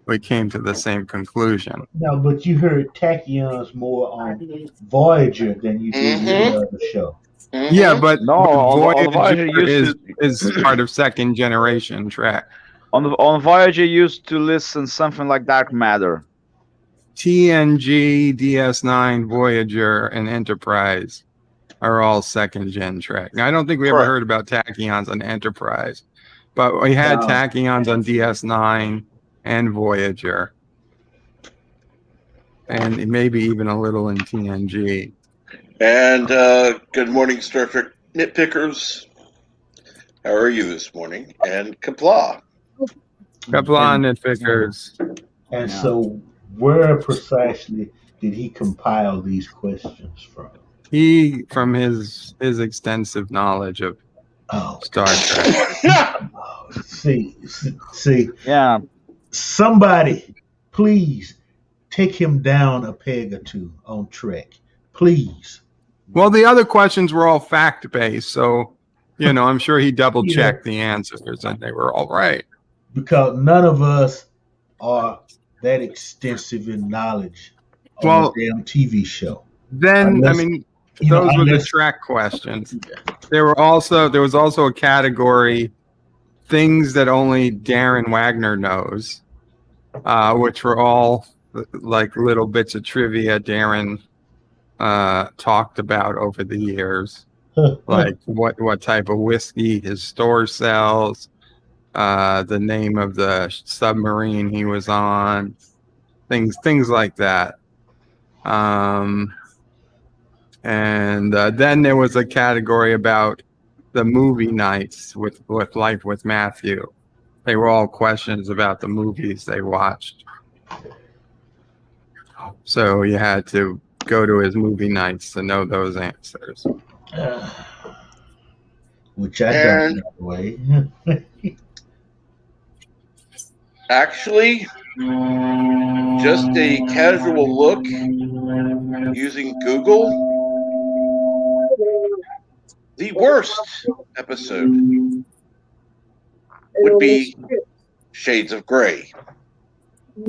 we came to the same conclusion. No, but you heard tachyons more on Voyager than you did any Mhm. other show. Yeah, Mhm. but, No, but on the Voyager Voyager used is part of second generation Trek. on Voyager used to listen something like dark matter. TNG, DS9, Voyager, and Enterprise are all second gen Trek. Now, I don't think we ever Correct. heard about tachyons on Enterprise, but we had No. tachyons on DS9 and Voyager, and maybe even a little in TNG. And good morning, Star Trek nitpickers. How are you this morning? And Kapla. Couple on nitpickers. And Yeah. so, where precisely did he compile these questions from? He, from his extensive knowledge of Oh, Star Trek. oh, see, Yeah. somebody, please take him down a peg or two on Trek, please. Well, the other questions were all fact based, so I'm sure he double checked the answers and they were all right. Because none of us are that extensive in knowledge on Well, a damn TV show. Then, Unless- those were the unless- Trek questions. There was also a category, things that only Darren Wagner knows, which were all like little bits of trivia Darren talked about over the years, like what type of whiskey his store sells, the name of the submarine he was on, things like that. And then there was a category about the movie nights with Life with Matthew. They were all questions about the movies they watched. So you had to go to his movie nights to know those answers. Which I don't know the way. Actually, just a casual look using Google. The worst episode would be Shades of Grey.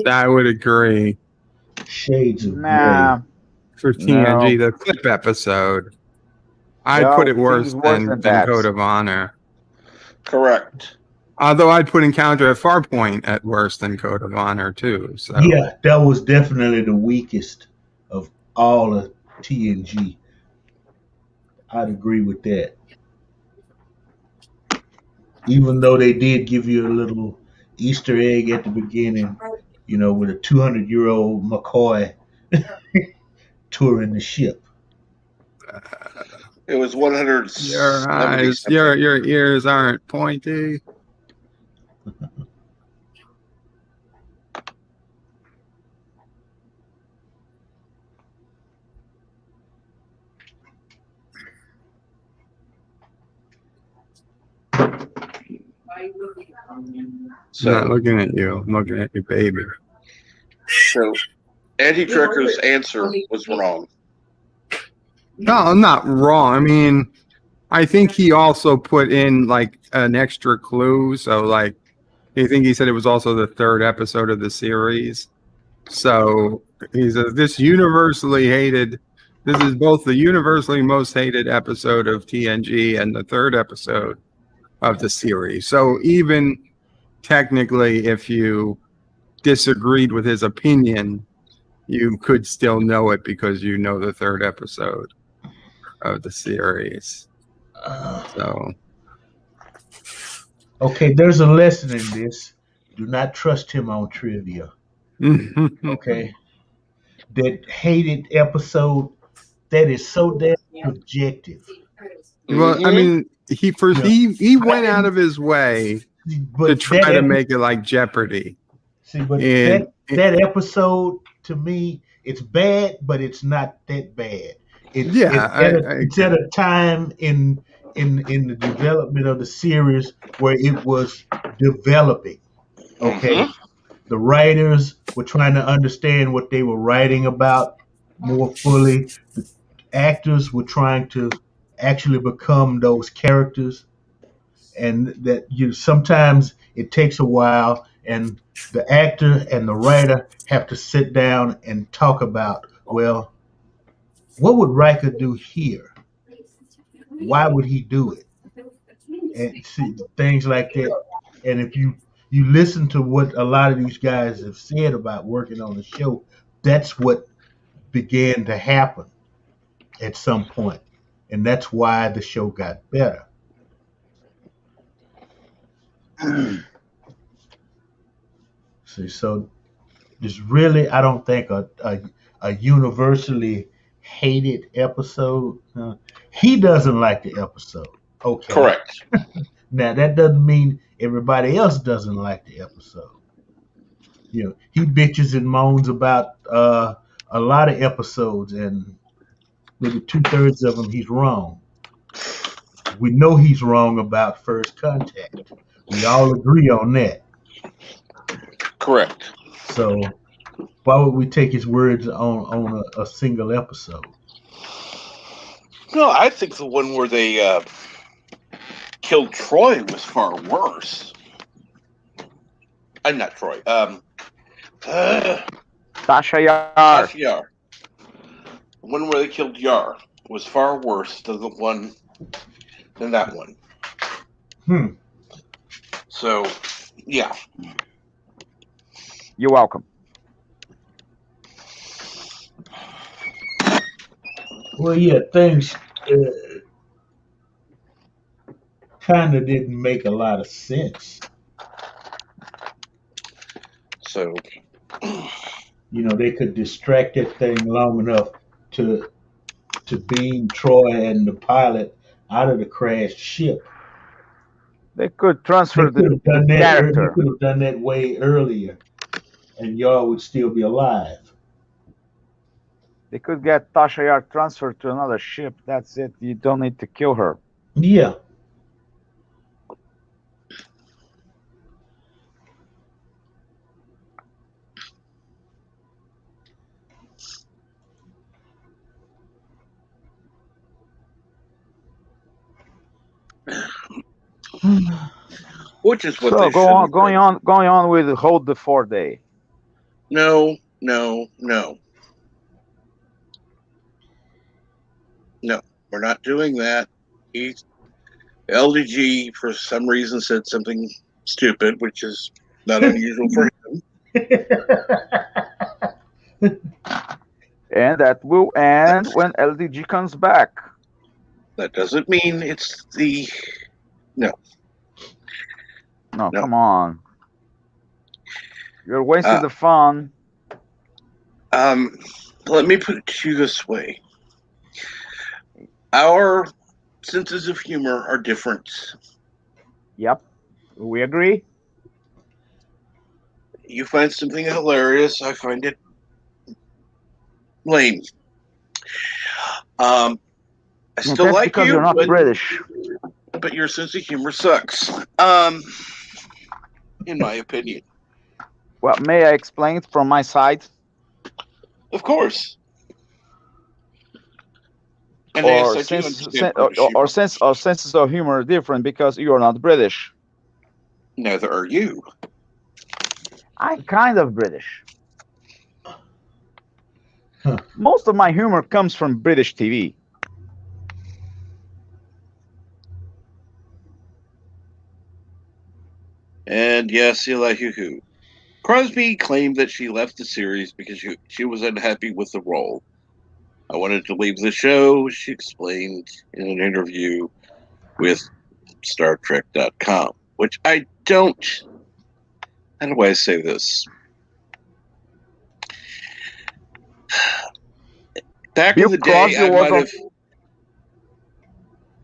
I would agree. Shades of Nah. For TNG, the clip episode, I'd No, put it worse it's worse than than that. Code of Honor. Correct. Although I'd put Encounter at Farpoint at worse than Code of Honor too. So Yeah, that was definitely the weakest of all of TNG. I'd agree with that. Even though they did give you a little Easter egg at the beginning, with a 200-year-old McCoy touring the ship. It was 100. your eyes, your ears aren't pointy. So, I'm not looking at you. I'm looking at your baby. So, Anti-Trekker's answer was wrong. No, I'm not wrong. I mean, I think he also put in like an extra clue. So, like, I think he said it was also the third episode of the series. So he says this is both the universally most hated episode of TNG and the third episode of the series. So even technically, if you disagreed with his opinion, you could still know it because you know the third episode of the series. So Okay, there's a lesson in this. Do not trust him on trivia. Okay, that hated episode, that is so damn subjective. well, I mean, he went out of his way to try to make it like Jeopardy. See, but And that episode to me, it's bad, but it's not that bad. It's at a time in the development of the series where it was developing. Okay, the writers were trying to understand what they were writing about more fully. The actors were trying to actually become those characters, and that sometimes it takes a while, and the actor and the writer have to sit down and talk about, well, what would Riker do here? Why would he do it? And see, things like that. And if you listen to what a lot of these guys have said about working on the show, that's what began to happen at some point, and that's why the show got better. See, so there's really, I don't think a universally hated episode. He doesn't like the episode. Okay. Correct. Now that doesn't mean everybody else doesn't like the episode. He bitches and moans about a lot of episodes, and maybe 2/3 of them he's wrong. We know he's wrong about First Contact. We all agree on that. Correct. So why would we take his words on a single episode? No, I think the one where they killed Troy was far worse. Not Troy. Tasha Yar. Tasha Yar. The one where they killed Yar was far worse than that one. So, yeah. You're welcome. Well, yeah, things kind of didn't make a lot of sense. So, they could distract that thing long enough to beam Troy and the pilot out of the crashed ship. They could transfer the character. They could have done that way earlier, and y'all would still be alive. They could get Tasha Yar transferred to another ship. That's it. You don't need to kill her. Yeah. Which is what so they going on with Hold the 4-Day. No. We're not doing that. LDG for some reason said something stupid, which is not unusual for him. And that will end when LDG comes back. That doesn't mean it's the no. No, come on. You're wasting the fun. Let me put it to you this way. Our senses of humor are different. Yep. We agree. You find something hilarious, I find it lame. I still like because you, you're not British. But your sense of humor sucks. In my opinion. Well, may I explain it from my side? Of course. And or yes, I do sense, understand British humor. or senses of humor different because you are not British. Neither are you. I'm kind of British. Huh. Most of my humor comes from British TV. And yes, Elihu. Crosby claimed that she left the series because she was unhappy with the role. I wanted to leave the show, she explained in an interview with StarTrek.com, which I don't. How do I say this? Back Bill in the day, Crosby I was might on. have.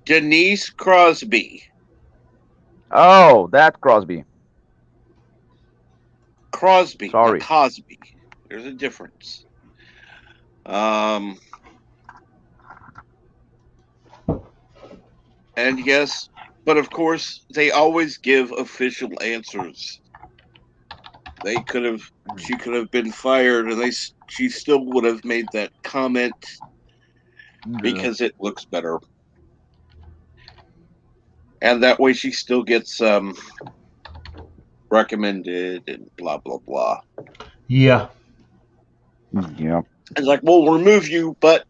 Denise Crosby. Oh, that Crosby. Crosby, Sorry. not Cosby. There's a difference. And yes, but of course, they always give official answers. She could have been fired, and she still would have made that comment because it looks better, and that way she still gets recommended and blah blah blah. Yeah. Yeah. It's like, we'll remove you, but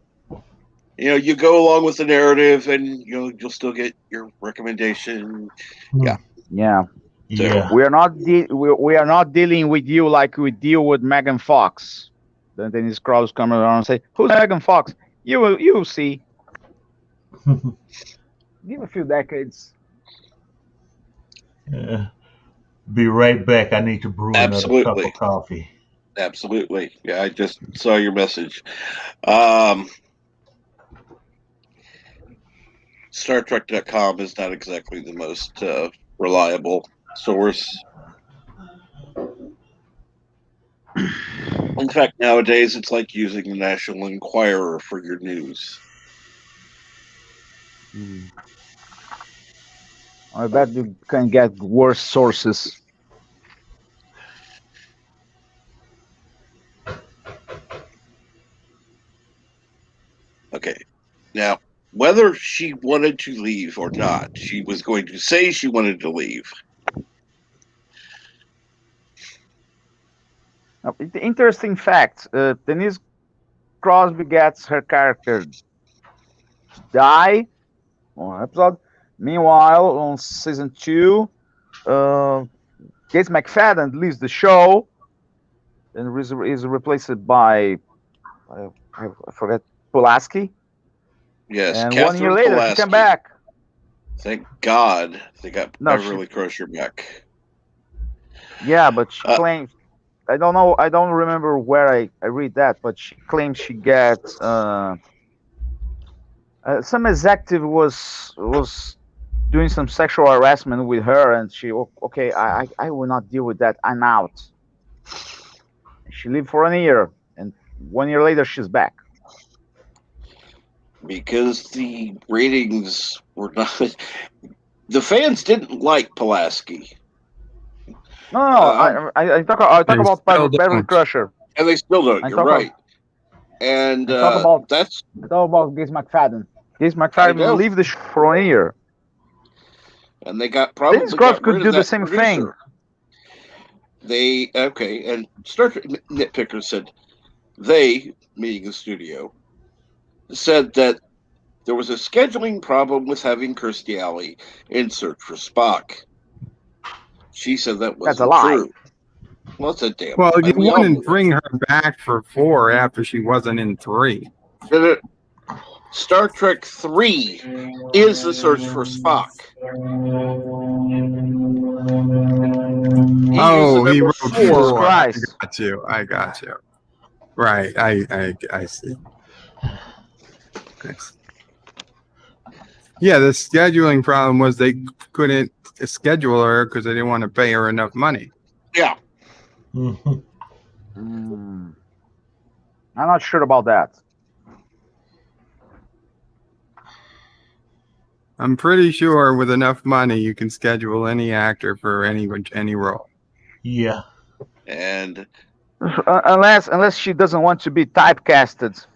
you go along with the narrative, and you'll still get your recommendation. Yeah. Yeah. Yeah. We are not we are not dealing with you like we deal with Megan Fox. Then Dennis Crosby come around and say, "Who's Megan Fox?" You will see. Give a few decades. Be right back. I need to brew another cup Absolutely. of coffee. Absolutely. Yeah, I just saw your message. StarTrek.com is not exactly the most reliable source. In fact, nowadays it's like using the National Enquirer for your news. I bet you can get worse sources. Okay. Now, whether she wanted to leave or not, she was going to say she wanted to leave. The interesting fact: Denise Crosby gets her character die on episode. Meanwhile, on season 2, Gates McFadden leaves the show and is replaced by I forget Pulaski. Yes, And Catherine 1 year later, she came Pulaski. back. Thank God they got No, Beverly Crusher back. Yeah, but she claims. I don't know. I don't remember where I read that, but she claims she gets some executive was doing some sexual harassment with her, and she okay. I will not deal with that. I'm out. She lived for a year, and 1 year later, she's back. Because the ratings were not. The fans didn't like Pulaski. No, I talk about Beverly Crusher. And they still don't. You're right. And I talk about Gates McFadden. Gates I McFadden know. leave the show for a year. And they probably Dennis got Crosby rid could of do that the same thing. producer. And Star Trek Nitpicker said they, meaning the studio, said that there was a scheduling problem with having Kirstie Alley in Search for Spock. She said that wasn't That's a lie. true. Well, that's a damn Well, lie. you We all wouldn't knew bring her back for 4 after she wasn't in 3. it. Star Trek 3 is the Search for Spock. He wrote Jesus 4. Christ. I got you. Right. I see. Thanks. Yeah, the scheduling problem was they couldn't schedule her because they didn't want to pay her enough money. Yeah. I'm not sure about that. I'm pretty sure with enough money you can schedule any actor for any role. Yeah. And Unless she doesn't want to be typecasted.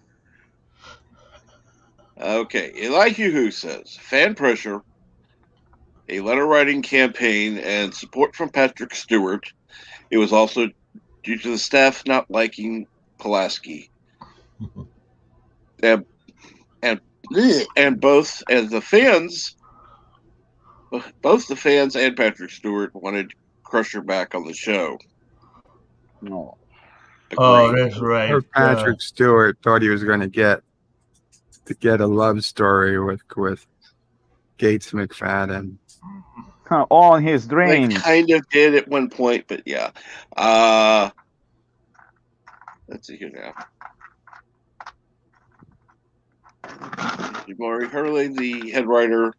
Okay, Elihu Who says fan pressure, a letter writing campaign, and support from Patrick Stewart. It was also due to the staff not liking Pulaski, and both the fans and Patrick Stewart wanted Crusher back on the show. No. Oh, Agreed. that's right. Or Patrick Stewart thought he was going to get a love story with Gates McFadden. On his They dreams. kind of did at one point, but yeah. Let's see here now. Maury Hurley, the head writer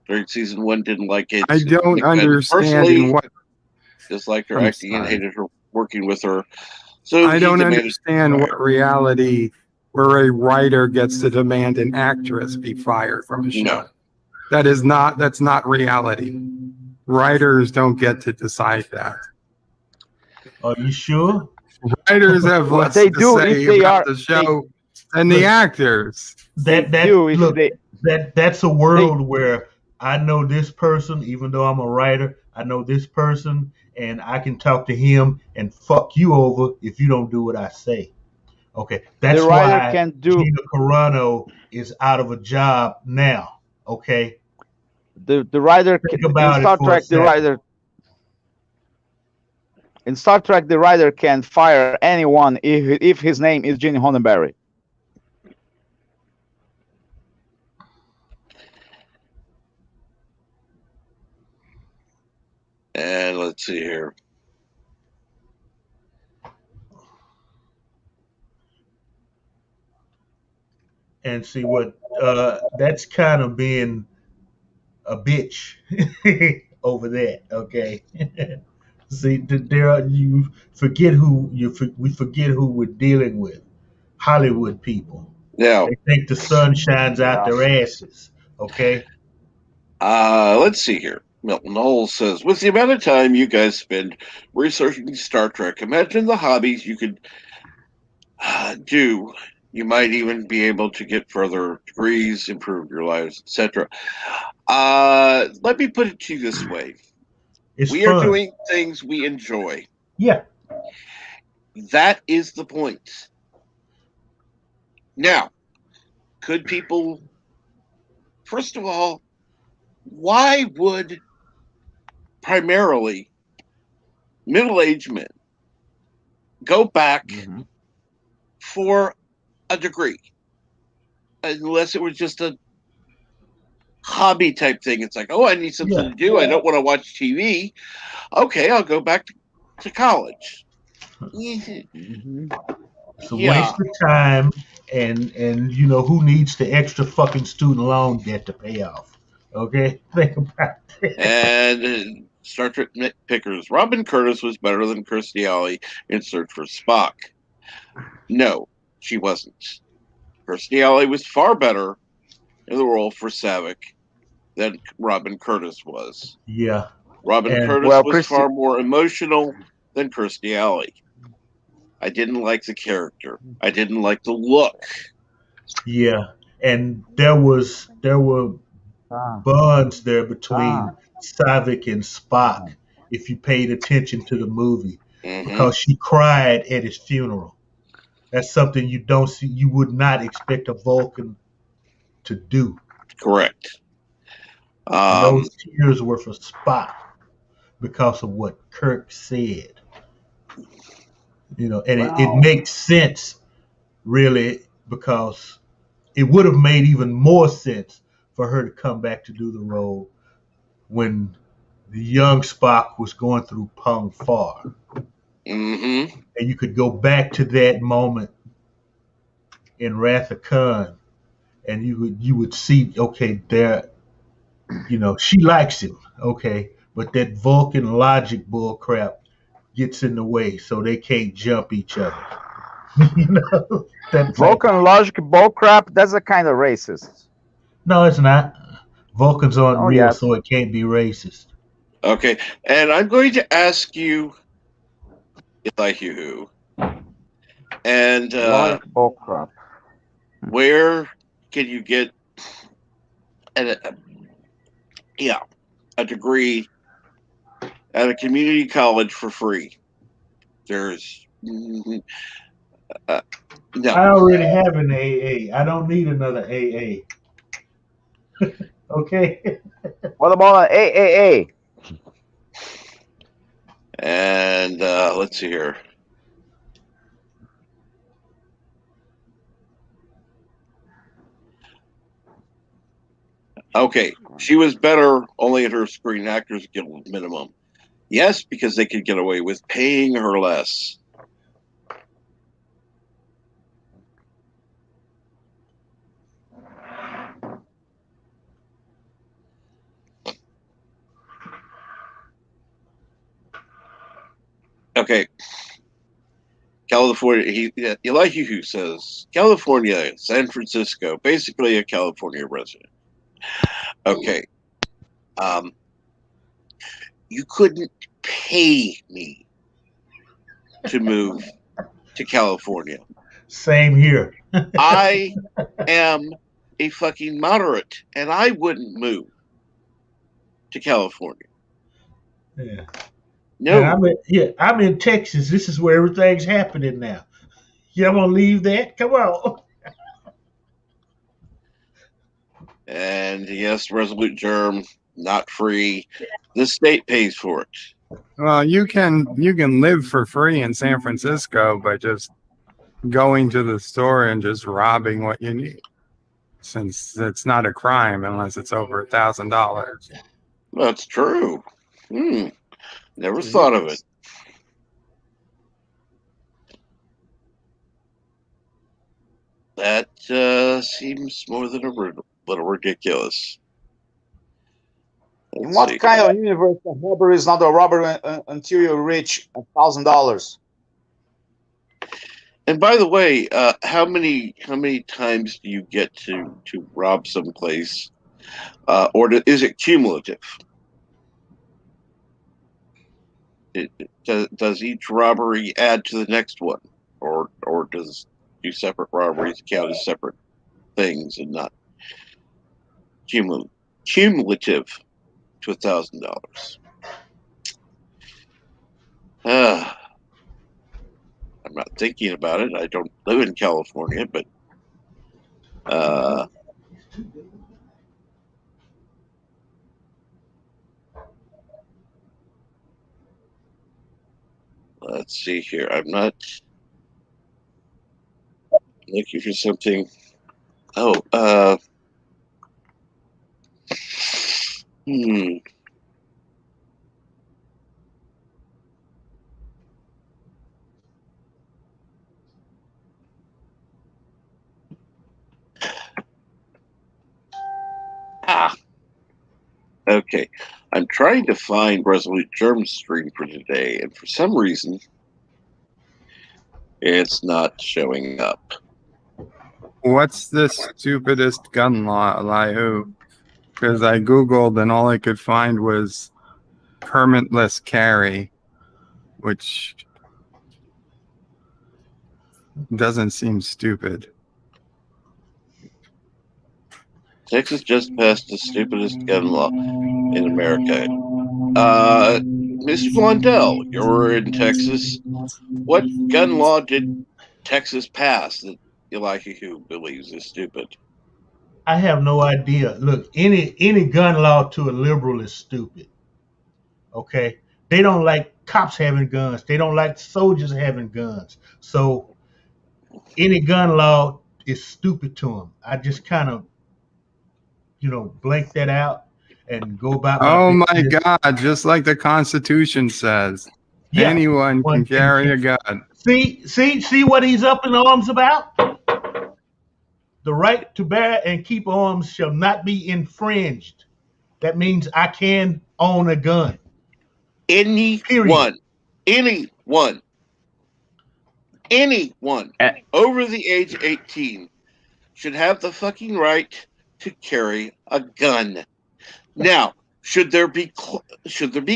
during season 1, didn't like it. I don't understand personally in what. disliked her I'm acting and sorry. hated her working with her. So I he don't demanded understand to what fire. reality where a writer gets to demand an actress be fired from a show. No. That's not reality. Writers don't get to decide that. Are you sure? Writers have Well, less they to do say if they about are- the show than the Look. actors. That's a world where I know this person, even though I'm a writer, I know this person, and I can talk to him and fuck you over if you don't do what I say. Okay, that's The writer why can do- Gina Carano is out of a job now. Okay, The writer think in about it Star for a Trek, the second. writer in Star Trek, the writer can fire anyone if his name is Gene Roddenberry. And let's see here. And see what that's kind of being a bitch over that. Okay. See, there are, you forget who we forget who we're dealing with. Hollywood people. Now, They think the sun shines out their asses. Okay. let's see here. Milton Knowles says, with the amount of time you guys spend researching Star Trek, imagine the hobbies you could do. You might even be able to get further degrees, improve your lives, etc. Let me put it to you this way. It's we fun. are doing things we enjoy. Yeah. That is the point. Now, could people, first of all, why would primarily middle-aged men go back for a degree? Unless it was just a hobby type thing. It's like, oh, I need something to do. I don't want to watch TV. Okay, I'll go back to college. It's a waste of time, and you know who needs the extra fucking student loan debt to pay off? Okay, think about it. And Star Trek nitpickers. Robin Curtis was better than Kirstie Alley in Search for Spock. No, she wasn't. Kirstie Alley was far better in the role for Saavik than Robin Curtis was. Yeah. Robin Curtis was far more emotional than Kirstie Alley. I didn't like the character. I didn't like the look. Yeah, and there were bonds there between Saavik and Spock. If you paid attention to the movie, because she cried at his funeral. That's something you don't see. You would not expect a Vulcan to do. Correct. Those tears were for Spock because of what Kirk said. You know, and it makes sense, really, because it would have made even more sense for her to come back to do the role when the young Spock was going through Pong Far. And you could go back to that moment in Wrath of Khan, and you would see, okay, there, you know, she likes him, okay, but that Vulcan logic bull crap gets in the way, so they can't jump each other. You know, that Vulcan logic bull crap. That's a kind of racist. No, it's not. Vulcans aren't real, yes. so it can't be racist. Okay, and I'm going to ask you, Elihu, and bull crap. Where can you get yeah, a degree at a community college for free. There's no. I already have an AA. I don't need another AA. Okay. What about an AAA? And let's see here. Okay, she was better only at her Screen Actors Guild minimum. Yes, because they could get away with paying her less. Okay. California, Elihu says, California, San Francisco, basically a California resident. Okay. You couldn't pay me to move to California. Same here. I am a fucking moderate, and I wouldn't move to California. Yeah. No. And I'm in Texas. This is where everything's happening now. You don't want to leave that? Come on. And yes, Resolute Germ, not free. The state pays for it. Well, you can live for free in San Francisco by just going to the store and just robbing what you need, since it's not a crime unless it's over $1,000. That's true. Never thought of it. That seems more than a little ridiculous. In what kind of universe a robber is not a robber until you reach $1,000? And by the way, how many times do you get to rob someplace, or is it cumulative? Does each robbery add to the next one, or does two separate robberies count as separate things and not cumulative to $1,000? I'm not thinking about it. I don't live in California, but let's see here. I'm not looking for something. Oh, okay. I'm trying to find Resolute Germ stream for today, and for some reason, it's not showing up. What's the stupidest gun law, Elihu? Because I Googled and all I could find was permitless carry, which doesn't seem stupid. Texas just passed the stupidest gun law in America. Mr. Blondell, you're in Texas. What gun law did Texas pass that Elihu believes is stupid? I have no idea. Look, any gun law to a liberal is stupid. Okay? They don't like cops having guns. They don't like soldiers having guns. So any gun law is stupid to them. I just kind of, blank that out and go about my business. God, just like the Constitution says, anyone can carry a gun. See what he's up in arms about? The right to bear and keep arms shall not be infringed. That means I can own a gun. Anyone over the age of 18 should have the fucking right to carry a gun. Now, should there be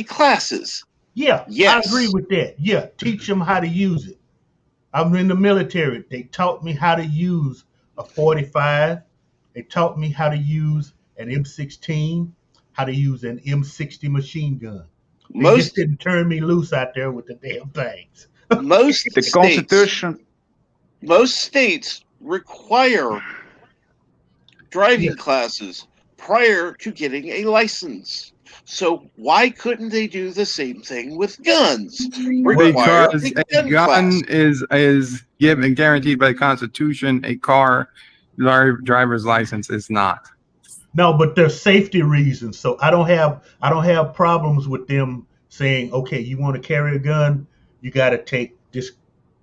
classes? Yeah, yes. I agree with that. Yeah, teach them how to use it. I'm in the military. They taught me how to use a .45. They taught me how to use an M16, how to use an M60 machine gun. They just Most didn't turn me loose out there with the damn things. most The states Constitution. most states require driving Yeah. classes prior to getting a license. So why couldn't they do the same thing with guns? Require Because a a gun class. gun is given guaranteed by the Constitution. A car driver's license is not. No, but there's safety reasons. So I don't have problems with them saying, okay, you want to carry a gun, you got to take this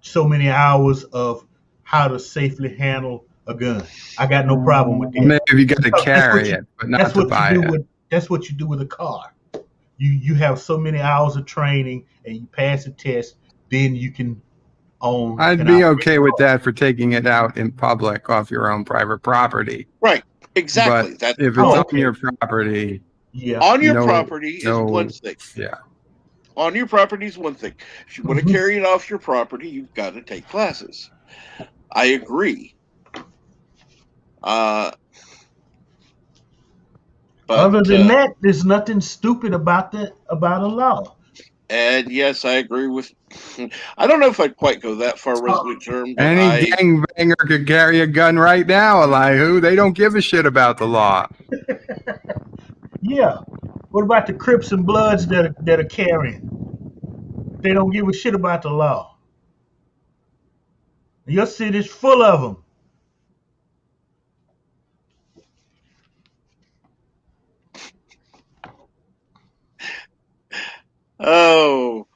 so many hours of how to safely handle a gun. I got no problem with that. Maybe you got to Because carry it, but not to buy it. That's what you do with a car. You have so many hours of training and you pass a test, then you can own. I'd and be operate okay a with car. that for taking it out in public off your own private property. Right. Exactly. But That's if it's the Oh, on point. your property, Yeah. On your no, property is no, one thing. yeah. On your property is one thing. If you want to carry it off your property, you've got to take classes. I agree. But Other than that, there's nothing stupid about a law. and yes, I agree with. I don't know if I'd quite go that far, Resolute Germ, but Any gangbanger could carry a gun right now, Elihu. They don't give a shit about the law. Yeah. What about the Crips and Bloods that are carrying? They don't give a shit about the law. Your city's full of them. oh,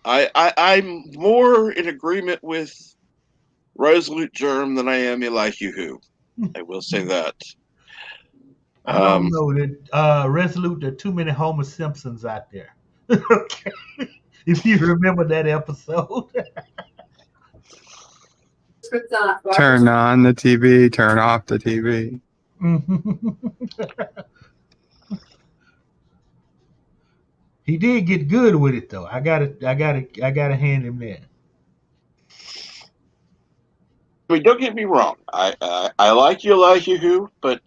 I'm more in agreement with Resolute Germ than I am Elihu. I will say that. I don't know that Resolute. There are too many Homer Simpsons out there. Okay. If you remember that episode. Turn on the TV, turn off the TV. He did get good with it though. I gotta hand him that. I mean, don't get me wrong. I like you, Elihu, but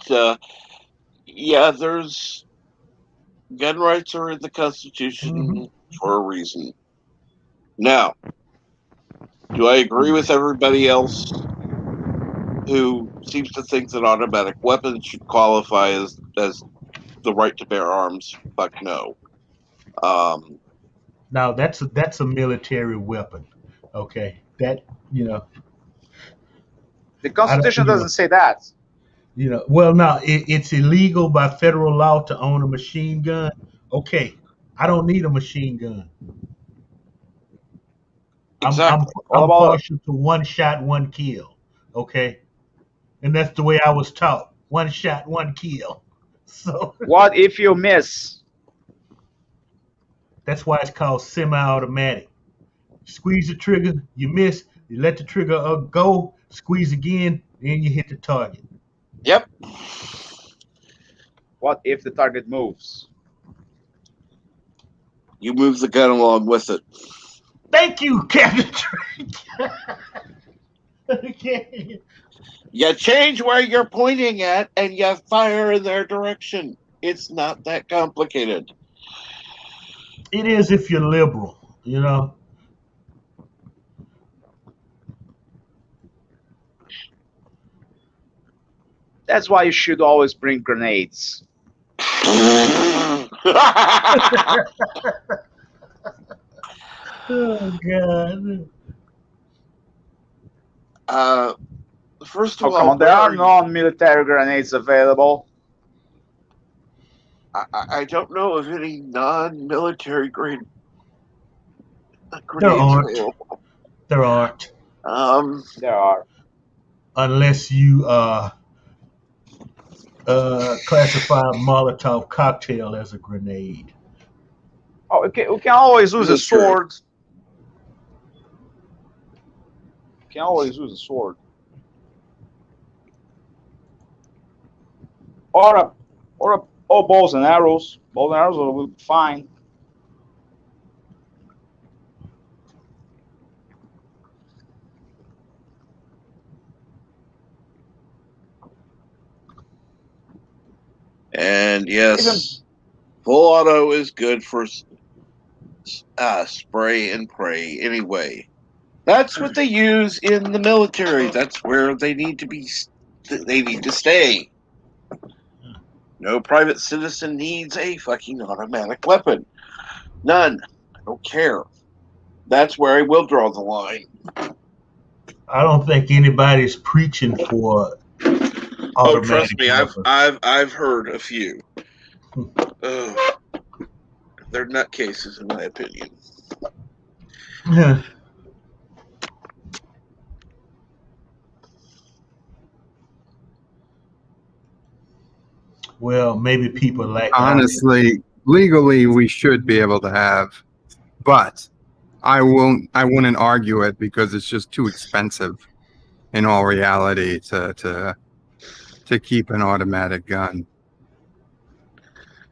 yeah, there's gun rights are in the Constitution for a reason. Now, do I agree with everybody else who seems to think that automatic weapons should qualify as the right to bear arms? Fuck no. Now that's a military weapon. Okay, that The Constitution doesn't say that. Well, now it's illegal by federal law to own a machine gun. Okay, I don't need a machine gun. Exactly. I'm partial to one shot, one kill. Okay, and that's the way I was taught. One shot, one kill. So what if you miss? That's why it's called semi-automatic. Squeeze the trigger, you miss. You let the trigger go. Squeeze again, then you hit the target. Yep. What if the target moves? You move the gun along with it. Thank you, Captain Drake. Okay. You change where you're pointing at and you fire in their direction. It's not that complicated. It is if you're liberal, That's why you should always bring grenades. Oh God. First of all, come on, there are non-military grenades available. I don't know of any non-military grade There grenades aren't. available. There aren't. There are. Unless you classify a Molotov cocktail as a grenade. Oh, okay, we can always use a sword. We can always use a sword. Or bows and arrows. Bows and arrows will be fine. And yes, full auto is good for spray and pray anyway. That's what they use in the military. That's where they need to be. They need to stay. No private citizen needs a fucking automatic weapon. None. I don't care. That's where I will draw the line. I don't think anybody's preaching for automatic Oh, trust me, weapons. I've heard a few. They're nutcases, in my opinion. Well, maybe people like Honestly, legally, we should be able to have, but I wouldn't argue it because it's just too expensive in all reality to keep an automatic gun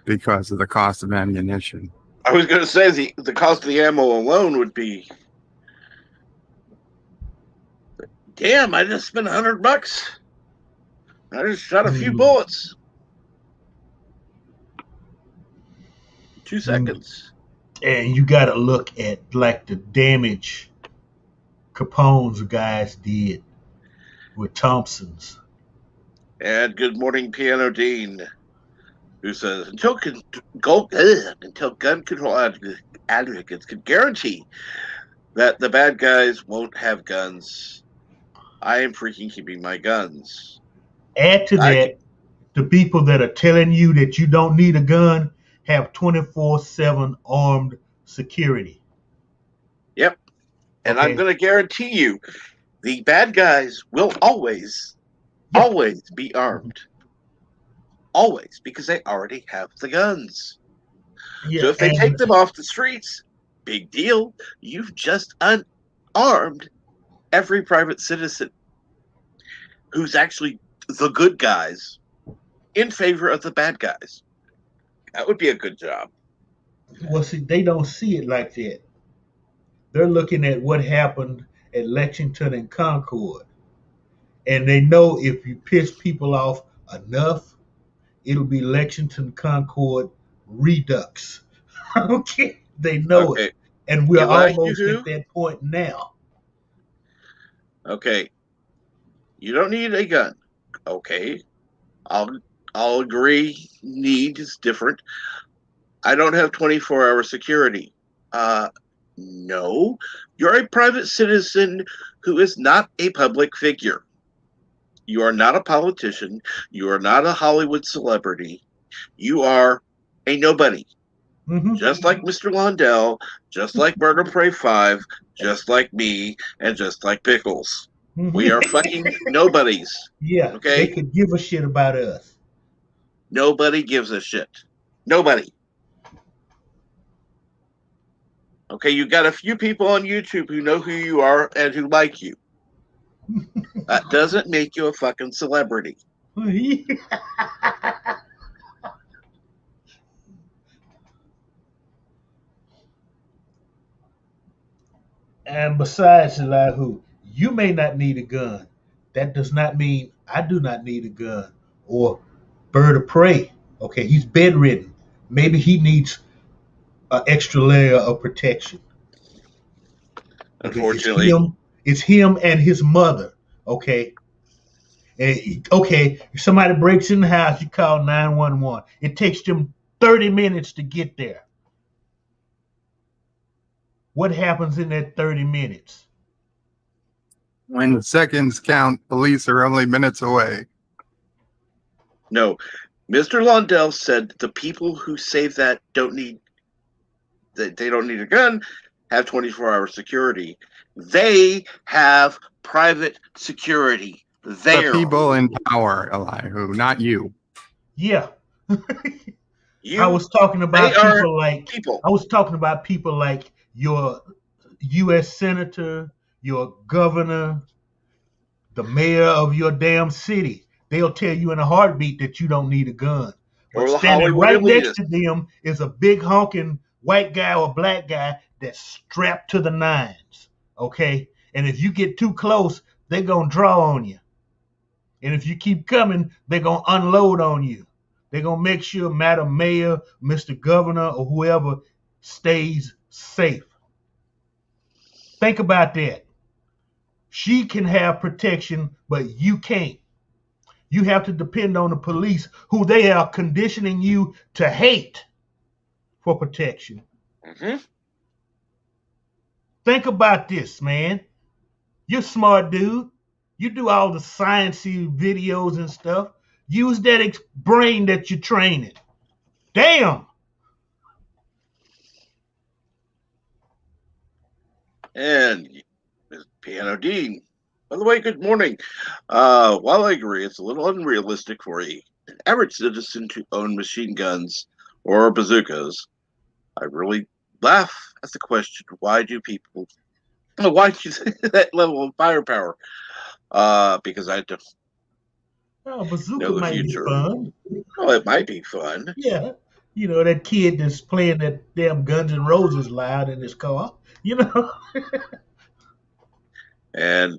because of the cost of ammunition. I was going to say the cost of the ammo alone would be. Damn! I just spent $100. I just shot a few bullets. 2 seconds. And you got to look at like the damage Capone's guys did with Thompson's. And good morning, Piano Dean, who says until gun control advocates can guarantee that the bad guys won't have guns, I am freaking keeping my guns. Add to that, the people that are telling you that you don't need a gun have 24/7 armed security. Yep. And I'm going to guarantee you, the bad guys will always be armed. Always, because they already have the guns. Yeah, so if they take them off the streets, big deal. You've just unarmed every private citizen who's actually the good guys in favor of the bad guys. That would be a good job. Well, see, they don't see it like that. They're looking at what happened at Lexington and Concord. And they know if you piss people off enough, it'll be Lexington, Concord redux. Okay? They know it. And we're almost at that point now. Okay. You don't need a gun. Okay. I'll agree. Need is different. I don't have 24-hour security. No. You're a private citizen who is not a public figure. You are not a politician. You are not a Hollywood celebrity. You are a nobody. Mm-hmm. Just like Mr. Londell, just like Bird of Prey 5, just like me, and just like Pickles. Mm-hmm. We are fucking nobodies. Yeah, okay? They could give a shit about us. Nobody gives a shit. Nobody. Okay, you got a few people on YouTube who know who you are and who like you. That doesn't make you a fucking celebrity. And besides, Elihu, you may not need a gun. That does not mean I do not need a gun. Or Bird of Prey. Okay, he's bedridden. Maybe he needs an extra layer of protection. Unfortunately, it's him and his mother. Okay. And, okay, if somebody breaks in the house, you call 911. It takes them 30 minutes to get there. What happens in that 30 minutes? When seconds count, police are only minutes away. No. Mr. Londell said the people who say that they don't need a gun, have 24-hour security. They have private security. The people in power, Elihu, not you. Yeah. I was talking about I was talking about people like your U.S. senator, your governor, the mayor of your damn city. They'll tell you in a heartbeat that you don't need a gun. But standing right next to them is a big honking white guy or black guy that's strapped to the nines. Okay? And if you get too close, they're going to draw on you. And if you keep coming, they're going to unload on you. They're going to make sure Madam Mayor, Mr. Governor, or whoever stays safe. Think about that. She can have protection, but you can't. You have to depend on the police, who they are conditioning you to hate for protection. Mm-hmm. Think about this, man. You're a smart dude. You do all the sciencey videos and stuff. Use that brain that you're training. Damn. And Piano Dean. By the way, good morning. While I agree it's a little unrealistic for an average citizen to own machine guns or bazookas, I really laugh at the question, why do that level of firepower? Because I don't Oh, bazooka know the might be future. fun. Well, it might be fun. Yeah. You know, that kid that's playing that damn Guns N' Roses loud in his car. You know? And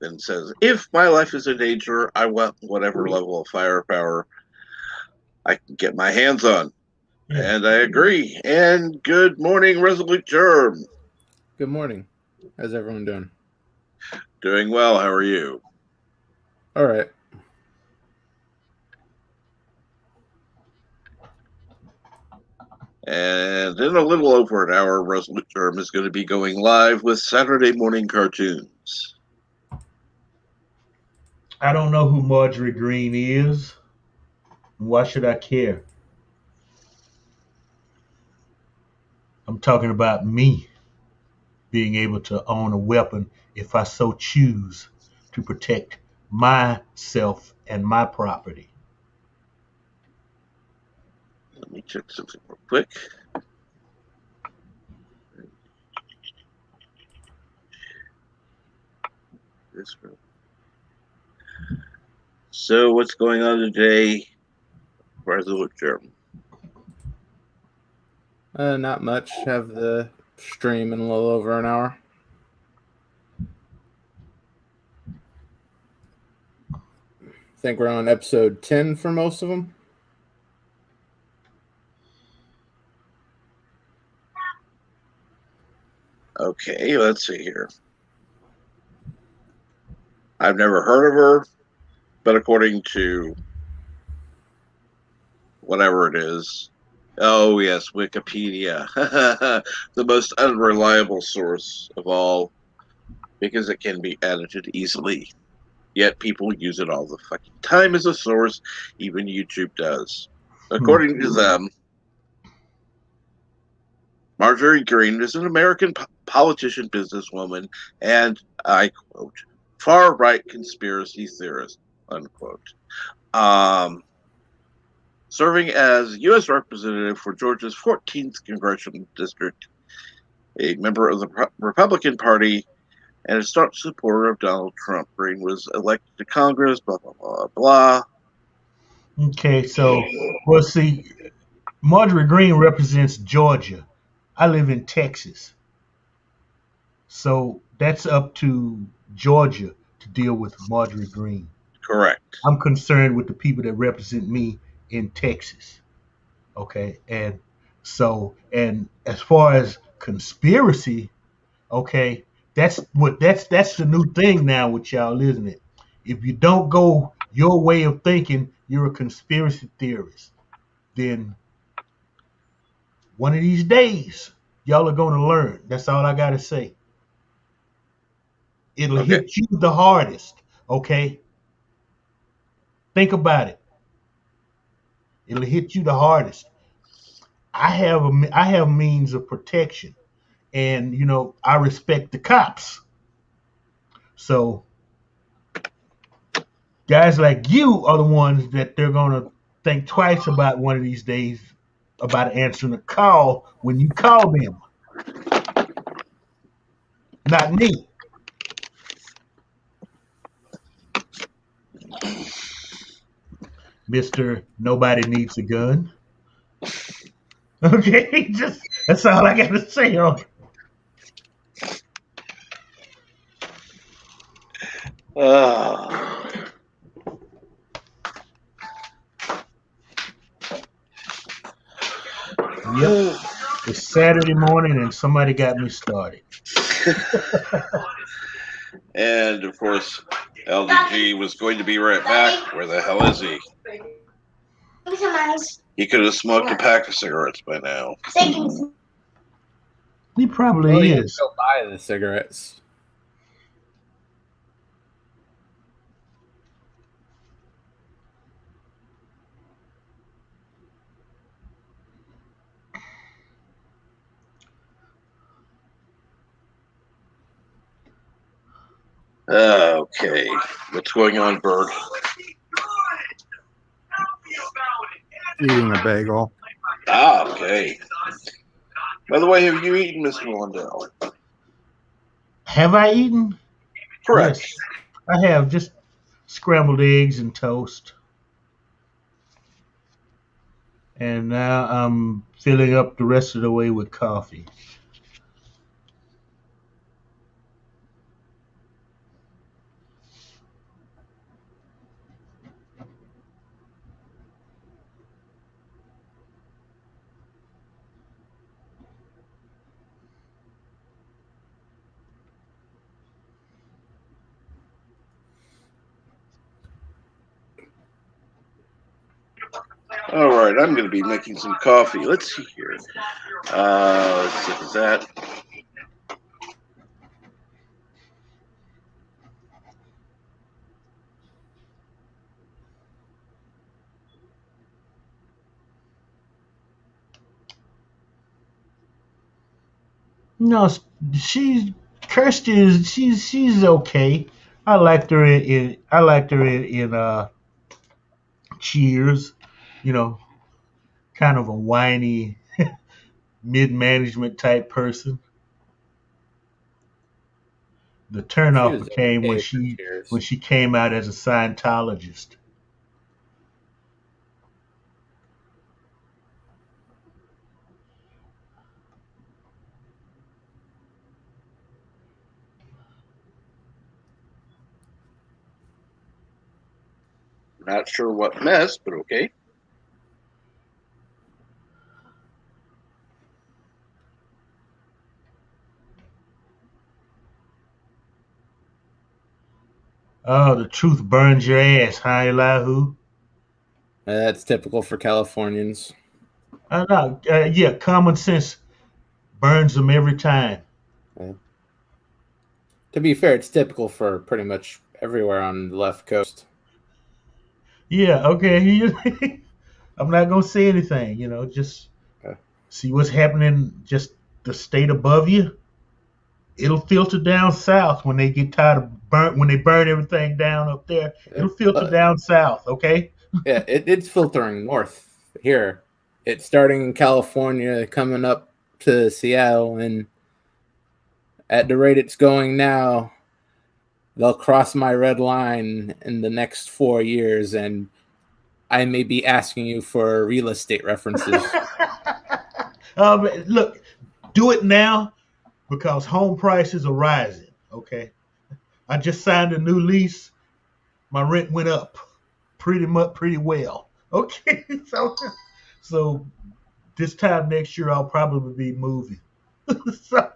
then says, if my life is in danger, I want whatever level of firepower I can get my hands on. Yeah. And I agree. And good morning, Resolute Germ. Good morning. How's everyone doing? Doing well. How are you? All right. And in a little over an hour, Resolute Germ is going to be going live with Saturday morning cartoons. I don't know who Marjorie Green is. Why should I care? I'm talking about me being able to own a weapon if I so choose to protect myself and my property. Let me check something real quick. This room. So, what's going on today, Resolute Germ? Not much. Have the stream in a little over an hour. I think we're on episode 10 for most of them. Okay, let's see here. I've never heard of her, but according to whatever it is, oh yes, Wikipedia, the most unreliable source of all, because it can be edited easily. Yet people use it all the fucking time as a source, even YouTube does. According to them, Marjorie Green is an American politician, businesswoman, and, I quote, far-right conspiracy theorist, unquote. Serving as U.S. Representative for Georgia's 14th Congressional District, a member of the Republican Party, and a staunch supporter of Donald Trump. Green was elected to Congress, blah, blah, blah, blah. Okay, so, well, see, Marjorie Green represents Georgia. I live in Texas. So that's up to Georgia to deal with Marjorie Green. Correct. I'm concerned with the people that represent me in Texas. Okay, and as far as conspiracy, okay, that's the new thing now with y'all, isn't it? If you don't go your way of thinking, you're a conspiracy theorist. Then one of these days, y'all are going to learn. That's all I got to say. It'll hit you the hardest, okay? Think about it. It'll hit you the hardest. I have means of protection, and I respect the cops. So guys like you are the ones that they're gonna think twice about one of these days about answering a call when you call them. Not me. Mr. Nobody Needs a Gun. Okay, that's all I gotta say on it. Yep. It's Saturday morning and somebody got me started. And of course, LDG was going to be right back. Where the hell is he? He could have smoked a pack of cigarettes by now. He probably is. Go buy the cigarettes. Okay, what's going on, Bird? Eating a bagel. Ah, okay. By the way, have you eaten, Mr. Lundell? Have I eaten? Correct. Yes, I have. Just scrambled eggs and toast. And now I'm filling up the rest of the way with coffee. All right, I'm going to be making some coffee. Let's see here. Let's see, is that? No, Kirsty is she's okay. I liked her in Cheers. You know, kind of a whiny mid-management type person. The She turnoff was came okay for Cheers. when she came out as a Scientologist. Not sure what mess, but okay. Oh, the truth burns your ass, huh, Elihu? That's typical for Californians. I know. Yeah, common sense burns them every time. To be fair, it's typical for pretty much everywhere on the left coast. Yeah, okay. I'm not gonna say anything. Just see what's happening. Just the state above you. It'll filter down south when they get tired of when they burn everything down up there. It'll filter down south. Okay. Yeah, it's filtering north here. It's starting in California, coming up to Seattle, and at the rate it's going now, they'll cross my red line in the next 4 years, and I may be asking you for real estate references. Look, do it now because home prices are rising. Okay. I just signed a new lease. My rent went up pretty well. Okay. So this time next year I'll probably be moving. So,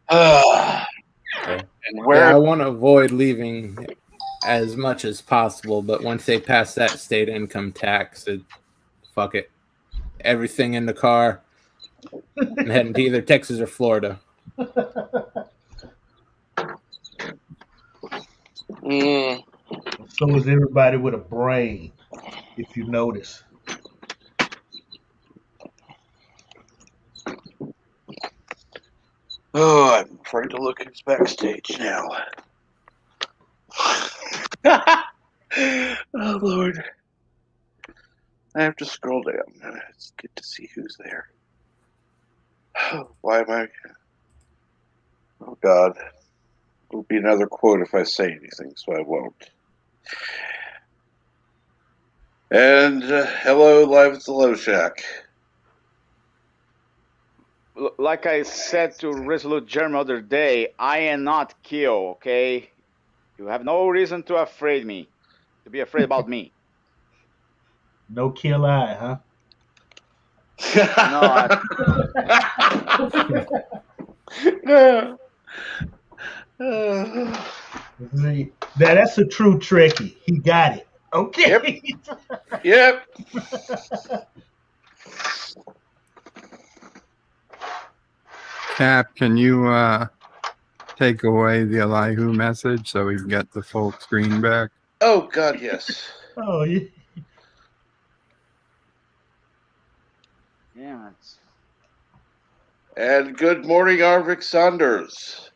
And where? I want to avoid leaving as much as possible, but once they pass that state income tax, fuck it. Everything in the car. I'm heading to either Texas or Florida. So is everybody with a brain, if you notice. Oh, I'm afraid to look at his backstage now. Oh, Lord. I have to scroll down. It's good to see who's there. Why am I? Oh, God. It'll be another quote if I say anything, so I won't. And hello, live at the Low Shack. Like I said to Resolute Germ the other day, I am not kill, okay? You have no reason to be afraid about me. No kill eye, huh? No, See, that's a true Trekkie. He got it. Okay. Yep. Cap, can you take away the Elihu message so we can get the full screen back? Oh God, yes. Oh, yeah. Yeah. And good morning, Arvik Saunders.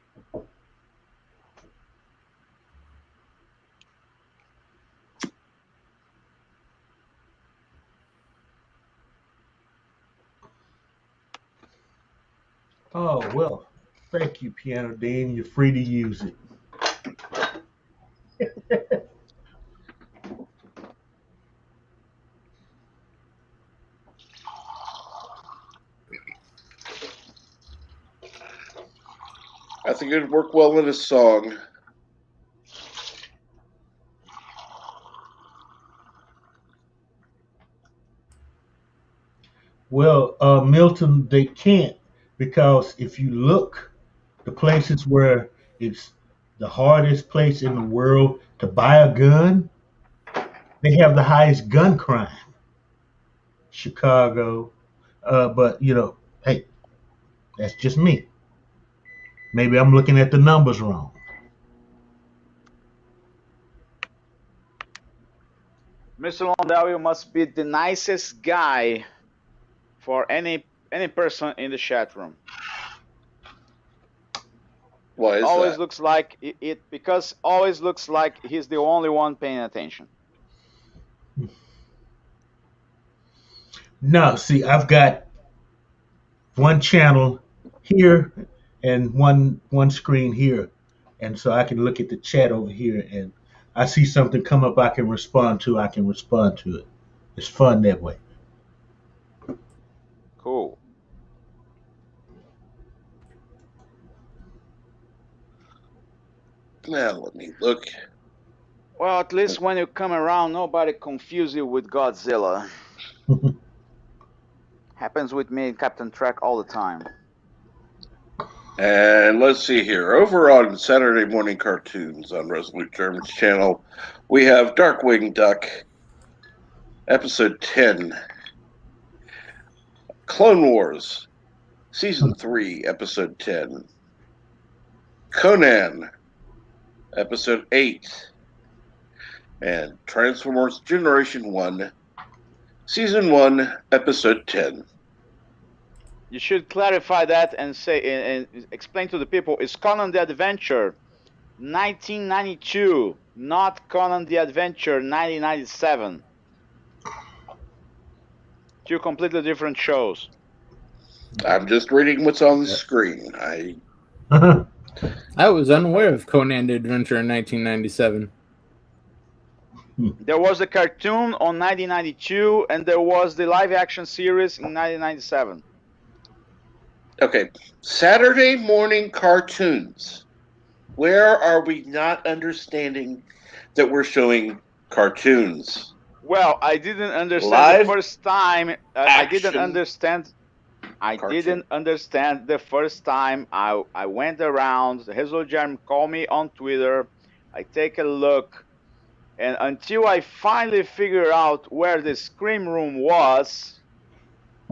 Oh, well, thank you, Piano Dean. You're free to use it. I think it'd work well in a song. Well, Milton, they can't, because if you look, the places where it's the hardest place in the world to buy a gun, they have the highest gun crime. Chicago. But, hey, that's just me. Maybe I'm looking at the numbers wrong. Mr. Londell, you must be the nicest guy for any person in the chat room. Why is always that? looks like because always looks like he's the only one paying attention. No, see, I've got one channel here and one screen here, and so I can look at the chat over here, and I see something come up I can respond to. I can respond to it. It's fun that way. Cool. Now let me look. Well, at least when you come around, nobody confuse you with Godzilla. Happens with me and Captain Trek all the time. And let's see here. Over on Saturday morning cartoons on Resolute German's channel, we have Darkwing Duck, episode 10. Clone Wars, season 3, episode 10. Conan, episode 8. And Transformers Generation 1, season 1, episode 10. You should clarify that and say and explain to the people, it's Conan the Adventure 1992, not Conan the Adventure 1997. Two completely different shows. I'm just reading what's on the screen. I was unaware of Conan the Adventure in 1997. There was a cartoon on 1992, and there was the live-action series in 1997. Okay, Saturday morning cartoons. Where are we not understanding that we're showing cartoons? Well, I didn't understand Live the first time. I didn't action understand. I didn't understand the first time. I went around. Hazel Jam called me on Twitter. I take a look, and until I finally figure out where the Scream Room was,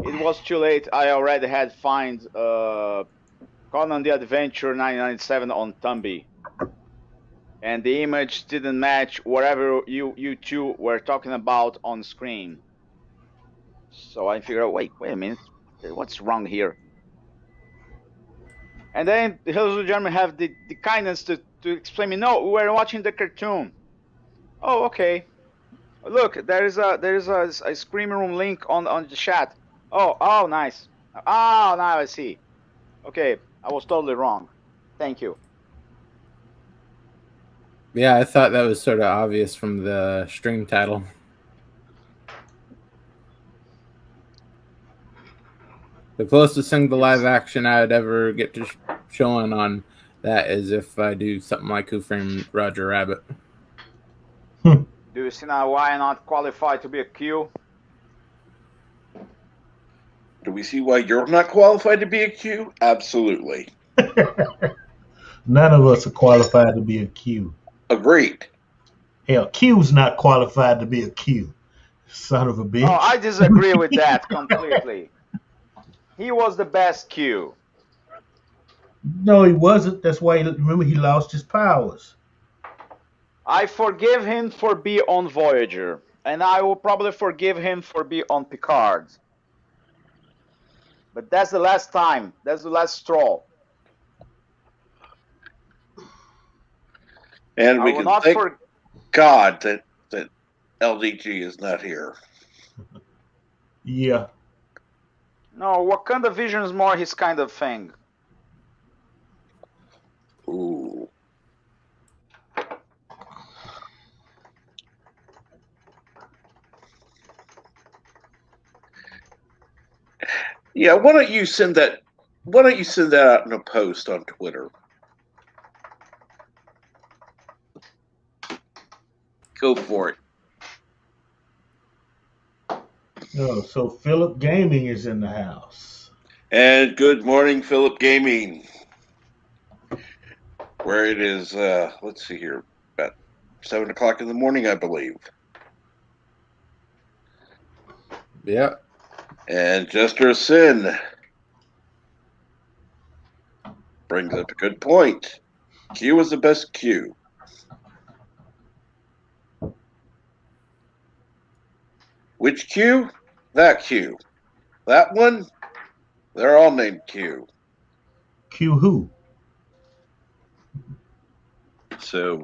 it was too late. I already had find Conan the Adventure 1997 on Tumbi, and the image didn't match whatever you two were talking about on screen. So I figured out, wait a minute, what's wrong here? And then the Hills of Germany have the kindness to explain me, no, we were watching the cartoon. Oh, okay. Look, there is a Scream Room link on the chat. Oh, nice. Oh, now I see. Okay, I was totally wrong. Thank you. Yeah, I thought that was sort of obvious from the stream title. The closest thing to live action I'd ever get to showing on that is if I do something like Who Framed Roger Rabbit. Do you see now why I'm not qualified to be a Q? Do we see why you're not qualified to be a Q? Absolutely. None of us are qualified to be a Q. Agreed. Hell, Q's not qualified to be a Q. Son of a bitch. Oh, I disagree with that completely. He was the best Q. No, he wasn't. That's why, remember, he lost his powers. I forgive him for being on Voyager, and I will probably forgive him for being on Picard. But that's the last time. That's the last straw. And I we will can not thank for. God that LDG is not here. Yeah. No, Wakanda Vision is more his kind of thing. Ooh. Yeah, why don't you send that out in a post on Twitter? Go for it. Oh, so Philip Gaming is in the house. And good morning, Philip Gaming. Where it is, let's see here, about 7 o'clock in the morning, I believe. Yeah. And Jester Sin brings up a good point. Q is the best Q. Which Q? That Q. That one? They're all named Q. Q who? So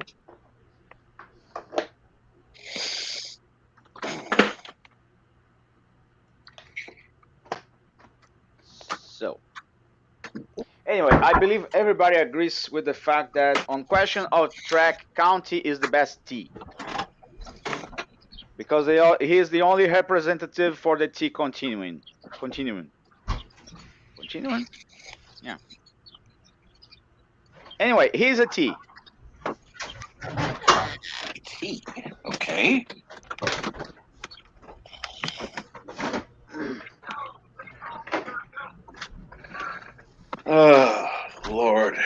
Anyway, I believe everybody agrees with the fact that on question of track, County is the best T. Because he is the only representative for the T continuing. Continuing? Yeah. Anyway, he's a T. T. Okay. Oh, Lord.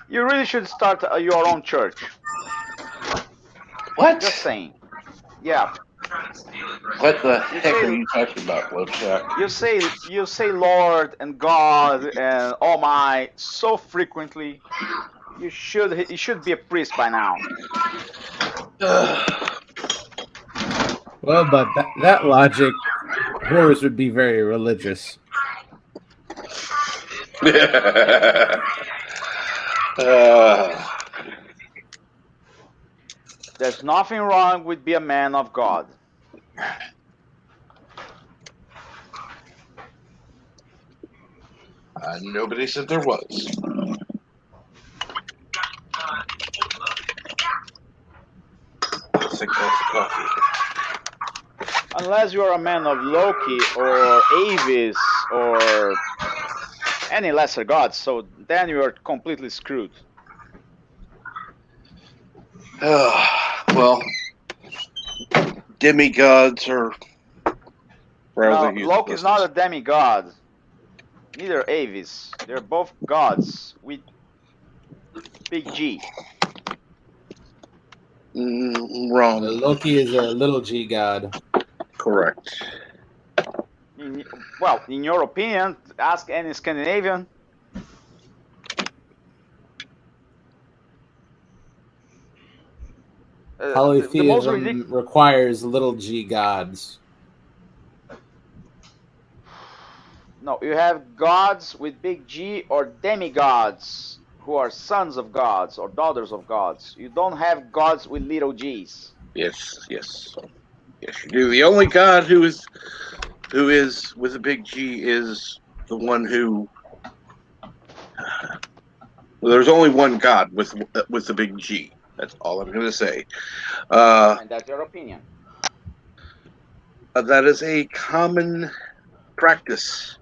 You really should start your own church. What? Just saying. Yeah. What the heck are you talking about, Bloodshot? You say Lord and God and Oh my so frequently. You should be a priest by now. Well, but that logic, horrors would be very religious. There's nothing wrong with being a man of God. Nobody said there was. I think that's the coffee. Unless you are a man of Loki or Avis or any lesser gods, so then you are completely screwed. Well, demigods are rather No, Loki is not a demigod. Neither Avis. They're both gods with big G. Wrong. Loki is a little G god. Correct. In your opinion, ask any Scandinavian. Polytheism requires little G gods. No, you have gods with big G or demigods who are sons of gods or daughters of gods. You don't have gods with little G's. Yes, you do. The only god who is with a big G is the one who. Well, there's only one god with the big G. That's all I'm going to say. And that's your opinion. That is a common practice.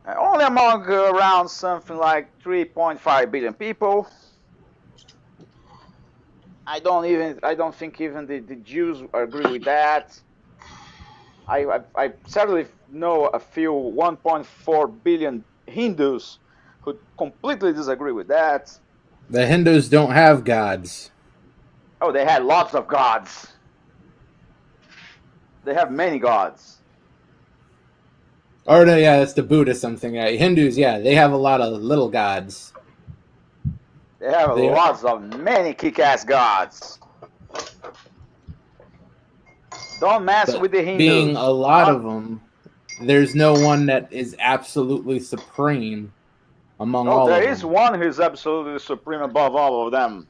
Only among around something like 3.5 billion people. I don't think even the Jews agree with that. I certainly know a few 1.4 billion Hindus who completely disagree with that. The Hindus don't have gods. Oh, they had lots of gods. They have many gods. Or no, yeah, that's the Buddhist something. Hindus, yeah, they have a lot of little gods. They have They- lots of many kick-ass gods. Don't mess But with the Hindus. being a lot of them, there's no one that is absolutely supreme among all there of is them. one who is absolutely supreme above all of them.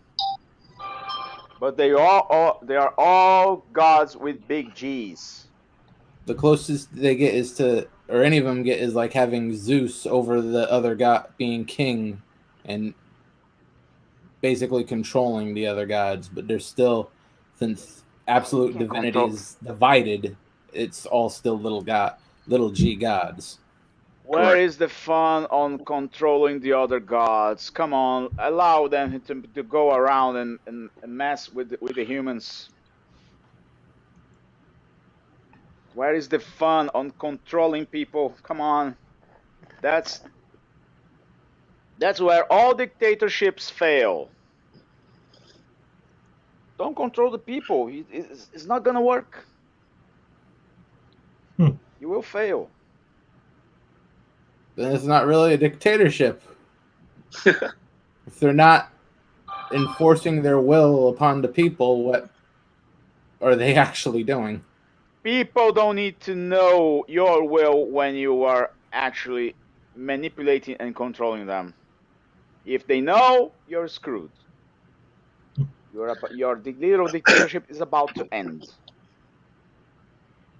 But they are all gods with big G's. The closest they get is to, or any of them get, is like having Zeus over the other god being king and basically controlling the other gods. But they're still, since absolute Can't divinity control- is divided, it's all still little g gods. Where is the fun on controlling the other gods? Come on, allow them to go around and mess with the humans. Where is the fun on controlling people? Come on. That's where all dictatorships fail. Don't control the people. It's not gonna work. You will fail. Then it's not really a dictatorship. If they're not enforcing their will upon the people, what are they actually doing? People don't need to know your will when you are actually manipulating and controlling them. If they know, you're screwed. Your little dictatorship is about to end.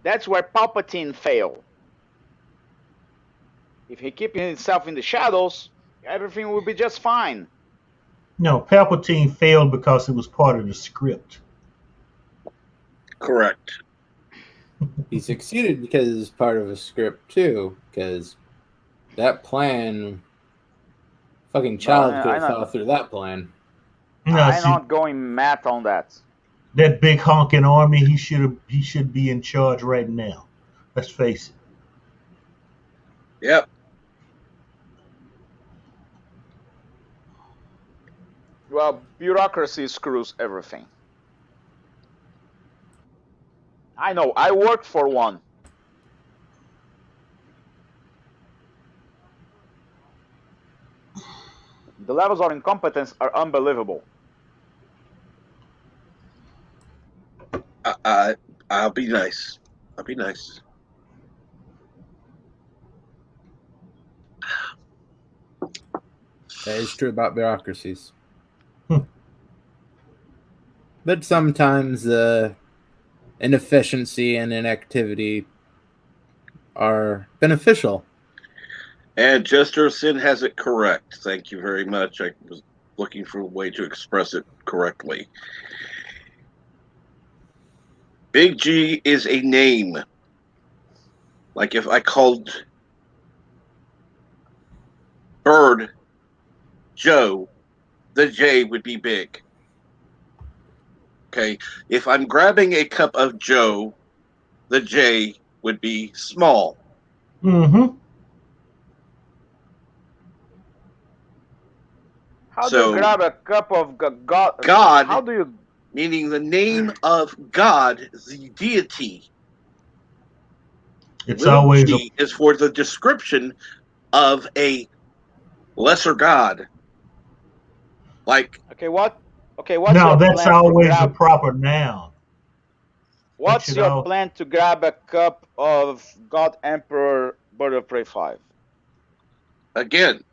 That's where Palpatine failed. If he keeps himself in the shadows, everything will be just fine. No, Palpatine failed because it was part of the script. Correct. He succeeded because it's part of a script too, because that plan, fucking child could have thought through that plan. No, I'm see, not going mad on that. that big honking army, he should be in charge right now. Let's face it. Yep. Well, bureaucracy screws everything. I know, I worked for one. The levels of incompetence are unbelievable. I'll be nice. I'll be nice. That is true about bureaucracies. But sometimes inefficiency and inactivity are beneficial. And Jesterson has it correct. Thank you very much. I was looking for a way to express it correctly. Big G is a name. Like if I called Bird Joe, the J would be big. Okay. If I'm grabbing a cup of Joe, the J would be small. Mm-hmm. How do you grab a cup of God? God, how do you... meaning the name of God, the deity. It's Little always G is for the description of a lesser god. Like, Okay, what's no, your that's plan always to the grab... proper noun. What's your plan to grab a cup of God Emperor Bird of Prey 5? again,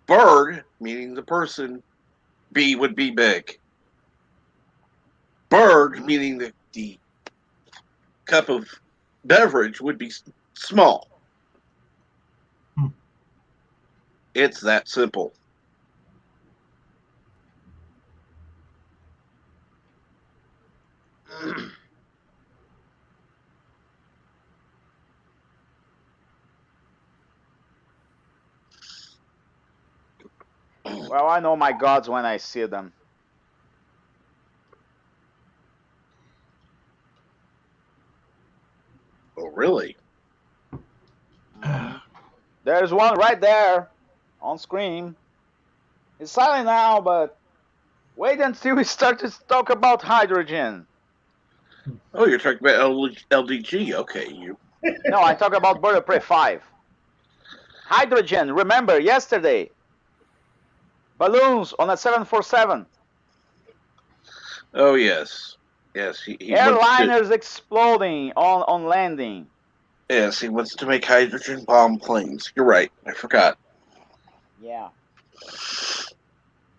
bird, meaning the person, B would be big. Bird, meaning the cup of beverage, would be small. It's that simple. Well, I know my gods when I see them. There's one right there on screen. It's silent now, but wait until we start to talk about hydrogen. Oh, you're talking about LDG. Okay, No, I talk about Bird of Prey 5. Hydrogen, remember yesterday. Balloons on a 747. Oh yes, yes. He Airliners exploding on landing. Yes, he wants to make hydrogen bomb planes. You're right. I forgot. Yeah.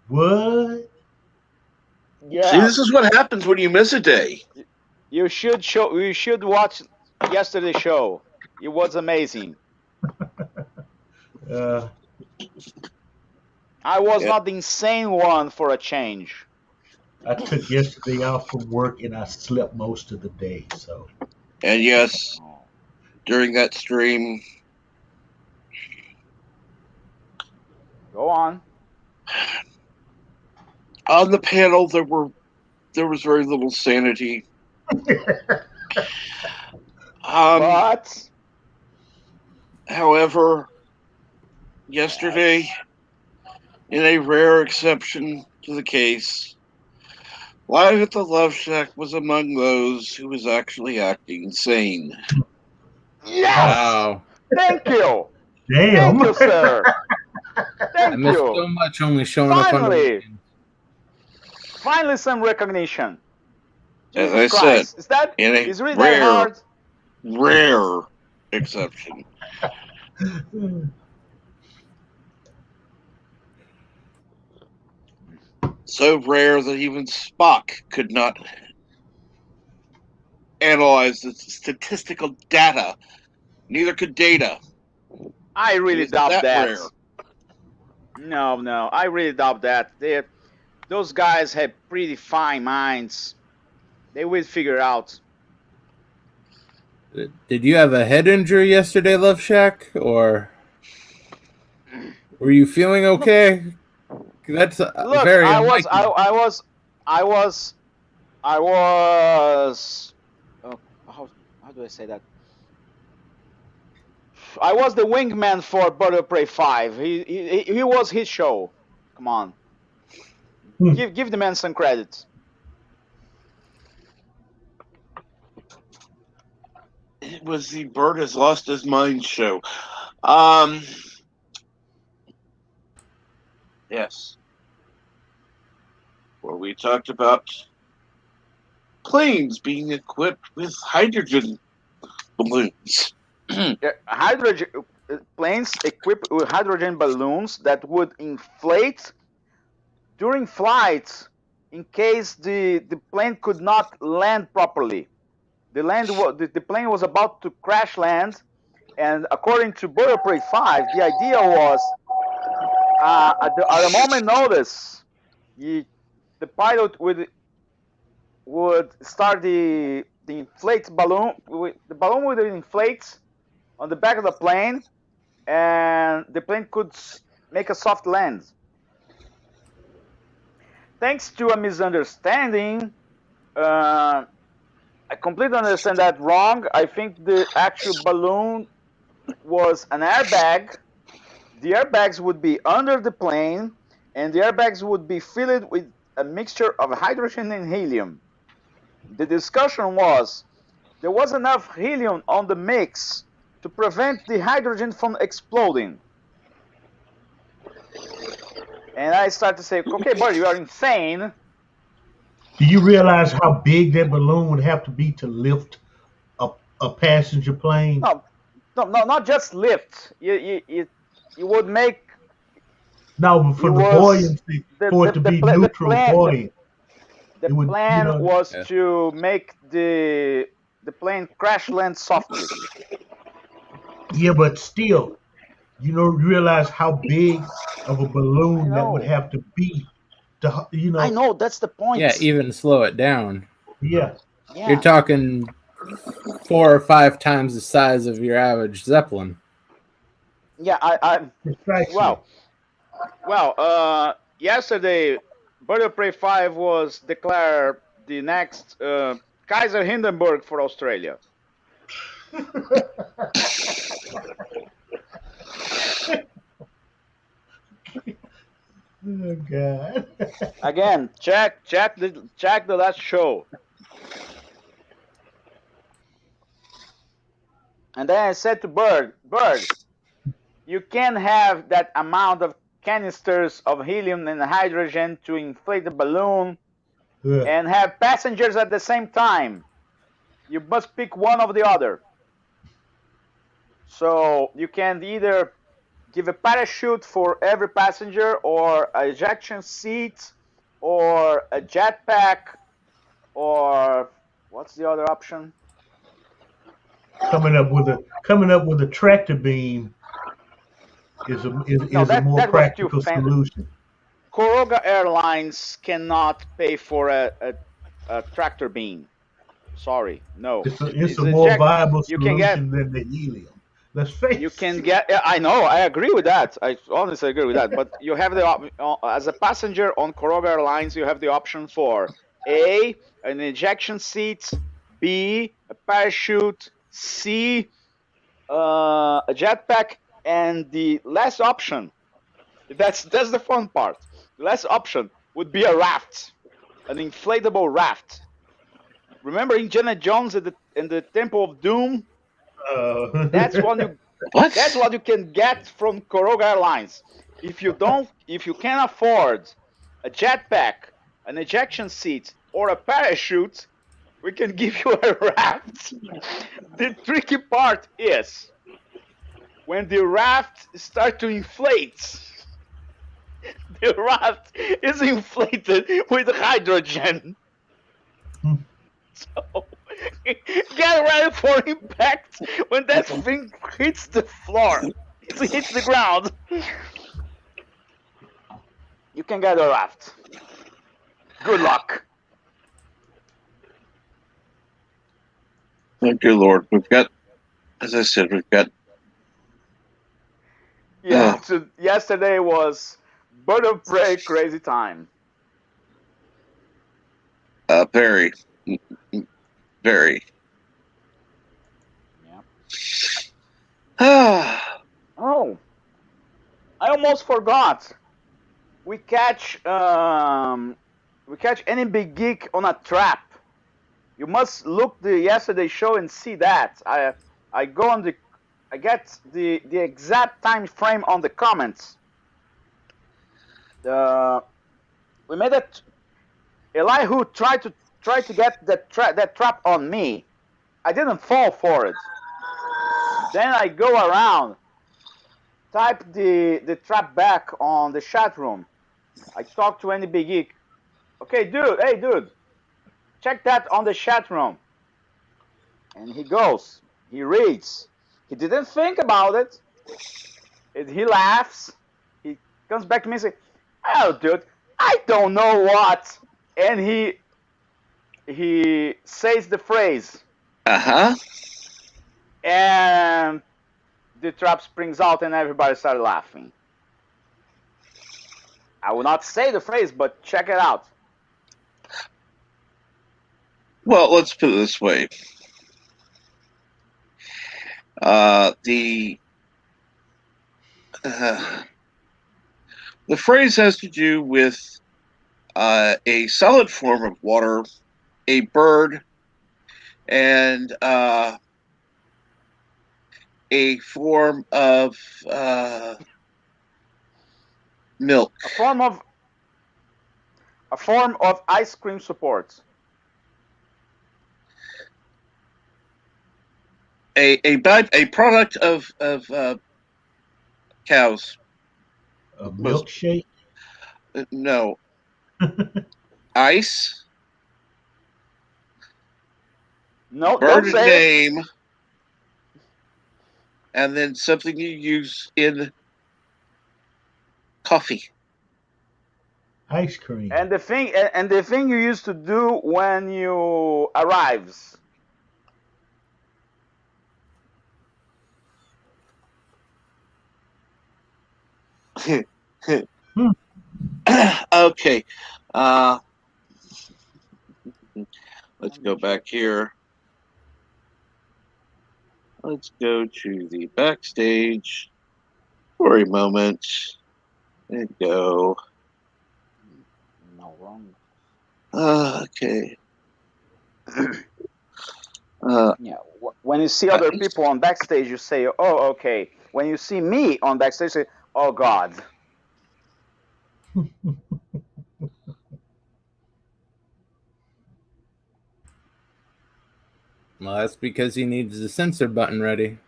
What? Yeah. See, this is what happens when you miss a day. You should watch yesterday's show. It was amazing. I was not the insane one for a change. I took yesterday off from work and I slept most of the day. So. And yes, during that stream, go on. On the panel, there was very little sanity. But, however, yesterday, in a rare exception to the case, Live at the Love Shack was among those who was actually acting sane. Yes! Wow. Thank you! Damn! Thank you, sir! Thank I missed you! so much only showing up on the Finally some recognition. As Jesus I Christ. said, Is really that hard? rare exception. So rare that even Spock could not analyze the statistical data. Neither could Data. I really doubt that. Rare. No, I really doubt that. Those guys have pretty fine minds. They will figure out. Did you have a head injury yesterday, Love Shack, or were you feeling okay? That's Look, very I unlikely. was. Oh, how do I say that? I was the wingman for Bird of Prey 5. He was his show. Come on, give the man some credit. It was the Bird Has Lost His Mind show. Yes. Where we talked about planes being equipped with hydrogen balloons. Hydrogen planes equipped with hydrogen balloons that would inflate during flights in case the plane could not land properly. The plane was about to crash land, and according to Bird of Prey 5, the idea was at a moment notice, the pilot would start the inflate balloon. The balloon would inflate on the back of the plane, and the plane could make a soft land. Thanks to a misunderstanding, I completely understand that wrong. I think the actual balloon was an airbag. The airbags would be under the plane, and the airbags would be filled with a mixture of hydrogen and helium. The discussion was there was enough helium on the mix to prevent the hydrogen from exploding. And I start to say, okay, buddy, you are insane. Do you realize how big that balloon would have to be to lift a passenger plane? No, not just lift. You would make. No, but for the buoyancy, for it to be neutral buoyant. The plan was to make the plane crash land softly. Yeah, but still, you realize how big of a balloon that would have to be to, I know, that's the point. Yeah, even slow it down. Yeah. You're talking 4 or 5 times the size of your average Zeppelin. Yeah, Well, yesterday, Bird of Prey 5 was declared the next Kaiser Hindenburg for Australia. Oh God. Again, check the last show. And then I said to Bird, you can have that amount of canisters of helium and hydrogen to inflate the balloon and have passengers at the same time. You must pick one of the other. So you can either give a parachute for every passenger, or a ejection seat, or a jetpack, or what's the other option? coming up with a tractor beam is No, a more that was too practical fancy. solution. Koroga Airlines cannot pay for a tractor beam. Sorry, no. It's a more viable You can get. solution than the helium. Let's face You can it. get. I know. I agree with that. I honestly agree with that. But you have as a passenger on Koroga Airlines, you have the option for A, an ejection seat, B, a parachute, C, a jetpack, and the last option. That's the fun part. The last option would be a raft, an inflatable raft. Remember Indiana Jones in the Temple of Doom? That's what you. What? That's what you can get from Koroga Airlines. If you can afford a jetpack, an ejection seat, or a parachute, we can give you a raft. The tricky part is when the raft starts to inflate. The raft is inflated with hydrogen. So get ready for impact when that thing hits the floor. It hits the ground. You can get a raft. Good luck. Oh, dear Lord. We've got, as I said, we've got. Yeah, so yesterday was bird of prey crazy time. Very. Very. Yeah. Oh, I almost forgot. We catch any big geek on a trap. You must look the yesterday show and see that. I go on the, I get the exact time frame on the comments. We made it. Elihu tried to get that trap on me. I didn't fall for it. Then I go around, type the trap back on the chat room. I talk to any big geek. Okay, dude. Hey, dude. Check that on the chat room. And he goes. He reads. He didn't think about it. He laughs. He comes back to me and says, "Oh, dude, I don't know what." And he says the phrase. Uh-huh. And the trap springs out and everybody started laughing. I will not say the phrase, but check it out. Well, let's put it this way. The phrase has to do with a solid form of water, a bird, and a form of milk. A form of ice cream support. A product of cows. A milkshake? No. Ice. No, bird don't say name. it. And then something you use in coffee. Ice cream. And the thing you used to do when you arrives. Okay. Let's go back here. Let's go to the backstage for a moment and go. Okay. Yeah. When you see other people on backstage, you say, "Oh, okay." When you see me on backstage, you say, "Oh God." Well, that's because he needs the censor button ready.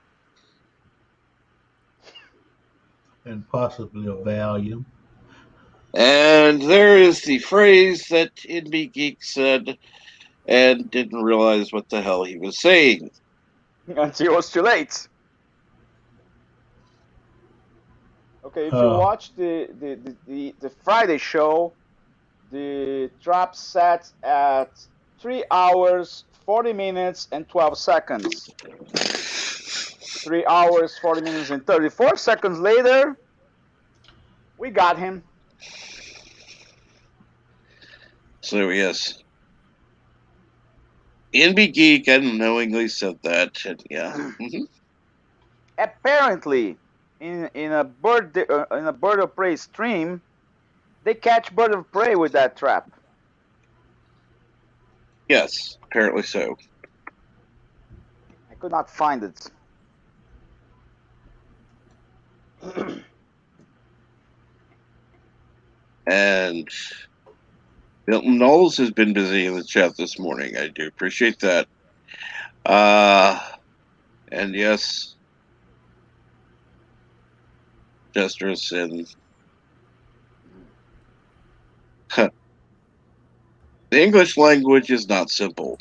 And possibly a volume. And there is the phrase that NB Geek said and didn't realize what the hell he was saying. Until it was too late. Okay, if you Oh. watch the Friday show, the trap set at 3 hours, 40 minutes, and 12 seconds. 3 hours, 40 minutes, and 34 seconds later, we got him. So, yes. NB Geek unknowingly said that. And yeah. Apparently, in a bird of prey stream, they catch bird of prey with that trap. Yes, apparently so. I could not find it. And Milton Knowles has been busy in the chat this morning. I do appreciate that. And yes, Jestrus and the English language is not simple.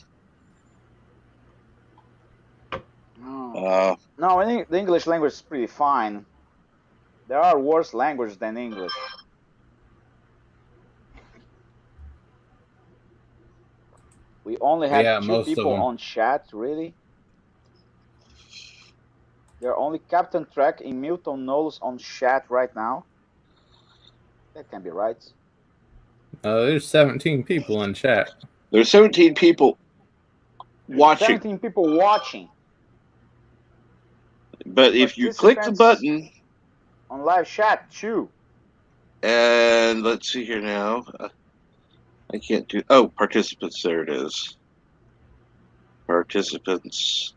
No, the English language is pretty fine. There are worse languages than English. We only have two people on chat, really? There are only Captain Trek and Milton Knowles on chat right now? That can't be right. There's 17 people in chat. There's 17 people watching. 17 people watching. But if you click the button on live chat, too. And let's see here now. I can't do. Oh, participants. There it is. Participants.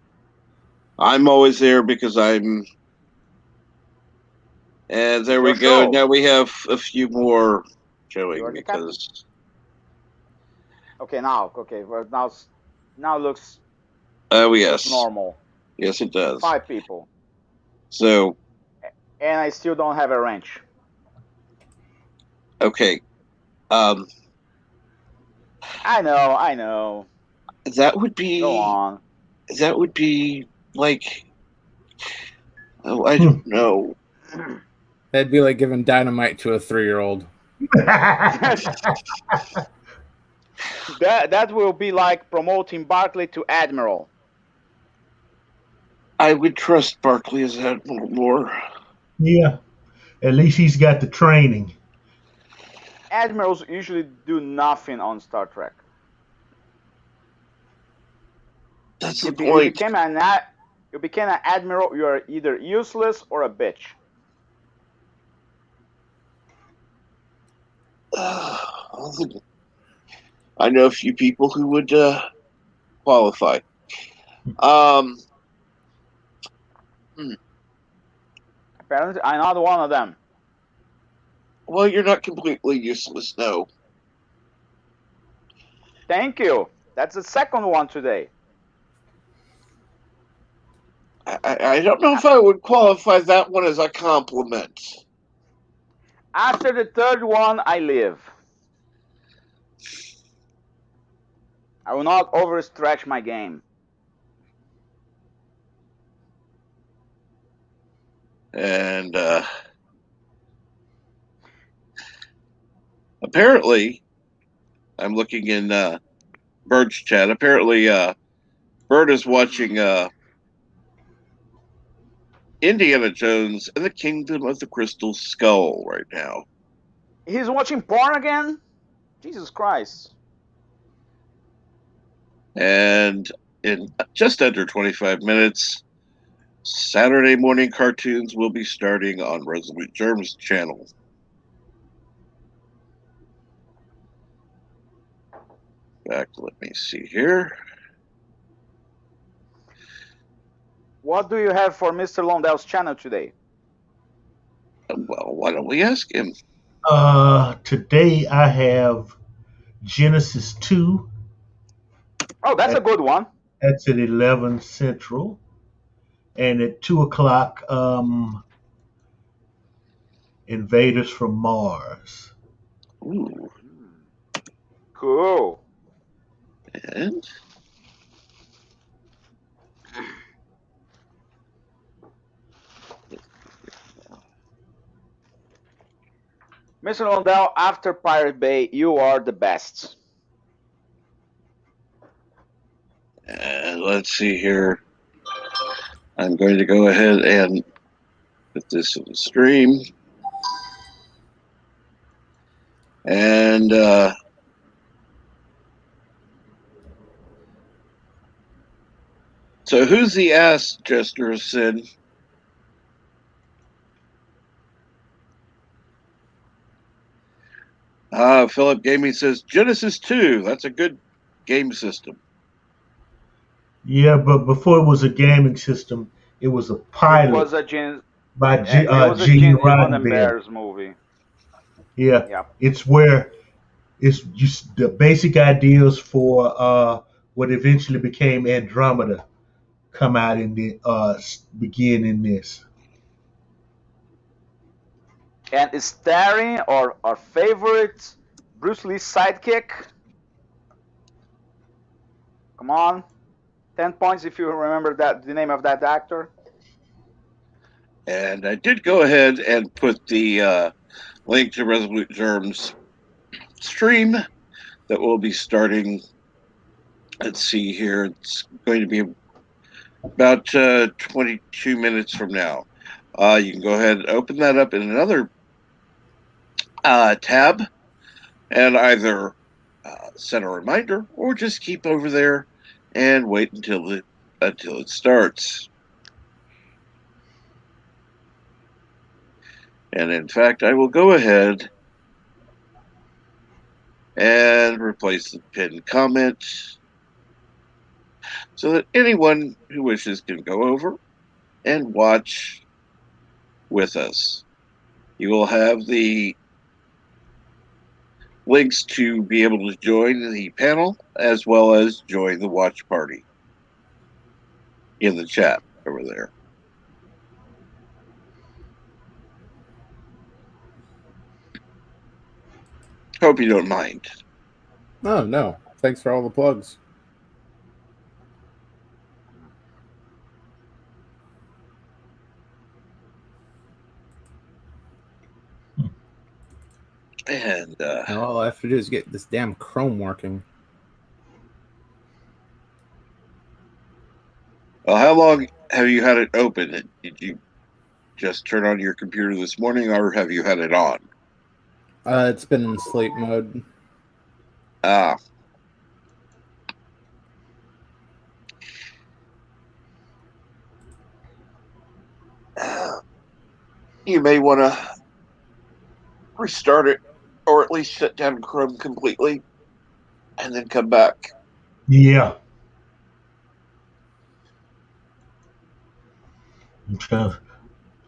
I'm always there because I'm. And there we go. Show. Now we have a few more showing because. Okay, now. Okay, well, now looks. Oh yes. Looks normal. Yes, it does. 5 people. So. And I still don't have a wrench. Okay. I know. That would be. Go on. That would be like. Oh, I don't know. That'd be like giving dynamite to a 3-year-old. That will be like promoting Barkley to Admiral. I would trust Barkley as Admiral more. Yeah. At least he's got the training. Admirals usually do nothing on Star Trek. That's the point. You became an admiral, you are either useless or a bitch. I know a few people who would qualify. Apparently, I'm not one of them. Well, you're not completely useless, no. Thank you. That's the second one today. I don't know if I would qualify that one as a compliment. After the third one, I live. I will not overstretch my game. And apparently, I'm looking in Bird's chat. Apparently, Bird is watching Indiana Jones and the Kingdom of the Crystal Skull right now. He's watching porn again? Jesus Christ. And in just under 25 minutes, Saturday morning cartoons will be starting on Resolute Germ's channel. back. Let me see here. What do you have for Mr. Londell's channel today? Well, why don't we ask him? Today I have Genesis 2. Oh, that's a good one. That's at 11 Central. And at 2 o'clock, Invaders from Mars. Ooh. Cool. And Mr. Londell, after Pirate Bay, you are the best. And let's see here. I'm going to go ahead and put this in the stream. And so who's the ass jester, Sid? Philip Gaming says Genesis 2. That's a good game system. Yeah, but before it was a gaming system, it was a pilot. It was a Gene Gene Roddenberry. Roddenberry's movie. Yeah, Yep. it's where it's just the basic ideas for what eventually became Andromeda come out in the begin in this. And it's starring our favorite Bruce Lee sidekick. Come on. 10 points if you remember the name of that actor. And I did go ahead and put the link to Resolute Germ's stream that will be starting. Let's see here. It's going to be about 22 minutes from now. You can go ahead and open that up in another tab and either set a reminder or just keep over there and wait until it starts. And in fact, I will go ahead and replace the pinned comment so that anyone who wishes can go over and watch with us. You will have the links to be able to join the panel as well as join the watch party in the chat over there. Hope you don't mind. Oh, no. Thanks for all the plugs. And now all I have to do is get this damn Chrome working. Well, how long have you had it open? Did you just turn on your computer this morning, or have you had it on? It's been in sleep mode. Ah. You may want to restart it, or at least shut down Chrome completely, and then come back. Yeah.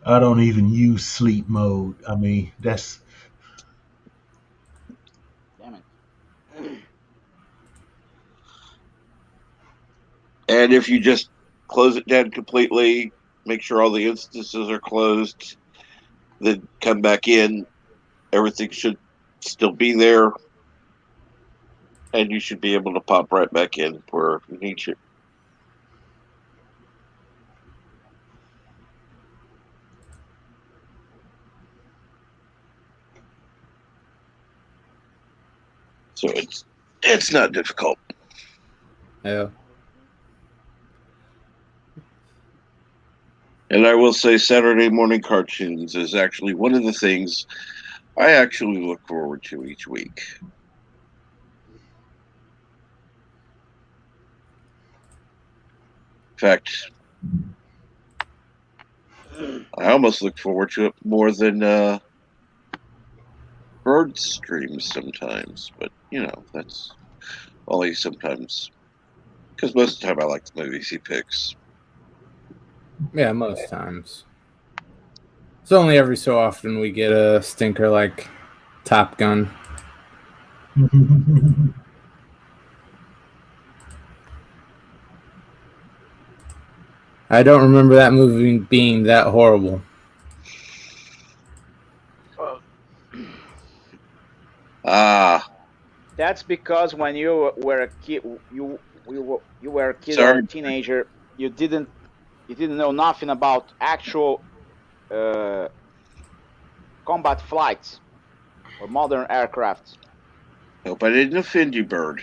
I don't even use sleep mode. I mean, that's. Damn it. And if you just close it down completely, make sure all the instances are closed, then come back in, everything should still be there, and you should be able to pop right back in where you need to. So it's not difficult. Yeah. And I will say Saturday morning cartoons is actually one of the things I actually look forward to each week. In fact, I almost look forward to it more than Bird streams sometimes, but you know, that's Only sometimes. Because most of the time I like the movies he picks. Yeah, most times. It's only every so often we get a stinker like Top Gun. I don't remember that movie being that horrible. That's because when you were a kid, you were a kid or Sorry. a teenager, you didn't know nothing about actual combat flights or modern aircraft. Hope I didn't offend you, Bird.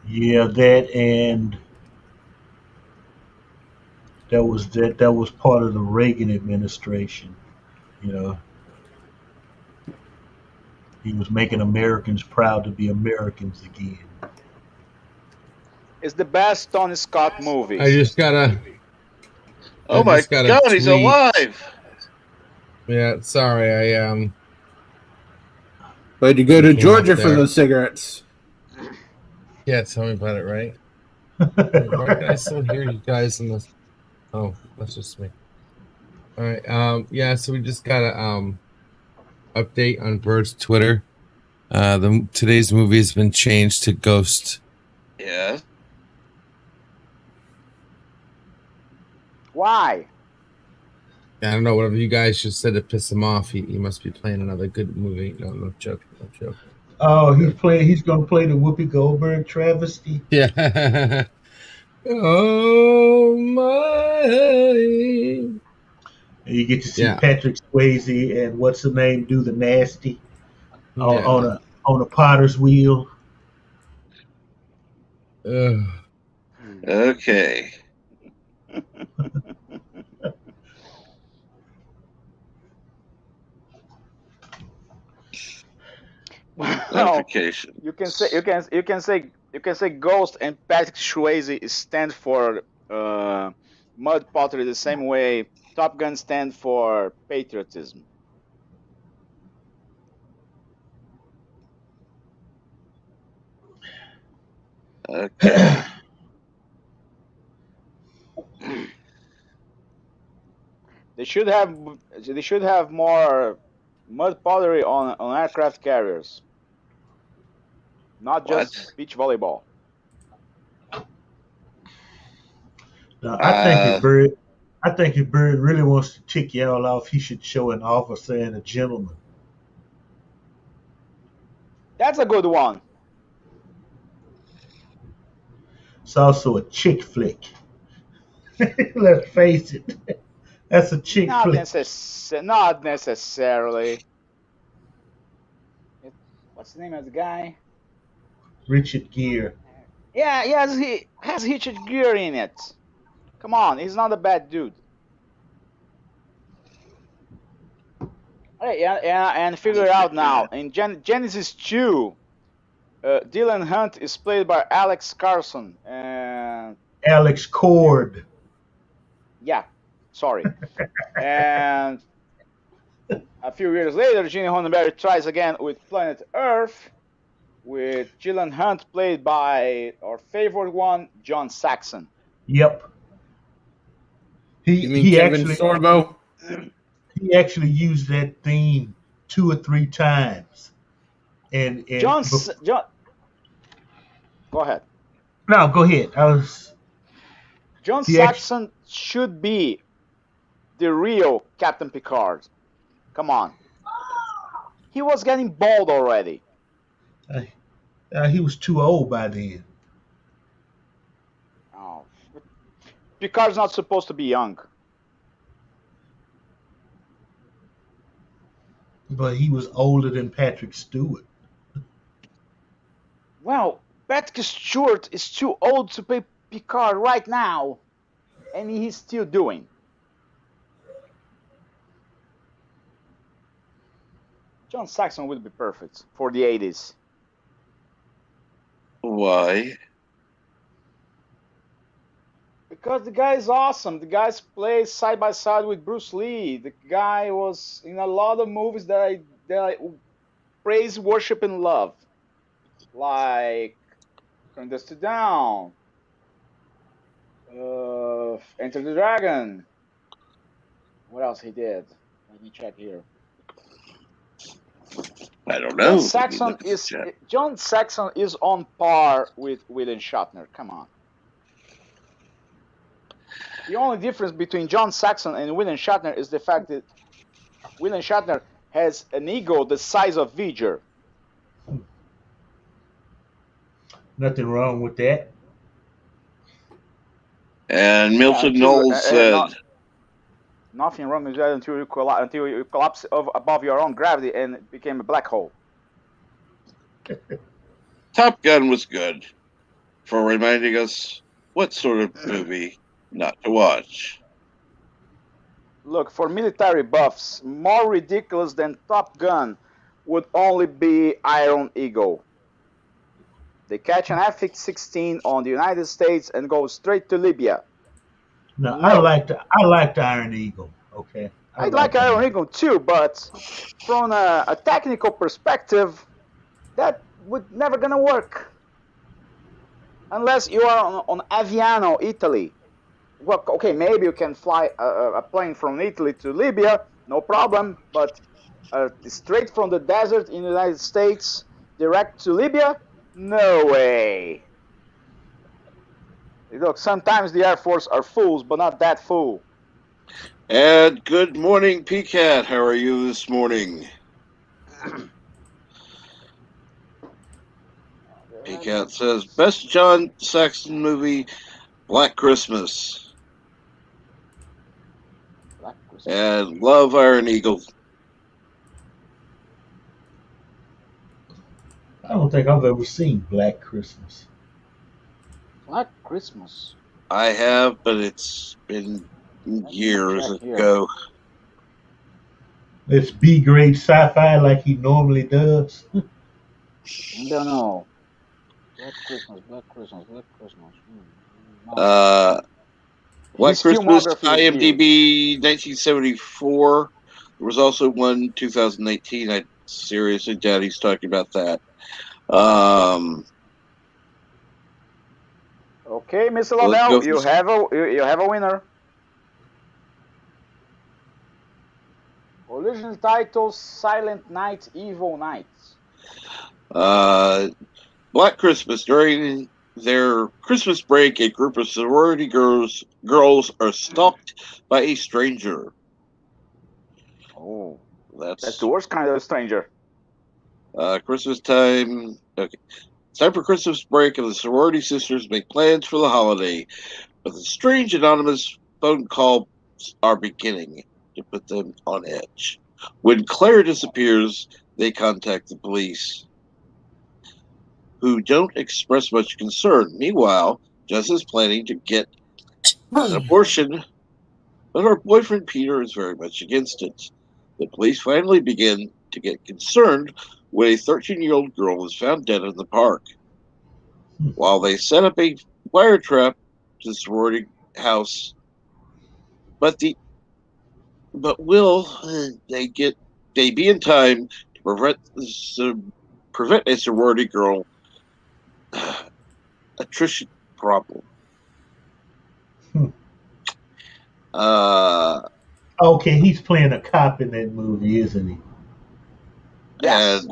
Yeah, that and that was part of the Reagan administration. You know, he was making Americans proud to be Americans again. It's the best Tony Scott movie. I just got a Oh my God, he's alive! Yeah, sorry, I But you go to came Georgia up for there. those cigarettes. Yeah, tell me about it, right? Why can I still hear you guys in this? Oh, that's just me. All right. Yeah, so we just got a update on Bird's Twitter. Today's movie has been changed to Ghost. Yeah. Why? I don't know. Whatever you guys just said to piss him off. He must be playing another good movie. No joke. No joke. Oh, he's gonna play the Whoopi Goldberg travesty. Yeah. Oh my. And you get to see Yeah. Patrick Swayze and what's the name do the nasty Yeah. on a potter's wheel. Okay. Notification. You can say Ghost and Patrick Swayze stand for mud pottery the same way Top Gun stand for patriotism. Okay. They should have more mud pottery on aircraft carriers, not just beach volleyball. Now, I think if Bird really wants to tick y'all off, he should show an officer and a gentleman. That's a good one. It's also a chick flick. Let's face it. That's a chick flick. Not necessarily. What's the name of the guy? Richard Gere. Yeah, he has Richard Gere in it. Come on, he's not a bad dude. Hey, and figure it out now. In Genesis 2, Dylan Hunt is played by Alex Carson. And Alex Cord. Yeah, sorry. And a few years later, Gene Roddenberry tries again with Planet Earth, with Dylan Hunt played by our favorite one, John Saxon. Yep. You mean Kevin Sorbo? He actually used that theme 2 or 3 times. And John, go ahead. No, go ahead. John Saxon should be the real Captain Picard. Come on. He was getting bald already. He was too old by then. Oh, Picard's not supposed to be young. But he was older than Patrick Stewart. Well, Patrick Stewart is too old to play Picard right now, and he's still doing. John Saxon would be perfect for the 80s. Why? Because the guy is awesome. The guy plays side by side with Bruce Lee. The guy was in a lot of movies that I praise, worship, and love. like Turn This to Down, Enter the Dragon. What else he did? Let me check here. I don't know. John Saxon is on par with William Shatner. Come on. The only difference between John Saxon and William Shatner is the fact that William Shatner has an ego the size of V'ger. Nothing wrong with that. And Milton Knowles said, nothing wrong with that until you collapse above your own gravity and became a black hole. Top Gun was good for reminding us what sort of movie not to watch. Look, for military buffs, more ridiculous than Top Gun would only be Iron Eagle. They catch an F-16 on the United States and go straight to Libya. No, I liked Iron Eagle. Okay, I like Iron Eagle too, but from a technical perspective, that would never gonna work unless you are on Aviano, Italy. Well, okay, maybe you can fly a plane from Italy to Libya, no problem, but straight from the desert in the United States, direct to Libya, no way. Look, sometimes the Air Force are fools, but not that fool. And good morning, PCAT. How are you this morning? PCAT says, best John Saxon movie, Black Christmas. And love Iron Eagle. I don't think I've ever seen Black Christmas. Black Christmas? I have, but it's been years ago. It's B-grade sci-fi like he normally does. I don't know. Black Christmas. Black Christmas, IMDb 1974. There was also one 2018. I seriously doubt he's talking about that. Okay, Mr. Lavelle, you have a winner. Original title: Silent Night, Evil Night. Black Christmas. During their Christmas break, a group of sorority girls are stalked by a stranger. Oh, that's the worst kind of stranger. Christmas time. Okay. It's time for Christmas break, and the sorority sisters make plans for the holiday. But the strange anonymous phone calls are beginning to put them on edge. When Claire disappears, they contact the police, who don't express much concern. Meanwhile, Jess is planning to get an abortion, but her boyfriend Peter is very much against it. The police finally begin to get concerned when a 13-year-old girl is found dead in the park. While they set up a fire trap to the sorority house, but will they be in time to prevent a sorority girl attrition problem? Okay, he's playing a cop in that movie, isn't he? Yes.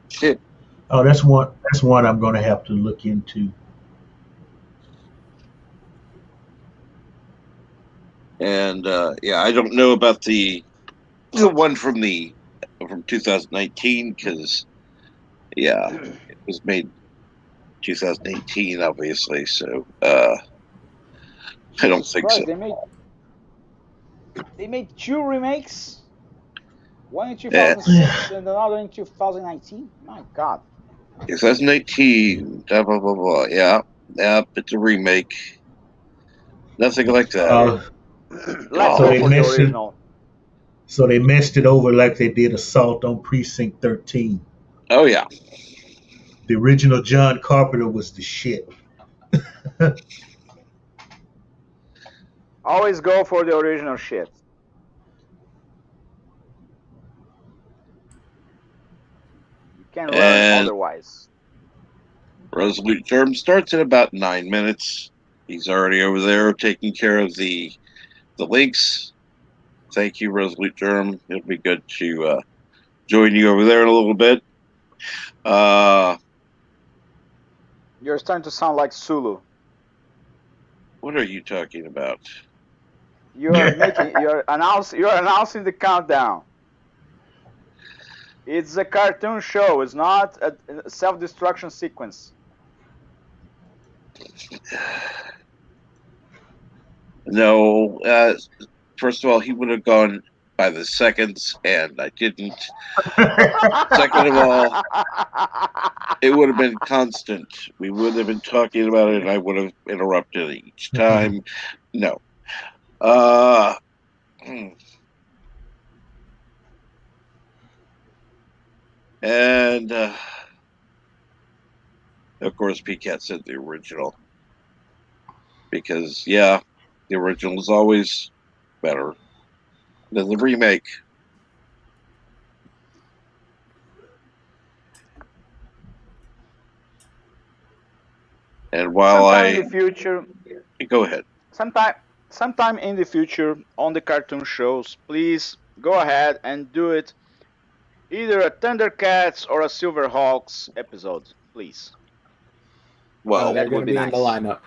Shit. Oh, that's one I'm going to have to look into. And I don't know about the one from 2019 because it was made 2018, obviously. So I don't think so. They made two remakes. One in 2006 and another in 2019. My God. 2018. Blah blah blah blah. Yeah, it's a remake. Nothing like that. So they messed it over like they did Assault on Precinct 13. Oh yeah. The original John Carpenter was the shit. Always go for the original shit. You can learn And otherwise. Resolute Germ starts in about 9 minutes. He's already over there taking care of the links. Thank you, Resolute Germ. It'll be good to join you over there in a little bit. You're starting to sound like Sulu. What are you talking about? You're announcing the countdown. It's a cartoon show. It's not a self-destruction sequence. No. First of all, he would have gone by the seconds, and I didn't. Second of all, it would have been constant. We would have been talking about it, and I would have interrupted each time. No. And of course, PCAT said the original. Because, yeah, the original is always better than the remake. And while sometime in the future, go ahead. Sometime in the future on the cartoon shows, please go ahead and do it. Either a Thundercats or a Silverhawks episode, please. Well, they're going to be in the lineup.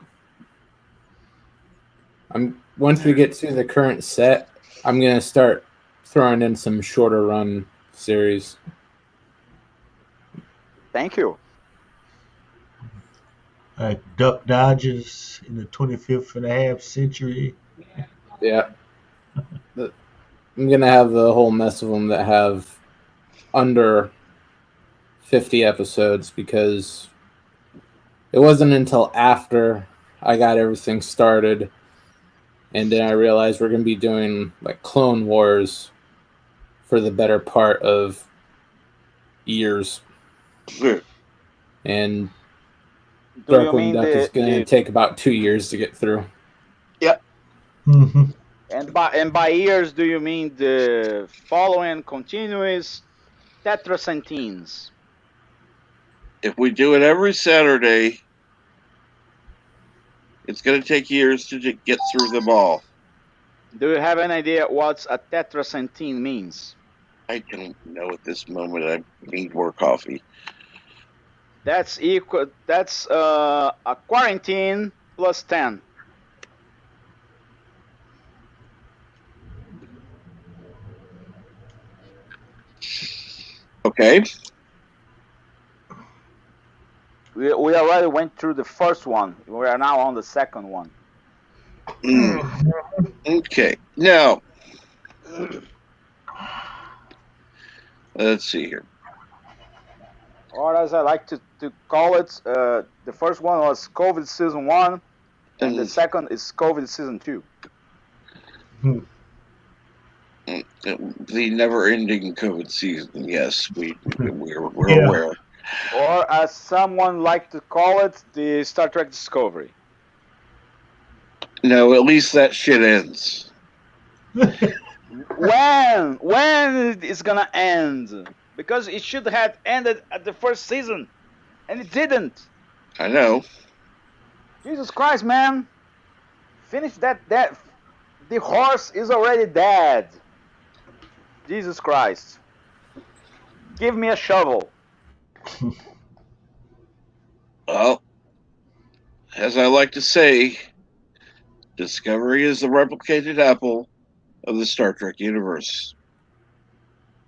Once we get to the current set, I'm going to start throwing in some shorter run series. Thank you. Duck Dodgers in the 25th and a half century. Yeah. I'm going to have the whole mess of them that have under 50 episodes, because it wasn't until after I got everything started and then I realized we're going to be doing like Clone Wars for the better part of years. And Darkwing Duck is going to take about 2 years to get through. Yep. Mm-hmm. And by years, do you mean the following continuous tetracentines? If we do it every Saturday, it's going to take years to get through them all. Do you have any idea what a tetracentine means? I don't know at this moment. I need more coffee. That's equal. That's a quarantine plus 10. Okay. We already went through the first one. We are now on the second one. Okay. Now, let's see here. Or as I like to call it, the first one was COVID season 1, and the second is COVID season 2. The never-ending COVID season. Yes, we're aware. Or as someone like to call it, the Star Trek Discovery. No, at least that shit ends. When it's gonna end? Because it should have ended at the first season, and it didn't. I know. Jesus Christ, man! Finish that. The horse is already dead. Jesus Christ! Give me a shovel. Well, as I like to say, Discovery is the replicated apple of the Star Trek universe.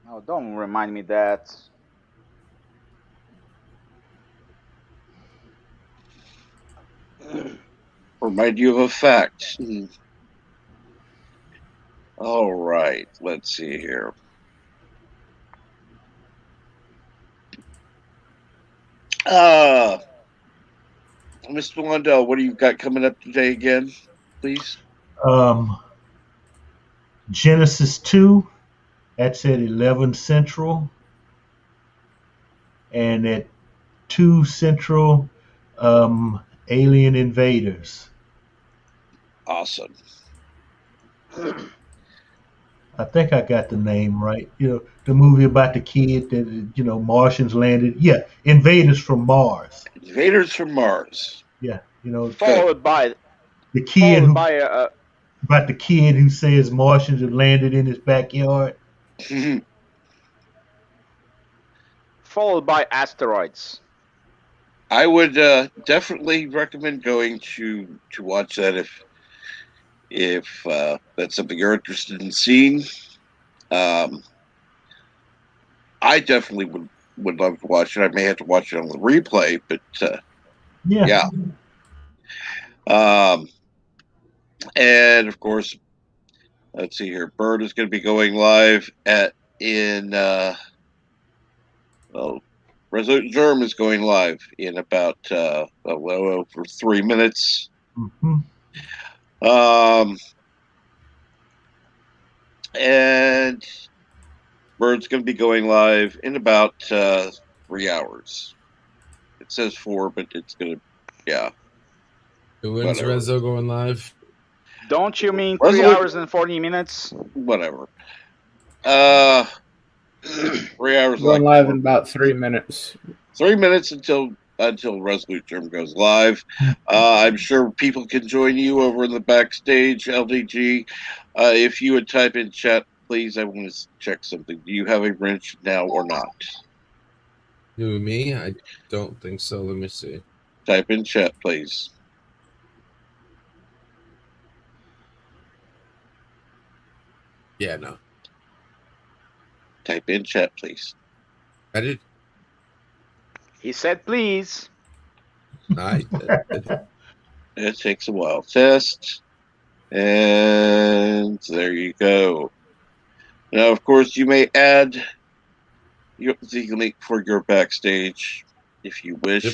Oh, don't remind me that. Remind you of a fact. All right, let's see here. Mr. Lundell, what do you got coming up today again, please? Genesis 2, that's at 11 Central. And at 2 Central, Alien Invaders. Awesome. I think I got the name right. The movie about the kid that Martians landed. Yeah, Invaders from Mars. Invaders from Mars. Yeah, Followed by the kid followed who by about the kid who says Martians have landed in his backyard. followed by asteroids. I would definitely recommend going to watch that if that's something you're interested in seeing. I definitely would love to watch it. I may have to watch it on the replay, but Yeah. And of course, let's see here. Bird is going to be going live Resolute Germ is going live in about for 3 minutes. Mm-hmm. And Bird's going to be going live in about 3 hours. It says 4, but it's going to, When's whatever. Rezo going live? Don't you mean 3 hours and 40 minutes? Whatever. 3 hours. Going live in about 3 minutes. 3 minutes until Resolute Germ goes live. I'm sure people can join you over in the backstage, LDG. If you would type in chat, please, I want to check something. Do you have a wrench now or not? You and me? I don't think so. Let me see. Type in chat, please. Yeah, no. Type in chat, please. I did. He said, please. I did. It takes a while. Test. And there you go. Now, of course, you may add the link for your backstage if you wish. Yep.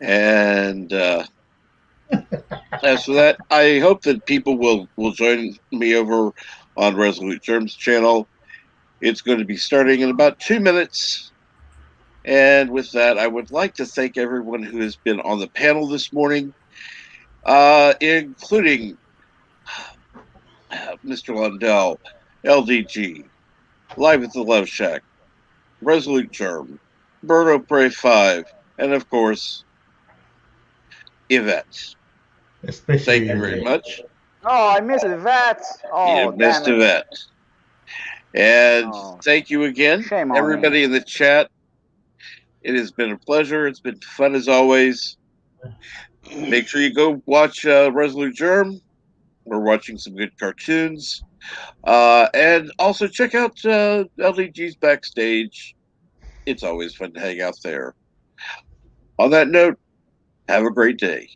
And as for that, I hope that people will join me over on Resolute Germ's channel. It's going to be starting in about 2 minutes. And with that, I would like to thank everyone who has been on the panel this morning, including Mr. Lundell, LDG, Live at the Love Shack, Resolute Germ, Birdo Prey 5, and of course, Yvette. Especially thank you very much. Oh, I missed Yvette. Oh, you missed Yvette. And thank you again, everybody in the chat. It has been a pleasure. It's been fun as always. Make sure you go watch Resolute Germ. We're watching some good cartoons. And also check out LDG's backstage. It's always fun to hang out there. On that note, have a great day.